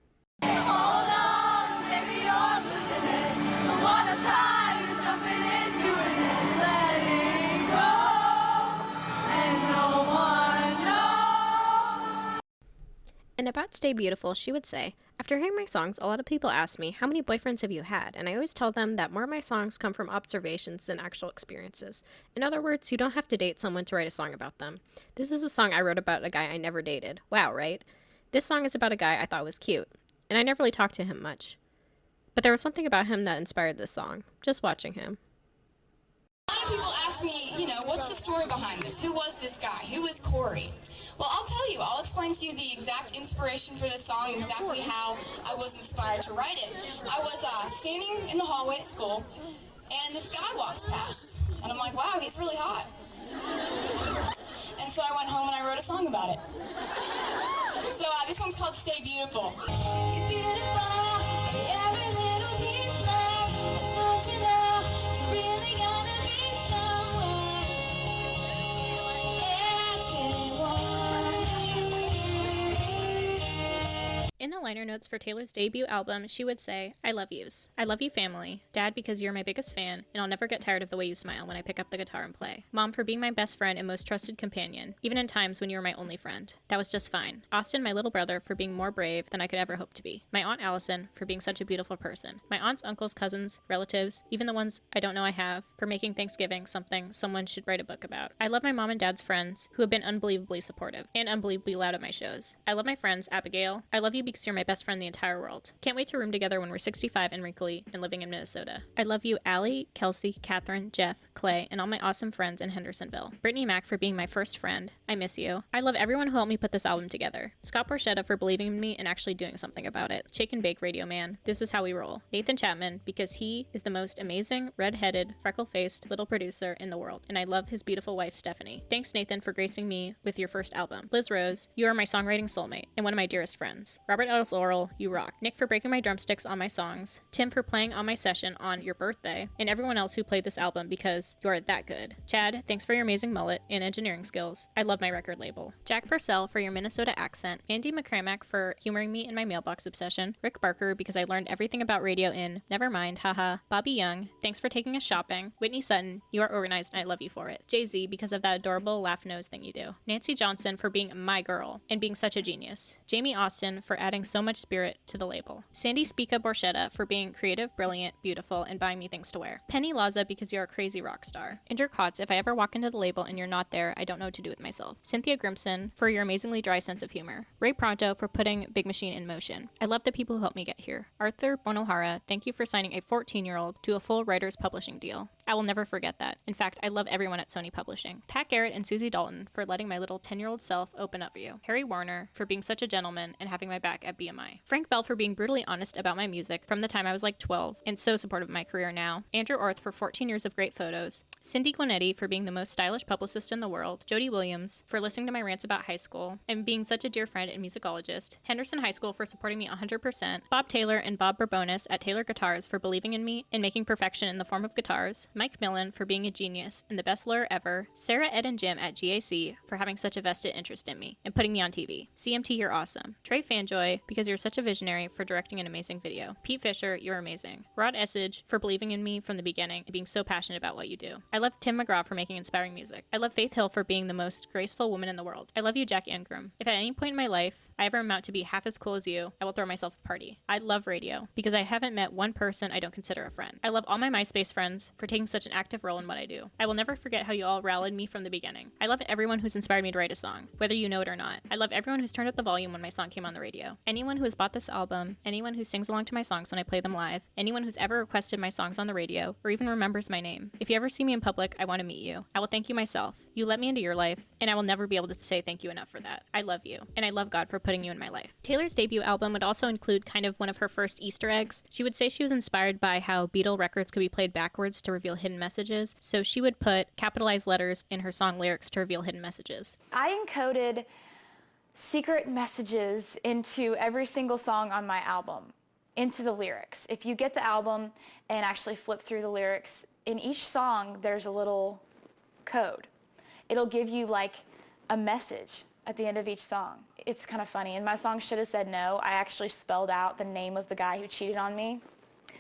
And about Stay Beautiful, she would say, after hearing my songs, a lot of people ask me, how many boyfriends have you had? And I always tell them that more of my songs come from observations than actual experiences. In other words, you don't have to date someone to write a song about them. This is a song I wrote about a guy I never dated. Wow, right? This song is about a guy I thought was cute, and I never really talked to him much. But there was something about him that inspired this song, just watching him. A lot of people ask me, what's the story behind this? Who was this guy? Who is Corey? Well, I'll tell you. I'll explain to you the exact inspiration for this song, exactly how I was inspired to write it. I was standing in the hallway at school, and this guy walks past, and I'm like, wow, he's really hot. And so I went home and I wrote a song about it. So this one's called Stay Beautiful. You're beautiful, every little piece left, and don't you know, you're really gonna be someone. Asking liner notes for Taylor's debut album, she would say, I love yous. I love you, family. Dad, because you're my biggest fan, and I'll never get tired of the way you smile when I pick up the guitar and play. Mom, for being my best friend and most trusted companion, even in times when you were my only friend. That was just fine. Austin, my little brother, for being more brave than I could ever hope to be. My Aunt Allison, for being such a beautiful person. My aunts, uncles, cousins, relatives, even the ones I don't know I have, for making Thanksgiving something someone should write a book about. I love my mom and dad's friends, who have been unbelievably supportive and unbelievably loud at my shows. I love my friends, Abigail. I love you because you're my best friend in the entire world. Can't wait to room together when we're 65 and wrinkly and living in Minnesota. I love you, Allie, Kelsey, Catherine, Jeff, Clay, and all my awesome friends in Hendersonville. Brittany Mack for being my first friend. I miss you. I love everyone who helped me put this album together. Scott Borchetta for believing in me and actually doing something about it. Shake and Bake Radio Man. This is how we roll. Nathan Chapman, because he is the most amazing, red-headed, freckle-faced little producer in the world, and I love his beautiful wife, Stephanie. Thanks, Nathan, for gracing me with your first album. Liz Rose, you are my songwriting soulmate and one of my dearest friends. Robert Ellis Laurel, you rock. Nick for breaking my drumsticks on my songs. Tim for playing on my session on your birthday, and everyone else who played this album because you are that good. Chad, thanks for your amazing mullet and engineering skills. I love my record label. Jack Purcell for your Minnesota accent. Andy McCramack for humoring me in my mailbox obsession. Rick Barker because I learned everything about radio in Nevermind, haha. Bobby Young, thanks for taking us shopping. Whitney Sutton, you are organized and I love you for it. Jay-Z because of that adorable laugh nose thing you do. Nancy Johnson for being my girl and being such a genius. Jamie Austin for adding so much spirit to the label. Sandy Spica Borchetta for being creative, brilliant, beautiful, and buying me things to wear. Penny Laza because you're a crazy rock star. Andrew Kotz, if I ever walk into the label and you're not there, I don't know what to do with myself. Cynthia Grimson for your amazingly dry sense of humor. Ray Pronto for putting Big Machine in motion. I love the people who helped me get here. Arthur Bonohara, thank you for signing a 14-year-old to a full writer's publishing deal. I will never forget that. In fact, I love everyone at Sony Publishing. Pat Garrett and Susie Dalton for letting my little 10-year-old self open up for you. Harry Warner for being such a gentleman and having my back at BMI. Frank Bell for being brutally honest about my music from the time I was like 12 and so supportive of my career now. Andrew Orth for 14 years of great photos. Cindy Guinetti for being the most stylish publicist in the world. Jody Williams for listening to my rants about high school and being such a dear friend and musicologist. Henderson High School for supporting me 100%. Bob Taylor and Bob Bourbonis at Taylor Guitars for believing in me and making perfection in the form of guitars. Mike Millen for being a genius and the best lawyer ever. Sarah, Ed, and Jim at GAC for having such a vested interest in me and putting me on TV. CMT, you're awesome. Trey Fanjoy, because you're such a visionary for directing an amazing video. Pete Fisher, you're amazing. Rod Essage for believing in me from the beginning and being so passionate about what you do. I love Tim McGraw for making inspiring music. I love Faith Hill for being the most graceful woman in the world. I love you, Jack Ingram. If at any point in my life I ever amount to be half as cool as you, I will throw myself a party. I love radio because I haven't met one person I don't consider a friend. I love all my MySpace friends for taking such an active role in what I do. I will never forget how you all rallied me from the beginning. I love everyone who's inspired me to write a song, whether you know it or not. I love everyone who's turned up the volume when my song came on the radio. Anyone who has bought this album, anyone who sings along to my songs when I play them live, anyone who's ever requested my songs on the radio, or even remembers my name. If you ever see me in public, I want to meet you. I will thank you myself. You let me into your life, and I will never be able to say thank you enough for that. I love you, and I love God for putting you in my life. Taylor's debut album would also include kind of one of her first Easter eggs. She would say she was inspired by how Beatle records could be played backwards to reveal hidden messages, so she would put capitalized letters in her song lyrics to reveal hidden messages. I encoded secret messages into every single song on my album, into the lyrics. If you get the album and actually flip through the lyrics, in each song there's a little code. It'll give you like a message at the end of each song. It's kind of funny. In my song Should Have Said No, I actually spelled out the name of the guy who cheated on me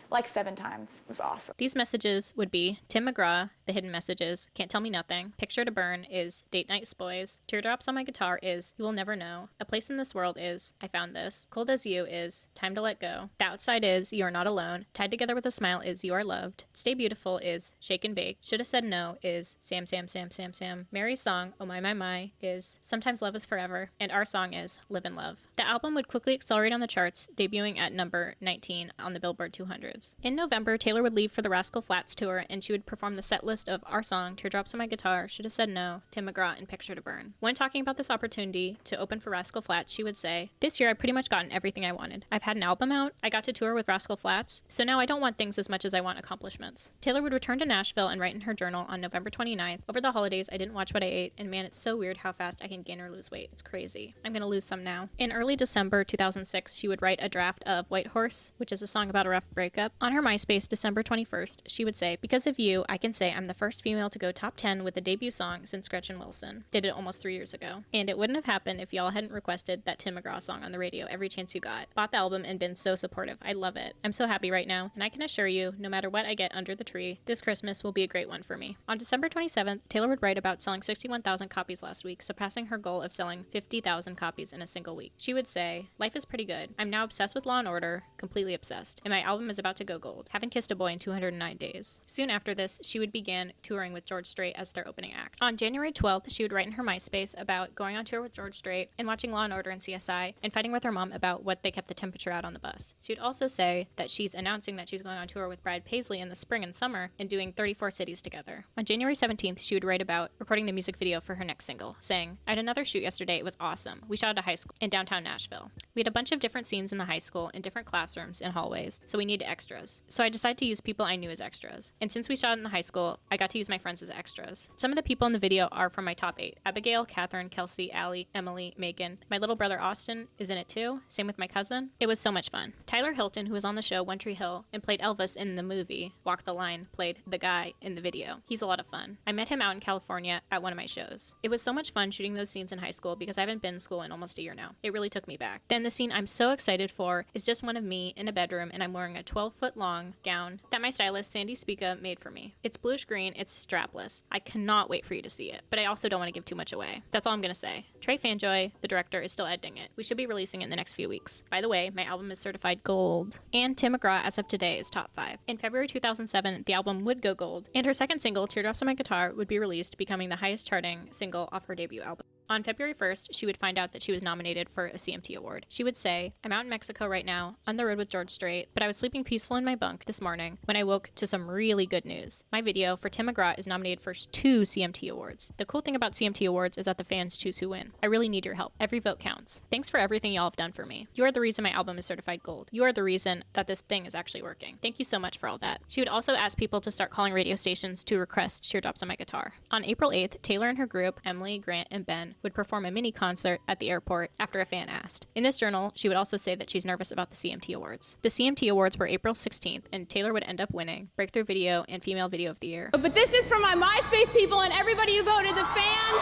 like 7 times. It was awesome. These messages would be Tim McGraw, the hidden messages, Can't Tell Me Nothing, Picture to Burn is Date Night Spoys, Teardrops on My Guitar is You Will Never Know, A Place in This World is I Found This, Cold as You is Time to Let Go, The Outside is You Are Not Alone, Tied Together with a Smile is You Are Loved, Stay Beautiful is Shake and Bake, Should Have Said No is Sam, Sam, Sam, Sam, Sam, Mary's song Oh My, My, My is Sometimes Love is Forever, and our song is Live and Love. The album would quickly accelerate on the charts, debuting at number 19 on the Billboard 200s. In November, Taylor would leave for the Rascal Flatts tour, and she would perform the set list of our song, Teardrops on My Guitar, Should Have Said No, Tim McGraw, and Picture to Burn. When talking about this opportunity to open for Rascal Flatts, she would say, "This year I've pretty much gotten everything I wanted. I've had an album out, I got to tour with Rascal Flatts, so now I don't want things as much as I want accomplishments." Taylor would return to Nashville and write in her journal on November 29th, "Over the holidays, I didn't watch what I ate, and man, it's so weird how fast I can gain or lose weight. It's crazy. I'm gonna lose some now." In early December 2006, she would write a draft of White Horse, which is a song about a rough breakup, Yep, on her MySpace, December 21st, she would say, "Because of you, I can say I'm the first female to go top 10 with a debut song since Gretchen Wilson did it almost 3 years ago. And it wouldn't have happened if y'all hadn't requested that Tim McGraw song on the radio every chance you got. Bought the album and been so supportive. I love it. I'm so happy right now, and I can assure you, no matter what I get under the tree, this Christmas will be a great one for me." On December 27th, Taylor would write about selling 61,000 copies last week, surpassing her goal of selling 50,000 copies in a single week. She would say, "Life is pretty good. I'm now obsessed with Law & Order, completely obsessed, and my album is about to go gold. Haven't kissed a boy in 209 days. Soon after this, she would begin touring with George Strait as their opening act. On January 12th, she would write in her MySpace about going on tour with George Strait and watching Law & Order and CSI and fighting with her mom about what they kept the temperature at on the bus. She would also say that she's announcing that she's going on tour with Brad Paisley in the spring and summer and doing 34 cities together. On January 17th, she would write about recording the music video for her next single, saying, "I had another shoot yesterday. It was awesome. We shot at a high school in downtown Nashville. We had a bunch of different scenes in the high school in different classrooms and hallways, so we needed extras. So I decided to use people I knew as extras. And since we shot in the high school, I got to use my friends as extras. Some of the people in the video are from my top 8. Abigail, Catherine, Kelsey, Allie, Emily, Megan. My little brother Austin is in it too. Same with my cousin. It was so much fun." Tyler Hilton, who was on the show One Tree Hill and played Elvis in the movie Walk the Line, played the guy in the video. He's a lot of fun. I met him out in California at one of my shows. It was so much fun shooting those scenes in high school because I haven't been in school in almost a year now. It really took me back. Then the scene I'm so excited for is just one of me in a bedroom and I'm wearing a 12-foot long gown that my stylist Sandy Spica made for me. It's bluish green, it's strapless. I cannot wait for you to see it, but I also don't want to give too much away. That's all I'm gonna say. Trey Fanjoy, the director, is still editing it. We should be releasing it in the next few weeks. By the way, my album is certified gold. And Tim McGraw, as of today, is top 5. In February 2007, the album would go gold, and her second single, Teardrops on My Guitar, would be released, becoming the highest charting single off her debut album. On February 1st, she would find out that she was nominated for a CMT award. She would say, "I'm out in Mexico right now, on the road with George Strait, but I was sleeping peaceful in my bunk this morning when I woke to some really good news. My video for Tim McGraw is nominated for 2 CMT awards. The cool thing about CMT awards is that the fans choose who win. I really need your help. Every vote counts. Thanks for everything y'all have done for me. You are the reason my album is certified gold. You are the reason that this thing is actually working. Thank you so much for all that." She would also ask people to start calling radio stations to request Teardrops on My Guitar. On April 8th, Taylor and her group, Emily, Grant, and Ben, would perform a mini concert at the airport after a fan asked. In this journal, she would also say that she's nervous about the CMT Awards. The CMT Awards were April 16th, and Taylor would end up winning Breakthrough Video and Female Video of the Year. But this is for my MySpace people and everybody who voted, the fans.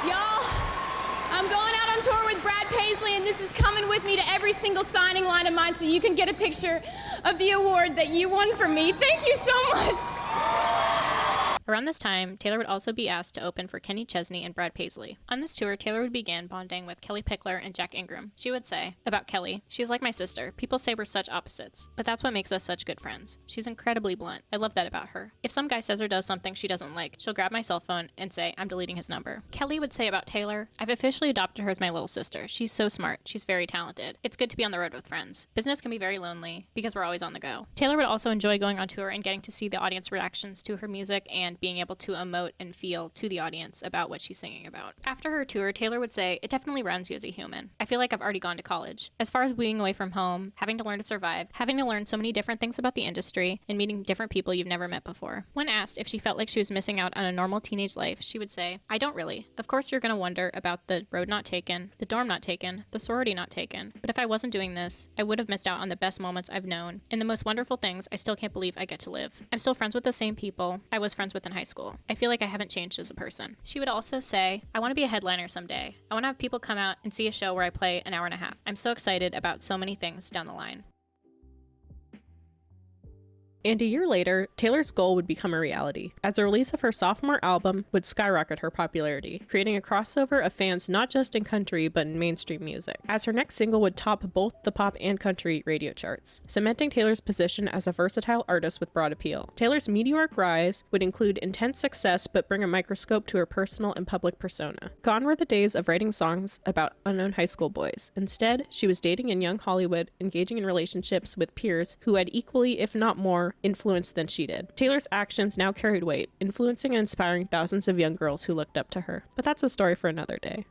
Y'all, I'm going out on tour with Brad Paisley, and this is coming with me to every single signing line of mine so you can get a picture of the award that you won from me. Thank you so much. Around this time, Taylor would also be asked to open for Kenny Chesney and Brad Paisley. On this tour, Taylor would begin bonding with Kelly Pickler and Jack Ingram. She would say, about Kelly, "She's like my sister. People say we're such opposites, but that's what makes us such good friends. She's incredibly blunt. I love that about her. If some guy says or does something she doesn't like, she'll grab my cell phone and say, I'm deleting his number." Kelly would say about Taylor, "I've officially adopted her as my little sister. She's so smart. She's very talented. It's good to be on the road with friends. Business can be very lonely because we're always on the go." Taylor would also enjoy going on tour and getting to see the audience reactions to her music and being able to emote and feel to the audience about what she's singing about. After her tour, Taylor would say, "It definitely rounds you as a human. I feel like I've already gone to college. As far as being away from home, having to learn to survive, having to learn so many different things about the industry, and meeting different people you've never met before." When asked if she felt like she was missing out on a normal teenage life, she would say, "I don't really. Of course you're going to wonder about the road not taken, the dorm not taken, the sorority not taken. But if I wasn't doing this, I would have missed out on the best moments I've known, and the most wonderful things I still can't believe I get to live. I'm still friends with the same people I was friends with in high school. I feel like I haven't changed as a person." She would also say, "I want to be a headliner someday. I want to have people come out and see a show where I play an hour and a half. I'm so excited about so many things down the line." And a year later, Taylor's goal would become a reality, as the release of her sophomore album would skyrocket her popularity, creating a crossover of fans not just in country but in mainstream music, as her next single would top both the pop and country radio charts, cementing Taylor's position as a versatile artist with broad appeal. Taylor's meteoric rise would include intense success but bring a microscope to her personal and public persona. Gone were the days of writing songs about unknown high school boys. Instead, she was dating in young Hollywood, engaging in relationships with peers who had equally, if not more, influence than she did. Taylor's actions now carried weight, influencing and inspiring thousands of young girls who looked up to her. But that's a story for another day.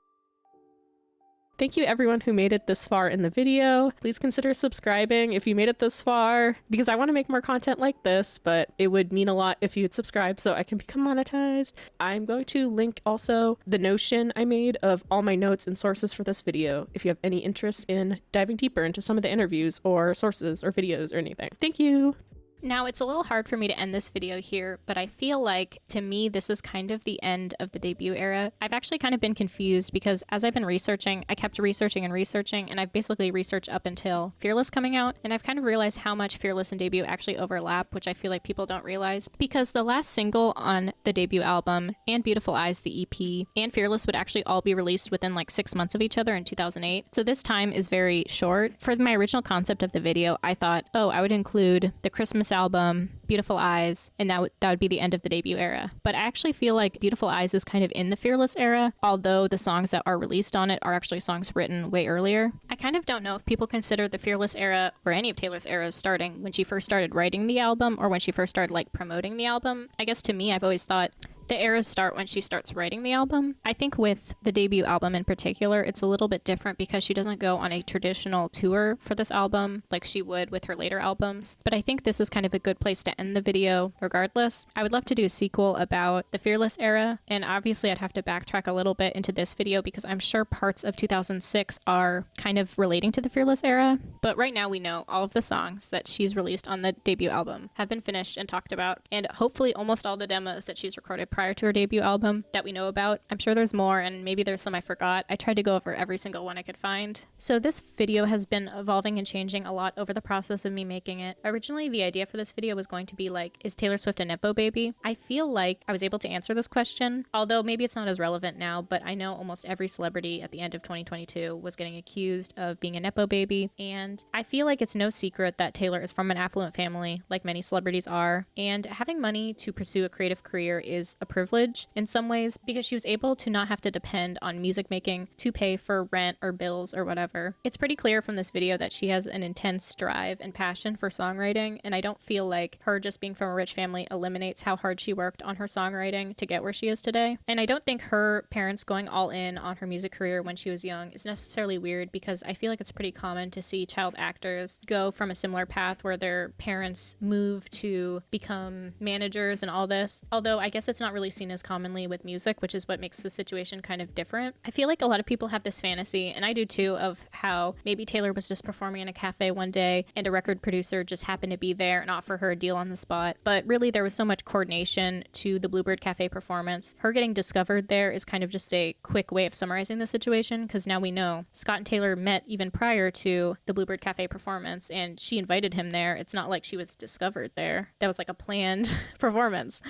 Thank you everyone who made it this far in the video. Please consider subscribing if you made it this far, because I want to make more content like this, but it would mean a lot if you'd subscribe so I can become monetized. I'm going to link also the Notion I made of all my notes and sources for this video if you have any interest in diving deeper into some of the interviews or sources or videos or anything. Thank you. Now, it's a little hard for me to end this video here, but I feel like, to me, this is kind of the end of the debut era. I've actually kind of been confused because as I've been researching, I kept researching, and I've basically researched up until Fearless coming out, and I've kind of realized how much Fearless and debut actually overlap, which I feel like people don't realize, because the last single on the debut album, and Beautiful Eyes, the EP, and Fearless would actually all be released within like 6 months of each other in 2008, so this time is very short. For my original concept of the video, I thought, oh, I would include the Christmas album, Beautiful Eyes, and that would be the end of the debut era. But I actually feel like Beautiful Eyes is kind of in the Fearless era, although the songs that are released on it are actually songs written way earlier. I kind of don't know if people consider the Fearless era or any of Taylor's eras starting when she first started writing the album or when she first started like promoting the album. I guess to me, I've always thought the eras start when she starts writing the album. I think with the debut album in particular, it's a little bit different because she doesn't go on a traditional tour for this album like she would with her later albums. But I think this is kind of a good place to end the video regardless. I would love to do a sequel about the Fearless era, and obviously I'd have to backtrack a little bit into this video because I'm sure parts of 2006 are kind of relating to the Fearless era. But right now we know all of the songs that she's released on the debut album have been finished and talked about, and hopefully almost all the demos that she's recorded prior to her debut album that we know about. I'm sure there's more, and maybe there's some I forgot. I tried to go over every single one I could find. So this video has been evolving and changing a lot over the process of me making it. Originally, the idea for this video was going to be like, is Taylor Swift a Nepo baby? I feel like I was able to answer this question, although maybe it's not as relevant now, but I know almost every celebrity at the end of 2022 was getting accused of being a Nepo baby, and I feel like it's no secret that Taylor is from an affluent family, like many celebrities are, and having money to pursue a creative career is a privilege in some ways because she was able to not have to depend on music making to pay for rent or bills or whatever. It's pretty clear from this video that she has an intense drive and passion for songwriting, and I don't feel like her just being from a rich family eliminates how hard she worked on her songwriting to get where she is today. And I don't think her parents going all in on her music career when she was young is necessarily weird because I feel like it's pretty common to see child actors go from a similar path where their parents move to become managers and all this, although I guess it's not really seen as commonly with music, which is what makes the situation kind of different. I feel like a lot of people have this fantasy, and I do too, of how maybe Taylor was just performing in a cafe one day and a record producer just happened to be there and offer her a deal on the spot. But really there was so much coordination to the Bluebird Cafe performance. Her getting discovered there is kind of just a quick way of summarizing the situation, because now we know Scott and Taylor met even prior to the Bluebird Cafe performance and she invited him there. It's not like she was discovered there. That was like a planned performance.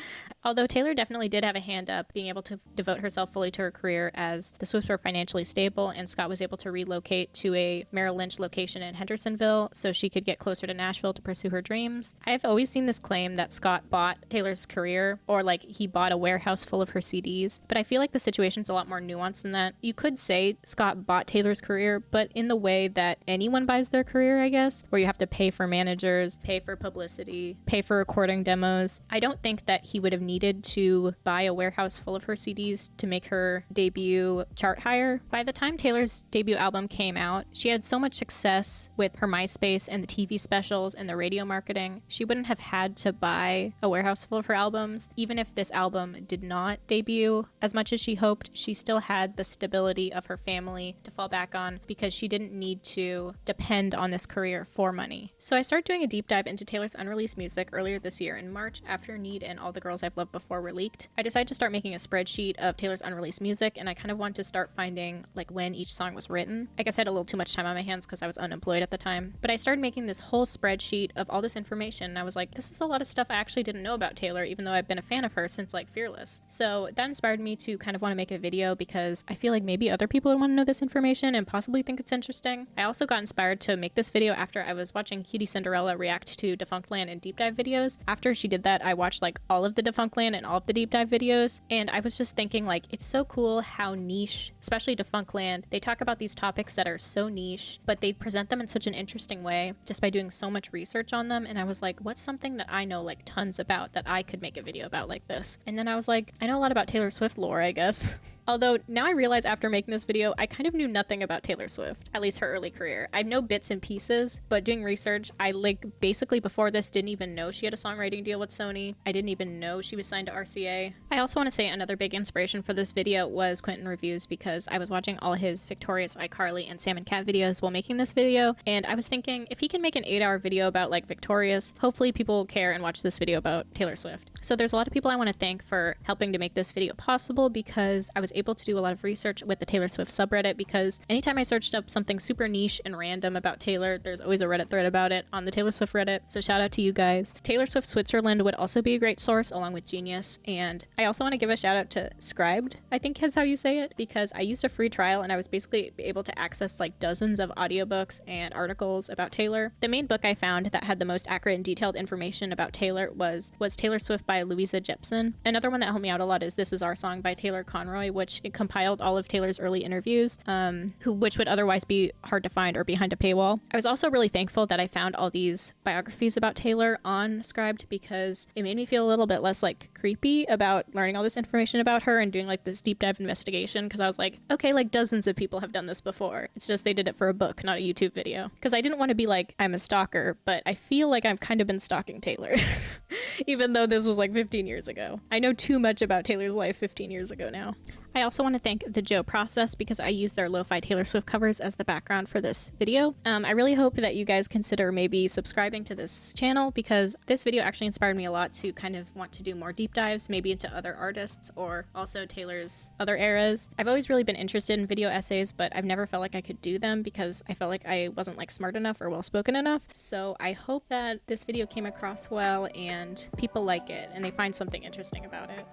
Although Taylor definitely did have a hand up being able to devote herself fully to her career as the Swifts were financially stable and Scott was able to relocate to a Merrill Lynch location in Hendersonville so she could get closer to Nashville to pursue her dreams. I have always seen this claim that Scott bought Taylor's career, or like he bought a warehouse full of her CDs, but I feel like the situation's a lot more nuanced than that. You could say Scott bought Taylor's career, but in the way that anyone buys their career, I guess, where you have to pay for managers, pay for publicity, pay for recording demos. I don't think that he would have needed to buy a warehouse full of her CDs to make her debut chart higher. By the time Taylor's debut album came out, she had so much success with her MySpace and the TV specials and the radio marketing. She wouldn't have had to buy a warehouse full of her albums. Even if this album did not debut as much as she hoped, she still had the stability of her family to fall back on because she didn't need to depend on this career for money. So I started doing a deep dive into Taylor's unreleased music earlier this year in March after Need and All the Girls I've Loved Before were leaked. I decided to start making a spreadsheet of Taylor's unreleased music, and I kind of wanted to start finding like when each song was written. I guess I had a little too much time on my hands because I was unemployed at the time, but I started making this whole spreadsheet of all this information and I was like, this is a lot of stuff I actually didn't know about Taylor, even though I've been a fan of her since like Fearless. So that inspired me to kind of want to make a video because I feel like maybe other people would want to know this information and possibly think it's interesting. I also got inspired to make this video after I was watching Cutie Cinderella react to Defunctland and deep dive videos. After she did that, I watched like all of the Defunctland and all of the deep dive videos, and I was just thinking like, it's so cool how niche, especially Defunctland, they talk about these topics that are so niche, but they present them in such an interesting way just by doing so much research on them. And I was like, what's something that I know like tons about that I could make a video about like this? And then I was like, I know a lot about Taylor Swift lore, I guess. Although now I realize after making this video, I kind of knew nothing about Taylor Swift, at least her early career. I know bits and pieces, but doing research, I basically before this didn't even know she had a songwriting deal with Sony. I didn't even know she was signed to RCA. I also want to say another big inspiration for this video was Quentin Reviews, because I was watching all his Victorious, iCarly, and Sam and Cat videos while making this video, and I was thinking if he can make an 8-hour video about like Victorious, hopefully people will care and watch this video about Taylor Swift. So there's a lot of people I want to thank for helping to make this video possible, because I was able to do a lot of research with the Taylor Swift subreddit, because anytime I searched up something super niche and random about Taylor, there's always a Reddit thread about it on the Taylor Swift Reddit, so shout out to you guys. Taylor Swift Switzerland would also be a great source along with Genius, and I also want to give a shout out to Scribed, I think is how you say it, because I used a free trial and I was basically able to access like dozens of audiobooks and articles about Taylor. The main book I found that had the most accurate and detailed information about Taylor was Taylor Swift by Louisa Jepson. Another one that helped me out a lot is This Is Our Song by Taylor Conroy, which it compiled all of Taylor's early interviews, which would otherwise be hard to find or behind a paywall. I was also really thankful that I found all these biographies about Taylor on Scribed, because it made me feel a little bit less like creepy about learning all this information about her and doing like this deep dive investigation, because I was like, okay, like dozens of people have done this before. It's just they did it for a book, not a YouTube video. Because I didn't want to be like, I'm a stalker, but I feel like I've kind of been stalking Taylor, even though this was like 15 years ago. I know too much about Taylor's life 15 years ago now. I also want to thank The Joe Process, because I used their lo-fi Taylor Swift covers as the background for this video. I really hope that you guys consider maybe subscribing to this channel, because this video actually inspired me a lot to kind of want to do more deep dives, maybe into other artists or also Taylor's other eras. I've always really been interested in video essays, but I've never felt like I could do them because I felt like I wasn't like smart enough or well-spoken enough. So I hope that this video came across well and people like it and they find something interesting about it.